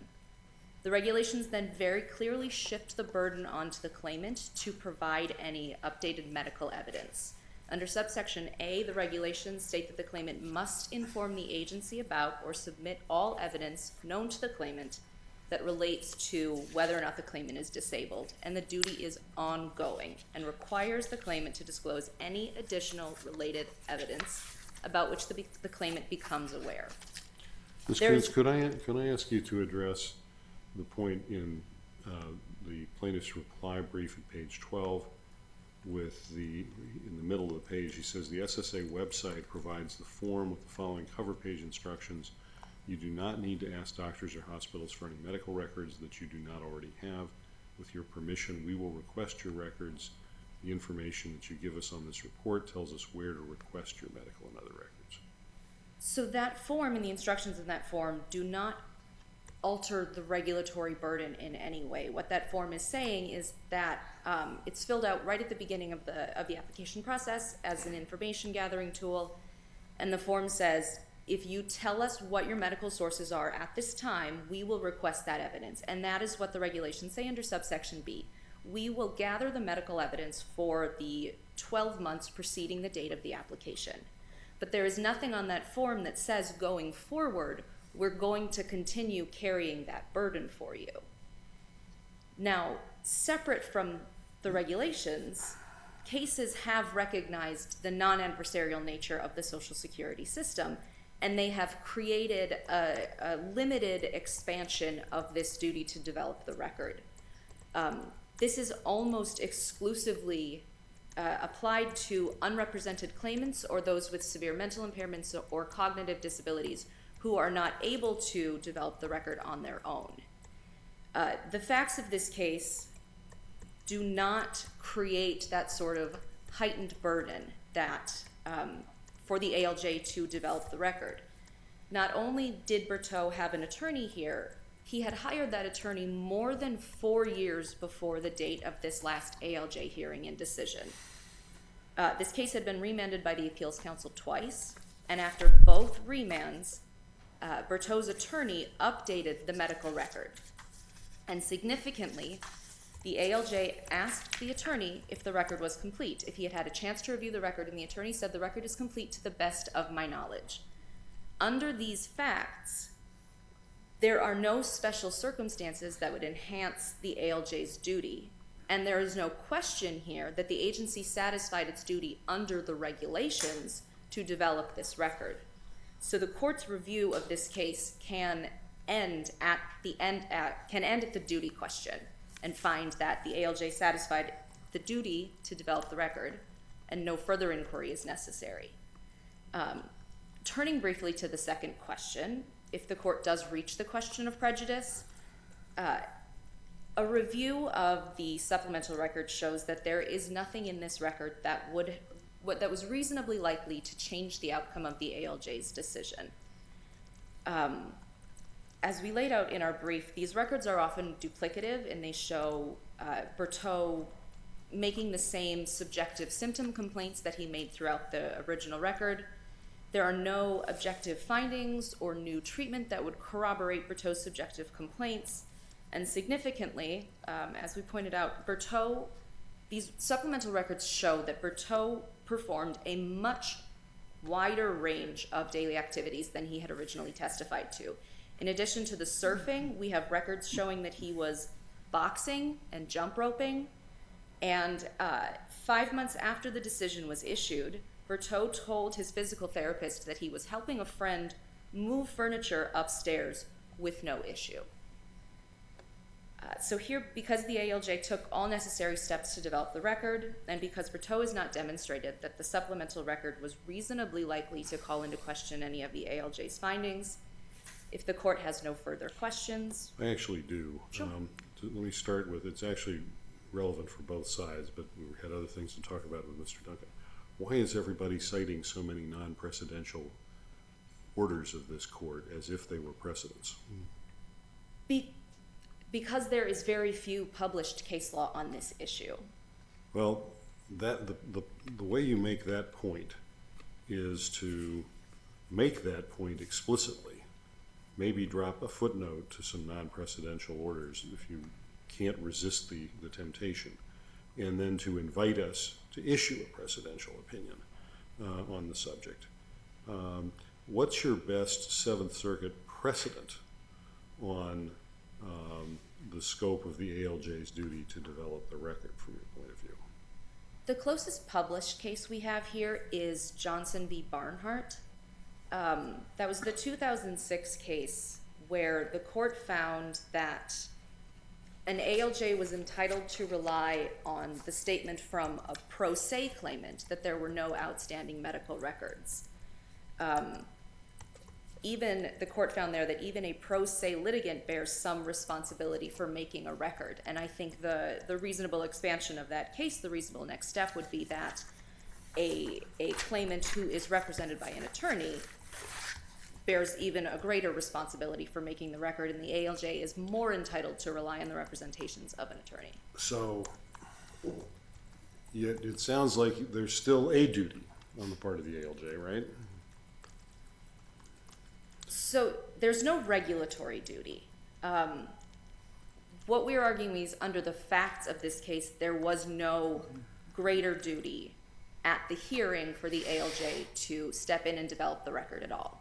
The regulations then very clearly shift the burden onto the claimant to provide any updated medical evidence. Under subsection A, the regulations state that the claimant must inform the agency about or submit all evidence known to the claimant that relates to whether or not the claimant is disabled, and the duty is ongoing and requires the claimant to disclose any additional related evidence about which the claimant becomes aware. Ms. There's- Kuntz, could I ask you to address the point in the plaintiff's reply brief at page 12 in the middle of the page, he says the SSA website provides the form with the following cover page instructions. You do not need to ask doctors or hospitals for any medical records that you do not already have. With your permission, we will request your records. The information that you give us on this report tells us where to request your medical and other records. So that form and the instructions in that form do not alter the regulatory burden in any way. What that form is saying is that it's filled out right at the beginning of the application process as an information gathering tool, and the form says, if you tell us what your medical sources are at this time, we will request that evidence. And that is what the regulations say under subsection B. We will gather the medical evidence for the 12 months preceding the date of the application. But there is nothing on that form that says going forward, we're going to continue carrying that burden for you. Now, separate from the regulations, cases have recognized the non-adversarial nature of the Social Security system, and they have created a limited expansion of this duty to develop the record. This is almost exclusively applied to unrepresented claimants or those with severe mental impairments or cognitive disabilities who are not able to develop the record on their own. The facts of this case do not create that sort of heightened burden that for the ALJ to develop the record. Not only did Berteau have an attorney here, he had hired that attorney more than 4 years before the date of this last ALJ hearing and decision. This case had been remanded by the Appeals Council twice, and after both remands, Berteau's attorney updated the medical record. And significantly, the ALJ asked the attorney if the record was complete, if he had had a chance to review the record, and the attorney said the record is complete to the best of my knowledge. Under these facts, there are no special circumstances that would enhance the ALJ's duty, and there is no question here that the agency satisfied its duty under the regulations to develop this record. So the court's review of this case can end at the duty question and find that the ALJ satisfied the duty to develop the record and no further inquiry is necessary. Turning briefly to the second question, if the court does reach the question of prejudice, a review of the supplemental record shows that there is nothing in this record that was reasonably likely to change the outcome of the ALJ's decision. As we laid out in our brief, these records are often duplicative, and they show Berteau making the same subjective symptom complaints that he made throughout the original record. There are no objective findings or new treatment that would corroborate Berteau's subjective complaints. And significantly, as we pointed out, these supplemental records show that Berteau performed a much wider range of daily activities than he had originally testified to. In addition to the surfing, we have records showing that he was boxing and jump roping, And 5 months after the decision was issued, Berteau told his physical therapist that he was helping a friend move furniture upstairs with no issue. So here, because the ALJ took all necessary steps to develop the record, and because Berteau has not demonstrated that the supplemental record was reasonably likely to call into question any of the ALJ's findings, if the court has no further questions. I actually do. Sure. Let me start with, it's actually relevant for both sides, but we had other things to talk about with Mr. Duncan. Why is everybody citing so many non-precedential orders of this court as if they were precedents? Because there is very few published case law on this issue. Well, the way you make that point is to make that point explicitly. Maybe drop a footnote to some non-precedential orders if you can't resist the temptation, and then to invite us to issue a precedential opinion on the subject. What's your best Seventh Circuit precedent on the scope of the ALJ's duty to develop the record from your point of view? The closest published case we have here is Johnson v. Barnhart. That was the 2006 case where the court found that an ALJ was entitled to rely on the statement from a pro se claimant that there were no outstanding medical records. Even the court found there that even a pro se litigant bears some responsibility for making a record. And I think the reasonable expansion of that case, the reasonable next step would be that a claimant who is represented by an attorney bears even a greater responsibility for making the record, and the ALJ is more entitled to rely on the representations of an attorney. So, yet it sounds like there's still a duty on the part of the ALJ, right? So there's no regulatory duty. What we're arguing is under the facts of this case, there was no greater duty at the hearing for the ALJ to step in and develop the record at all.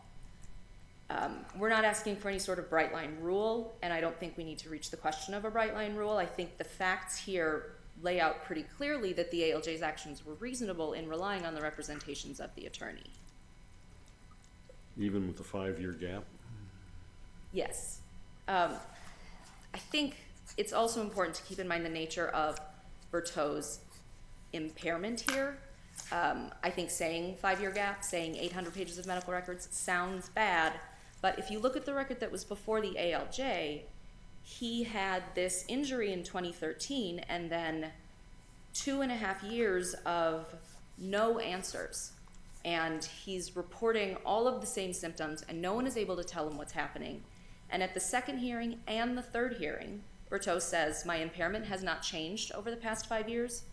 We're not asking for any sort of bright line rule, and I don't think we need to reach the question of a bright line rule. I think the facts here lay out pretty clearly that the ALJ's actions were reasonable in relying on the representations of the attorney. Even with the 5-year gap? Yes. I think it's also important to keep in mind the nature of Berteau's impairment here. I think saying 5-year gap, saying 800 pages of medical records sounds bad, but if you look at the record that was before the ALJ, he had this injury in 2013 and then 2.5 years of no answers. And he's reporting all of the same symptoms, and no one is able to tell him what's happening. And at the second hearing and the third hearing, Berteau says, my impairment has not changed over the past 5 years.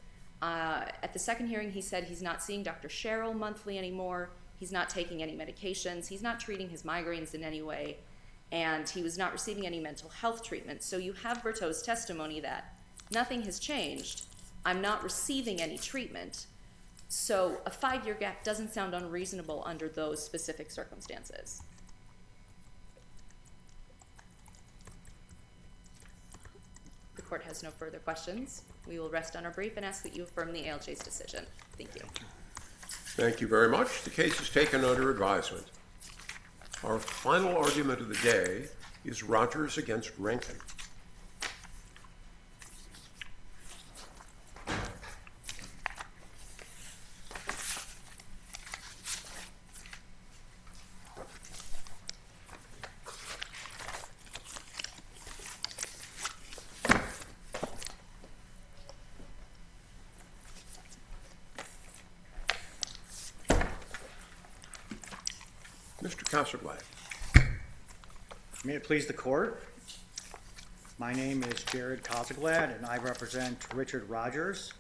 At the second hearing, he said he's not seeing Dr. Sherrill monthly anymore. He's not taking any medications. He's not treating his migraines in any way. And he was not receiving any mental health treatment. So you have Berteau's testimony that nothing has changed. I'm not receiving any treatment. So a 5-year gap doesn't sound unreasonable under those specific circumstances. The court has no further questions. We will rest on our brief and ask that you affirm the ALJ's decision. Thank you. Thank you very much. The case is taken under advisement. Our final argument of the day is Rogers against Rankin. Mr. Casserblad. May it please the court. My name is Jared Casaglad, and I represent Richard Rogers,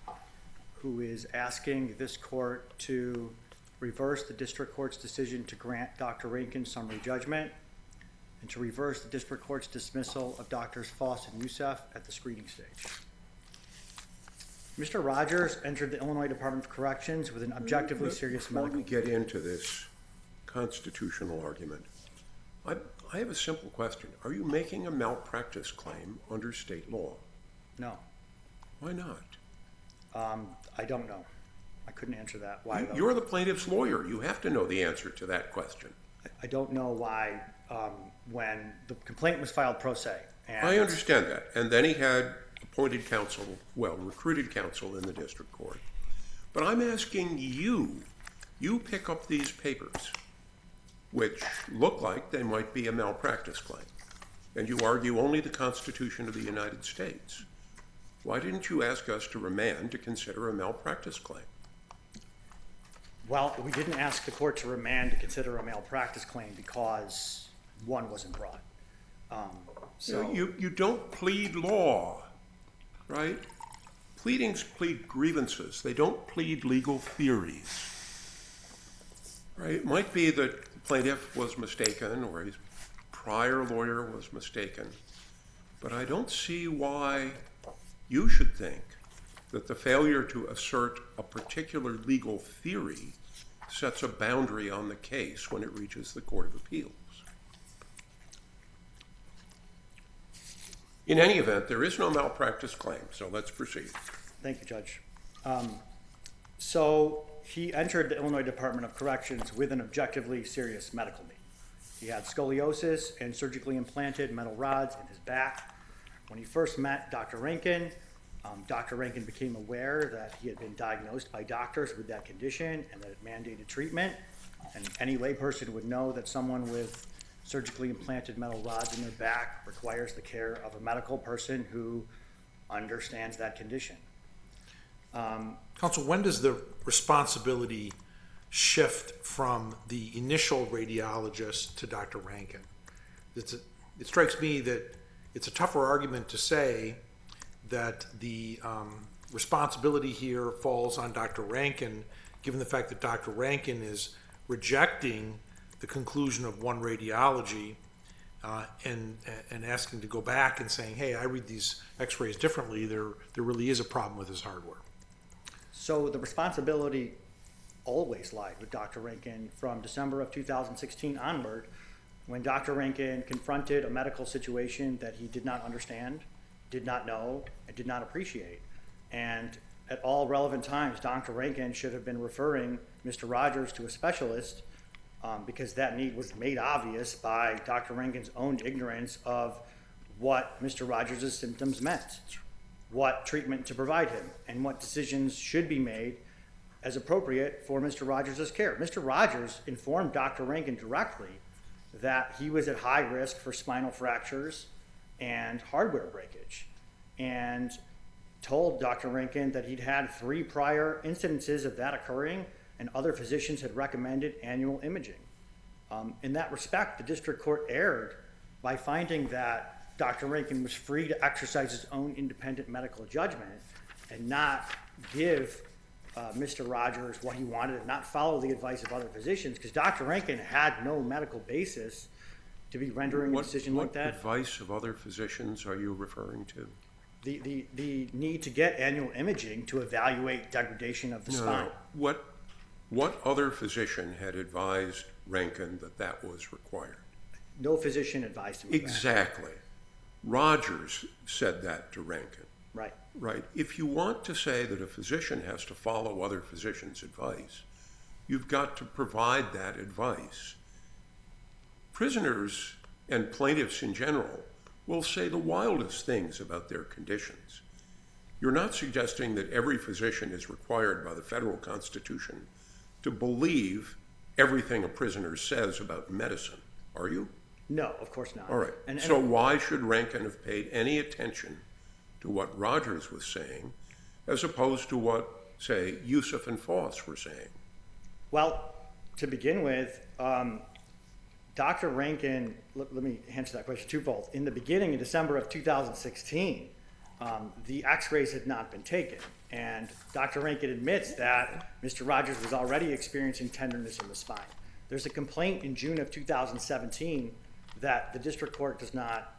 who is asking this court to reverse the district court's decision to grant Dr. Rankin summary judgment and to reverse the district court's dismissal of Drs. Foss and Youssef at the screening stage. Mr. Rogers entered the Illinois Department of Corrections with an objectively serious medical. Before we get into this constitutional argument, I have a simple question. Are you making a malpractice claim under state law? No. Why not? I don't know. I couldn't answer that. Why though? You're the plaintiff's lawyer. You have to know the answer to that question. I don't know why, when the complaint was filed pro se. And I understand that. And then he had appointed counsel, well, recruited counsel in the district court. But I'm asking you pick up these papers, which look like they might be a malpractice claim, and you argue only the Constitution of the United States. Why didn't you ask us to remand to consider a malpractice claim? Well, we didn't ask the court to remand to consider a malpractice claim because one wasn't brought. So You don't plead law, right? Pleadings plead grievances. They don't plead legal theories, right? It might be that the plaintiff was mistaken or his prior lawyer was mistaken, but I don't see why you should think that the failure to assert a particular legal theory sets a boundary on the case when it reaches the Court of Appeals. In any event, there is no malpractice claim, so let's proceed. Thank you, Judge. So he entered the Illinois Department of Corrections with an objectively serious medical need. He had scoliosis and surgically implanted metal rods in his back. When he first met Dr. Rankin, Dr. Rankin became aware that he had been diagnosed by doctors with that condition and that it mandated treatment. And any layperson would know that someone with surgically implanted metal rods in their back requires the care of a medical person who understands that condition. Counsel, when does the responsibility shift from the initial radiologist to Dr. Rankin? It strikes me that it's a tougher argument to say that the responsibility here falls on Dr. Rankin, given the fact that Dr. Rankin is rejecting the conclusion of one radiology and asking to go back and saying, hey, I read these x-rays differently. There really is a problem with his hardware. So the responsibility always lied with Dr. Rankin from December of 2016 onward, when Dr. Rankin confronted a medical situation that he did not understand, did not know, and did not appreciate. And at all relevant times, Dr. Rankin should have been referring Mr. Rogers to a specialist because that need was made obvious by Dr. Rankin's own ignorance of what Mr. Rogers' symptoms meant, what treatment to provide him, and what decisions should be made as appropriate for Mr. Rogers' care. Mr. Rogers informed Dr. Rankin directly that he was at high risk for spinal fractures and hardware breakage, and told Dr. Rankin that he'd had 3 prior incidences of that occurring, and other physicians had recommended annual imaging. In that respect, the district court erred by finding that Dr. Rankin was free to exercise his own independent medical judgment and not give Mr. Rogers what he wanted and not follow the advice of other physicians, because Dr. Rankin had no medical basis to be rendering a decision like that. What advice of other physicians are you referring to? The need to get annual imaging to evaluate degradation of the spine. What other physician had advised Rankin that was required? No physician advised him of that. Exactly. Rogers said that to Rankin. Right. Right. If you want to say that a physician has to follow other physicians' advice, you've got to provide that advice. Prisoners and plaintiffs in general will say the wildest things about their conditions. You're not suggesting that every physician is required by the federal Constitution to believe everything a prisoner says about medicine, are you? No, of course not. All right. So why should Rankin have paid any attention to what Rogers was saying as opposed to what, say, Yusuf and Foss were saying? Well, to begin with, Dr. Rankin, let me answer that question twofold. In the beginning, in December of 2016, the x-rays had not been taken. And Dr. Rankin admits that Mr. Rogers was already experiencing tenderness in the spine. There's a complaint in June of 2017 that the district court does not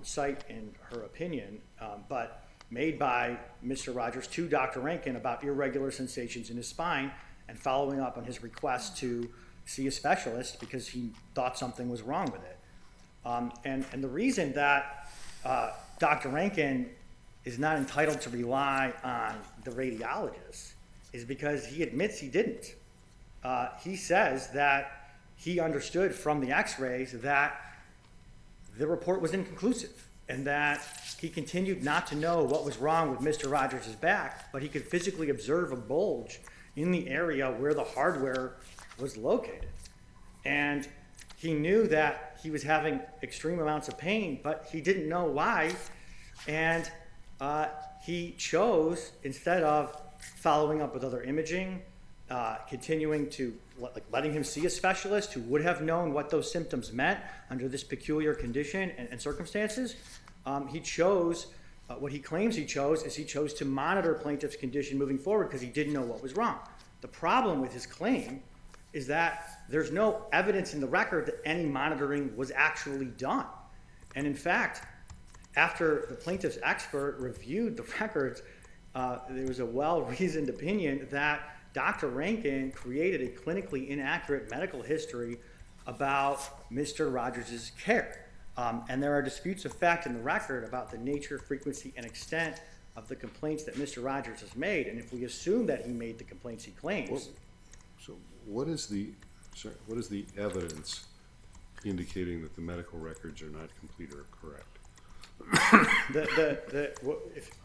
cite in her opinion, but made by Mr. Rogers to Dr. Rankin about irregular sensations in his spine and following up on his request to see a specialist because he thought something was wrong with it. And the reason that Dr. Rankin is not entitled to rely on the radiologist is because he admits he didn't. He says that he understood from the x-rays that the report was inconclusive and that he continued not to know what was wrong with Mr. Rogers' back, but he could physically observe a bulge in the area where the hardware was located. And he knew that he was having extreme amounts of pain, but he didn't know why. And he chose, instead of following up with other imaging, continuing to letting him see a specialist who would have known what those symptoms meant under this peculiar condition and circumstances, he chose what he claims he chose is he chose to monitor plaintiff's condition moving forward because he didn't know what was wrong. The problem with his claim is that there's no evidence in the record that any monitoring was actually done. And in fact, after the plaintiff's expert reviewed the records, there was a well-reasoned opinion that Dr. Rankin created a clinically inaccurate medical history about Mr. Rogers' care. And there are disputes of fact in the record about the nature, frequency, and extent of the complaints that Mr. Rogers has made. And if we assume that he made the complaints he claims. So what is the evidence indicating that the medical records are not complete or correct?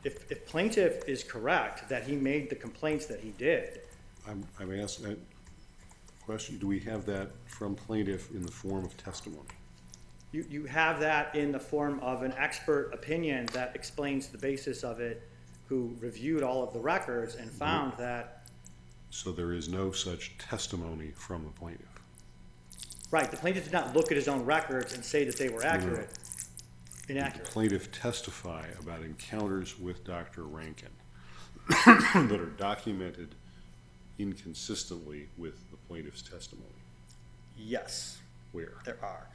If plaintiff is correct that he made the complaints that he did. I'm asking that question, do we have that from plaintiff in the form of testimony? You have that in the form of an expert opinion that explains the basis of it, who reviewed all of the records and found that. So there is no such testimony from the plaintiff? Right, the plaintiff did not look at his own records and say that they were accurate. Inaccurate. Did the plaintiff testify about encounters with Dr. Rankin that are documented inconsistently with the plaintiff's testimony? Yes. Where? There are.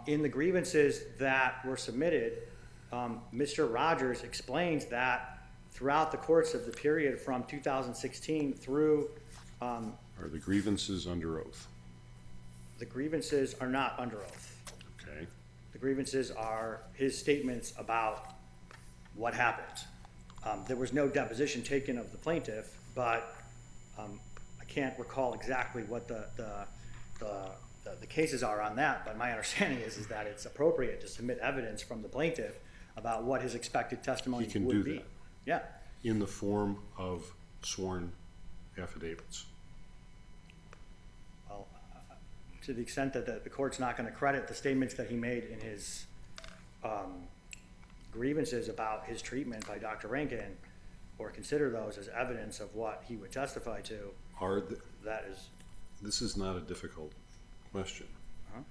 In the grievances that were submitted, Mr. Rogers explains that throughout the course of the period from 2016 through. Are the grievances under oath? The grievances are not under oath. Okay. The grievances are his statements about what happened. There was no deposition taken of the plaintiff, but I can't recall exactly what the cases are on that, but my understanding is that it's appropriate to submit evidence from the plaintiff about what his expected testimony would be. He can do that? Yeah. In the form of sworn affidavits? Well, to the extent that the court's not going to credit the statements that he made in his grievances about his treatment by Dr. Rankin, or consider those as evidence of what he would testify to, that is. This is not a difficult question. Uh-huh.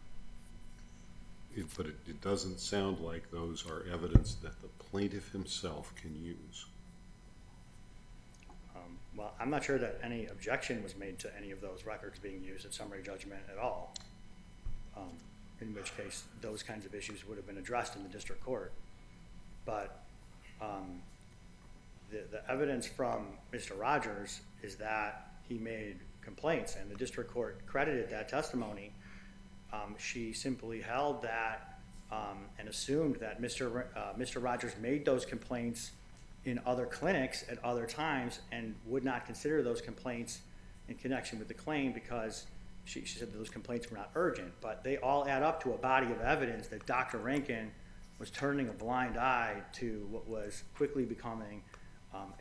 But it doesn't sound like those are evidence that the plaintiff himself can use. Well, I'm not sure that any objection was made to any of those records being used at summary judgment at all, in which case those kinds of issues would have been addressed in the district court. But the evidence from Mr. Rogers is that he made complaints, and the district court credited that testimony. She simply held that and assumed that Mr. Rogers made those complaints in other clinics at other times and would not consider those complaints in connection with the claim because she said that those complaints were not urgent. But they all add up to a body of evidence that Dr. Rankin was turning a blind eye to what was quickly becoming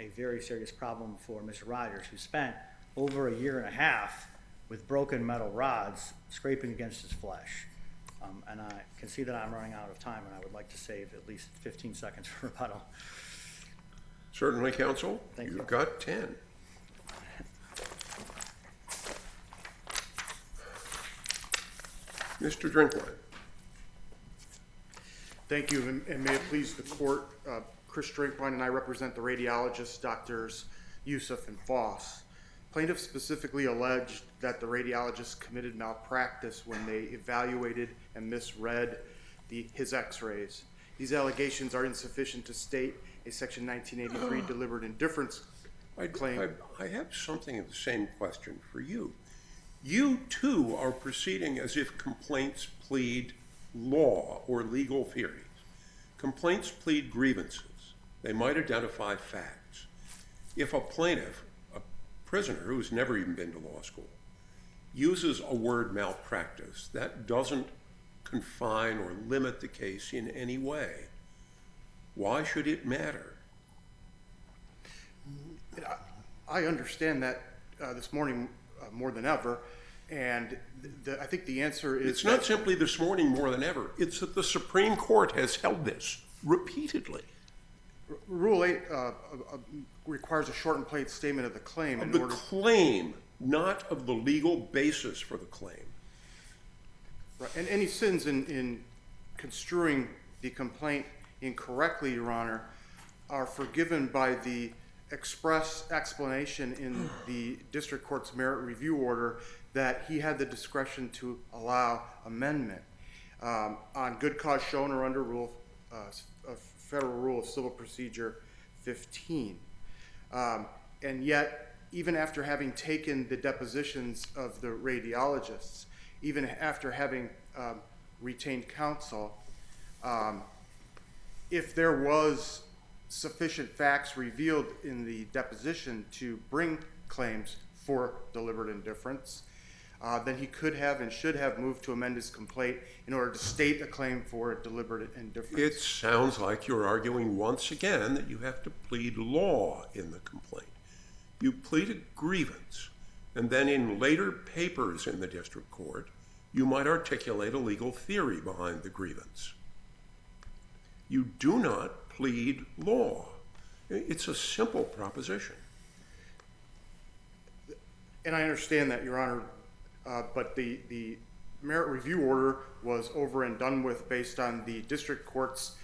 a very serious problem for Mr. Rogers, who spent over a year and a half with broken metal rods scraping against his flesh. And I can see that I'm running out of time, and I would like to save at least 15 seconds for rebuttal. Certainly, counsel. Thank you. You've got 10. Mr. Drinkline. Thank you, and may it please the court, Chris Drinkline, and I represent the radiologists, Drs. Yusuf and Foss. Plaintiffs specifically alleged that the radiologists committed malpractice when they evaluated and misread his x-rays. These allegations are insufficient to state a Section 1983 deliberate indifference claim. I have something of the same question for you. You, too, are proceeding as if complaints plead law or legal theories. Complaints plead grievances. They might identify facts. If a plaintiff, a prisoner who's never even been to law school, uses a word malpractice, that doesn't confine or limit the case in any way. Why should it matter? I understand that this morning more than ever, and I think the answer is It's not simply this morning more than ever. It's that the Supreme Court has held this repeatedly. Rule 8 requires a short and plain statement of the claim. Of the claim, not of the legal basis for the claim. Right. And any sins in construing the complaint incorrectly, Your Honor, are forgiven by the express explanation in the district court's merit review order that he had the discretion to allow amendment on good cause shown or under Federal Rule of Civil Procedure 15. And yet, even after having taken the depositions of the radiologists, even after having retained counsel, if there was sufficient facts revealed in the deposition to bring claims for deliberate indifference, then he could have and should have moved to amend his complaint in order to state a claim for deliberate indifference. It sounds like you're arguing once again that you have to plead law in the complaint. You plead a grievance, and then in later papers in the district court, you might articulate a legal theory behind the grievance. You do not plead law. It's a simple proposition. And I understand that, Your Honor, but the merit review order was over and done with based on the district court's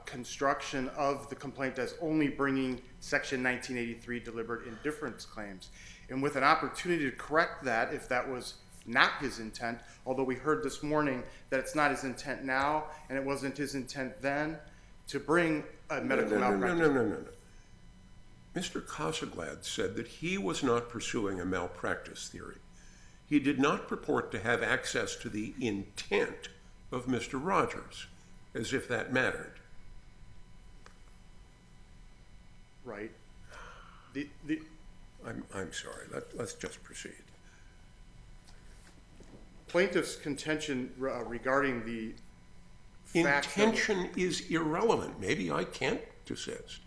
construction of the complaint as only bringing Section 1983 deliberate indifference claims. And with an opportunity to correct that if that was not his intent, although we heard this morning that it's not his intent now and it wasn't his intent then, to bring a medical malpractice. No. Mr. Casaglad said that he was not pursuing a malpractice theory. He did not purport to have access to the intent of Mr. Rogers, as if that mattered. Right. I'm sorry. Let's just proceed. Plaintiff's contention regarding the facts Intention is irrelevant. Maybe I can't desist.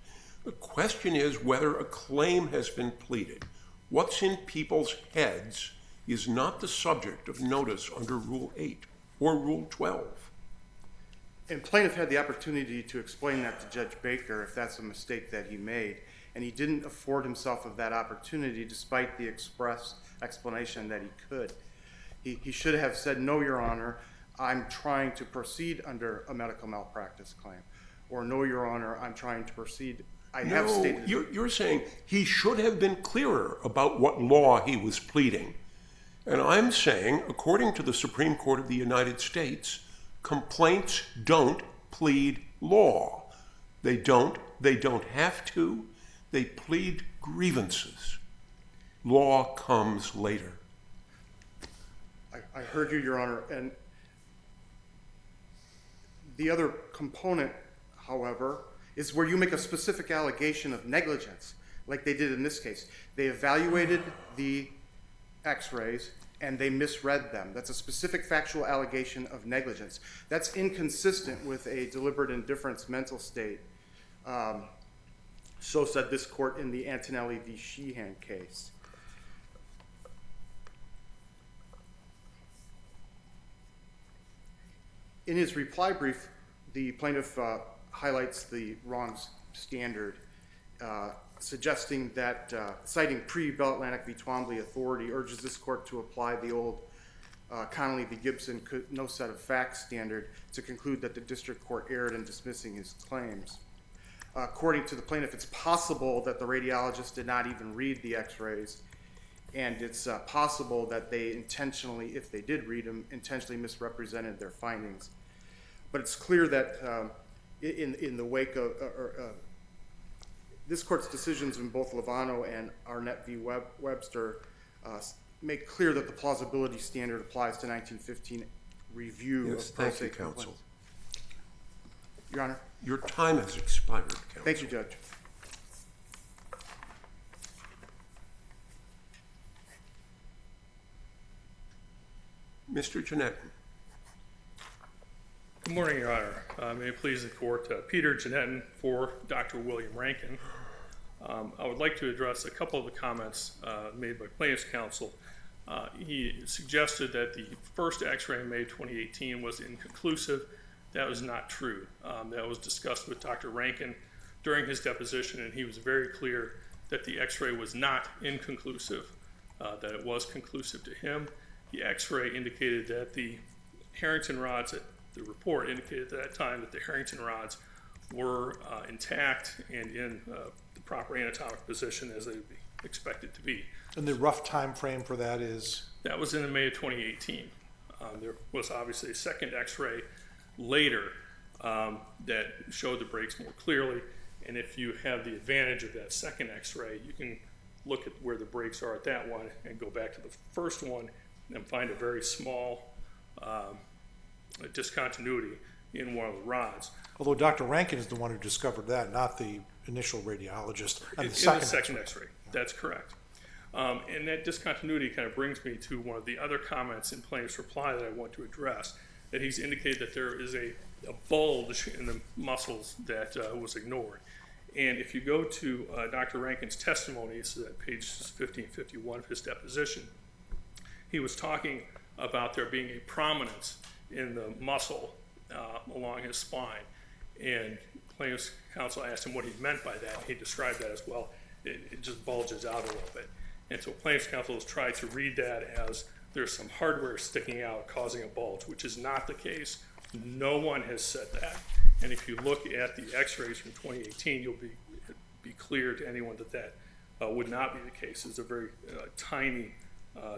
The question is whether a claim has been pleaded. What's in people's heads is not the subject of notice under Rule 8 or Rule 12. And plaintiff had the opportunity to explain that to Judge Baker if that's a mistake that he made, and he didn't afford himself of that opportunity despite the express explanation that he could. He should have said, no, Your Honor, I'm trying to proceed under a medical malpractice claim. Or, no, Your Honor, I'm trying to proceed. You're saying he should have been clearer about what law he was pleading. And I'm saying, according to the Supreme Court of the United States, complaints don't plead law. They don't have to. They plead grievances. Law comes later. I heard you, Your Honor. And the other component, however, is where you make a specific allegation of negligence, like they did in this case. They evaluated the x-rays and they misread them. That's a specific factual allegation of negligence. That's inconsistent with a deliberate indifference mental state. So said this court in the Antonelli v. Sheehan case. In his reply brief, the plaintiff highlights the wrong standard, suggesting that, citing pre-Bell Atlantic v. Twombly authority, urges this court to apply the old Connolly v. Gibson no set of facts standard to conclude that the district court erred in dismissing his claims. According to the plaintiff, it's possible that the radiologist did not even read the x-rays, and it's possible that they intentionally, if they did read them, intentionally misrepresented their findings. But it's clear that in the wake of this court's decisions in both Lovano and Arnett v. Webster make clear that the plausibility standard applies to 1915 review Yes, of pro thank se you, counsel. complaints. Your Honor. Your time has expired, counsel. Thank you, Judge. Mr. Jeanette. Good morning, Your Honor. May it please the court, Peter Jeanette for Dr. William Rankin. I would like to address a couple of the comments made by plaintiff's counsel. He suggested that the first x-ray in May 2018 was inconclusive. That was not true. That was discussed with Dr. Rankin during his deposition, and he was very clear that the x-ray was not inconclusive, that it was conclusive to him. The x-ray indicated that the Harrington rods, the report indicated at that time that the Harrington rods were intact and in the proper anatomic position as they would be expected to be. And the rough time frame for that is? That was in May of 2018. There was obviously a second x-ray later that showed the breaks more clearly, and if you have the advantage of that second x-ray, you can look at where the breaks are at that one and go back to the first one and find a very small discontinuity in one of the rods. Although Dr. Rankin is the one who discovered that, not the initial radiologist. In the second x-ray, that's correct. And that discontinuity kind of brings me to one of the other comments in plaintiff's reply that I want to address, that he's indicated that there is a bulge in the muscles that was ignored. And if you go to Dr. Rankin's testimony, this is at page 1551 of his deposition, he was talking about there being a prominence in the muscle along his spine. And plaintiff's counsel asked him what he meant by that. He described that as, well, it just bulges out a little bit. And so plaintiff's counsel has tried to read that as there's some hardware sticking out causing a bulge, which is not the case. No one has said that. And if you look at the x-rays from 2018, you'll be clear to anyone that that would not be the case. It's a very tiny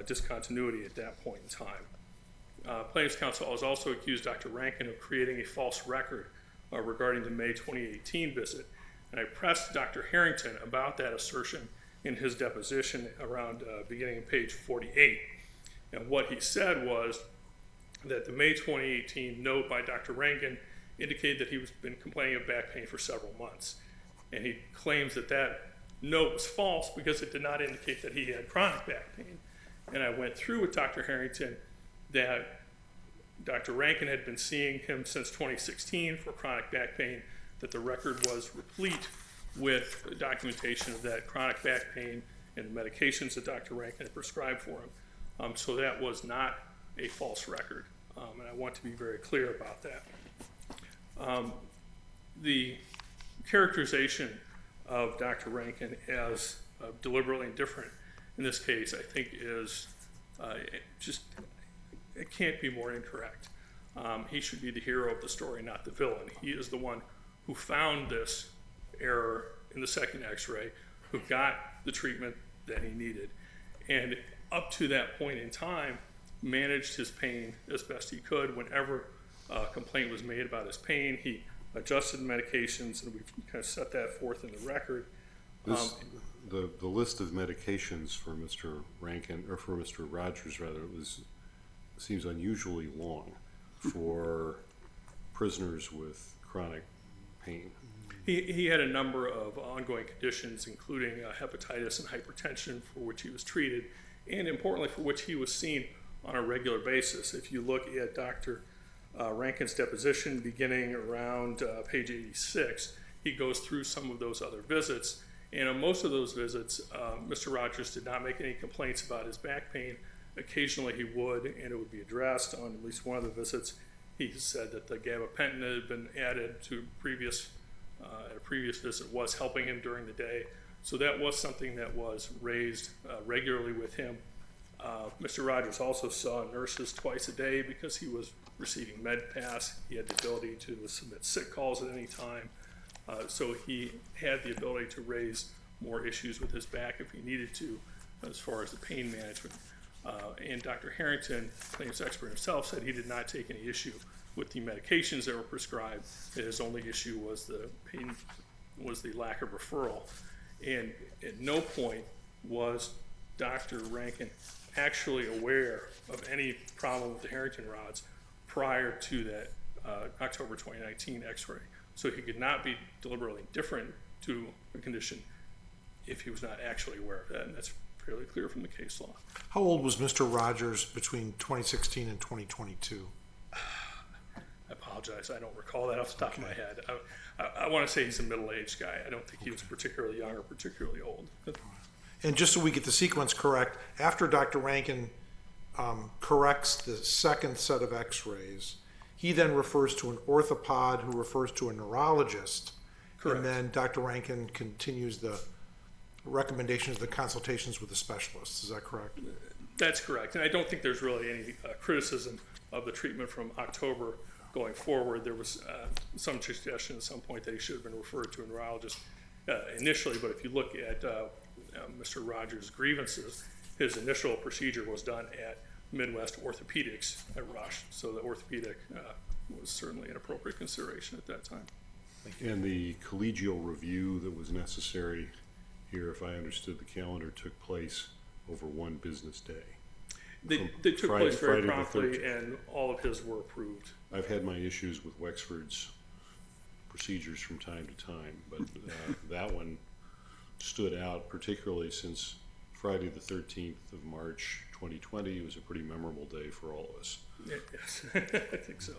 discontinuity at that point in time. Plaintiff's counsel has also accused Dr. Rankin of creating a false record regarding the May 2018 visit. And I pressed Dr. Harrington about that assertion in his deposition around beginning of page 48. And what he said was that the May 2018 note by Dr. Rankin indicated that he was been complaining of back pain for several months. And he claims that that note was false because it did not indicate that he had chronic back pain. And I went through with Dr. Harrington that Dr. Rankin had been seeing him since 2016 for chronic back pain, that the record was replete with documentation of that chronic back pain and the medications that Dr. Rankin had prescribed for him. So that was not a false record, and I want to be very clear about that. The characterization of Dr. Rankin as deliberately indifferent in this case, I think, is it can't be more incorrect. He should be the hero of the story, not the villain. He is the one who found this error in the second x-ray, who got the treatment that he needed, and up to that point in time, managed his pain as best he could. Whenever a complaint was made about his pain, he adjusted medications, and we've kind of set that forth in the record. The list of medications for Mr. Rankin, or for Mr. Rogers rather, seems unusually long for prisoners with chronic pain. He had a number of ongoing conditions, including hepatitis and hypertension, for which he was treated, and importantly, for which he was seen on a regular basis. If you look at Dr. Rankin's deposition beginning around page 86, he goes through some of those other visits, and on most of those visits, Mr. Rogers did not make any complaints about his back pain. Occasionally he would, and it would be addressed. On at least one of the visits, he said that the gabapentin that had been added to a previous visit was helping him during the day. So that was something that was raised regularly with him. Mr. Rogers also saw nurses twice a day because he was receiving med pass. He had the ability to submit sick calls at any time. So he had the ability to raise more issues with his back if he needed to, as far as the pain management. And Dr. Harrington, plaintiff's expert himself, said he did not take any issue with the medications that were prescribed. His only issue was the pain, was the lack of referral. And at no point was Dr. Rankin actually aware of any problem with the Harrington rods prior to that October 2019 x-ray. So he could not be deliberately indifferent to a condition if he was not actually aware of that, and that's fairly clear from the case law. How old was Mr. Rogers between 2016 and 2022? I apologize, I don't recall that off the top of my head. I want to say he's a middle-aged guy. I don't think he was particularly young or particularly old. And just so we get the sequence correct, after Dr. Rankin corrects the second set of x-rays, he then refers to an orthopod who refers to a neurologist. Correct. And then Dr. Rankin continues the recommendations, the consultations with the specialists. Is that correct? That's correct, and I don't think there's really any criticism of the treatment from October going forward. There was some suggestion at some point that he should have been referred to a neurologist initially, but if you look at Mr. Rogers' grievances, his initial procedure was done at Midwest Orthopedics at Rush, so the orthopedic was certainly an appropriate consideration at that time. And the collegial review that was necessary here, if I understood the calendar, took place over one business day. They took Friday- place very Friday the promptly, 13th. and all of his were approved. I've had my issues with Wexford's procedures from time to time, but that one stood out, particularly since Friday the 13th of March 2020 was a pretty memorable day for all of us. Yes, I think so.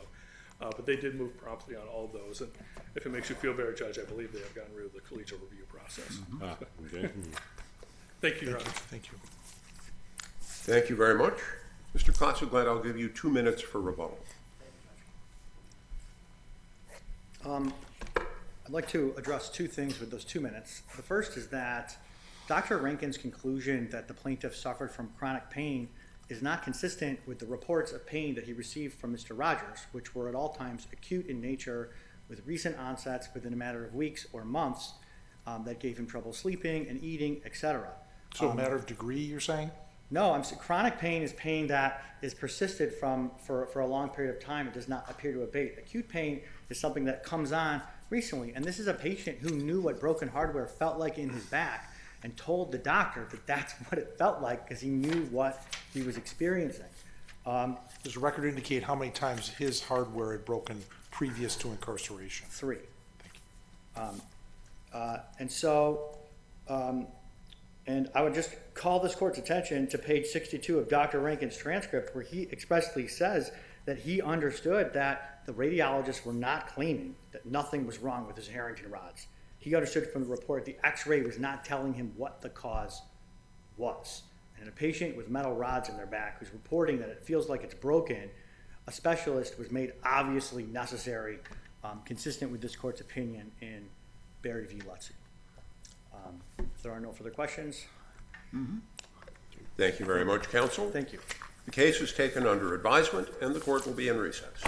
But they did move promptly on all of those, and if it makes you feel better, Judge, I believe they have gotten rid of the collegial review process. Okay. Thank you, Your Honor. Thank you. Thank you very much. Mr. Cossaglad, I'll give you 2 minutes for rebuttal. I'd like to address two things with those 2 minutes. The first is that Dr. Rankin's conclusion that the plaintiff suffered from chronic pain is not consistent with the reports of pain that he received from Mr. Rogers, which were at all times acute in nature with recent onsets within a matter of weeks or months that gave him trouble sleeping and eating, etc. So a matter of degree, you're saying? No, I'm saying chronic pain is pain that is persisted for a long period of time. It does not appear to abate. Acute pain is something that comes on recently, and this is a patient who knew what broken hardware felt like in his back and told the doctor that that's what it felt like because he knew what he was experiencing. Does the record indicate how many times his hardware had broken previous to incarceration? 3. Thank you. And I would just call this court's attention to page 62 of Dr. Rankin's transcript, where he expressly says that he understood that the radiologists were not claiming that nothing was wrong with his Harrington rods. He understood from the report the x-ray was not telling him what the cause was. And a patient with metal rods in their back who's reporting that it feels like it's broken, a specialist was made obviously necessary, consistent with this court's opinion in Barry v. Lutzy. If there are no further questions. Thank you very much, counsel. Thank you. The case is taken under advisement, and the court will be in recess.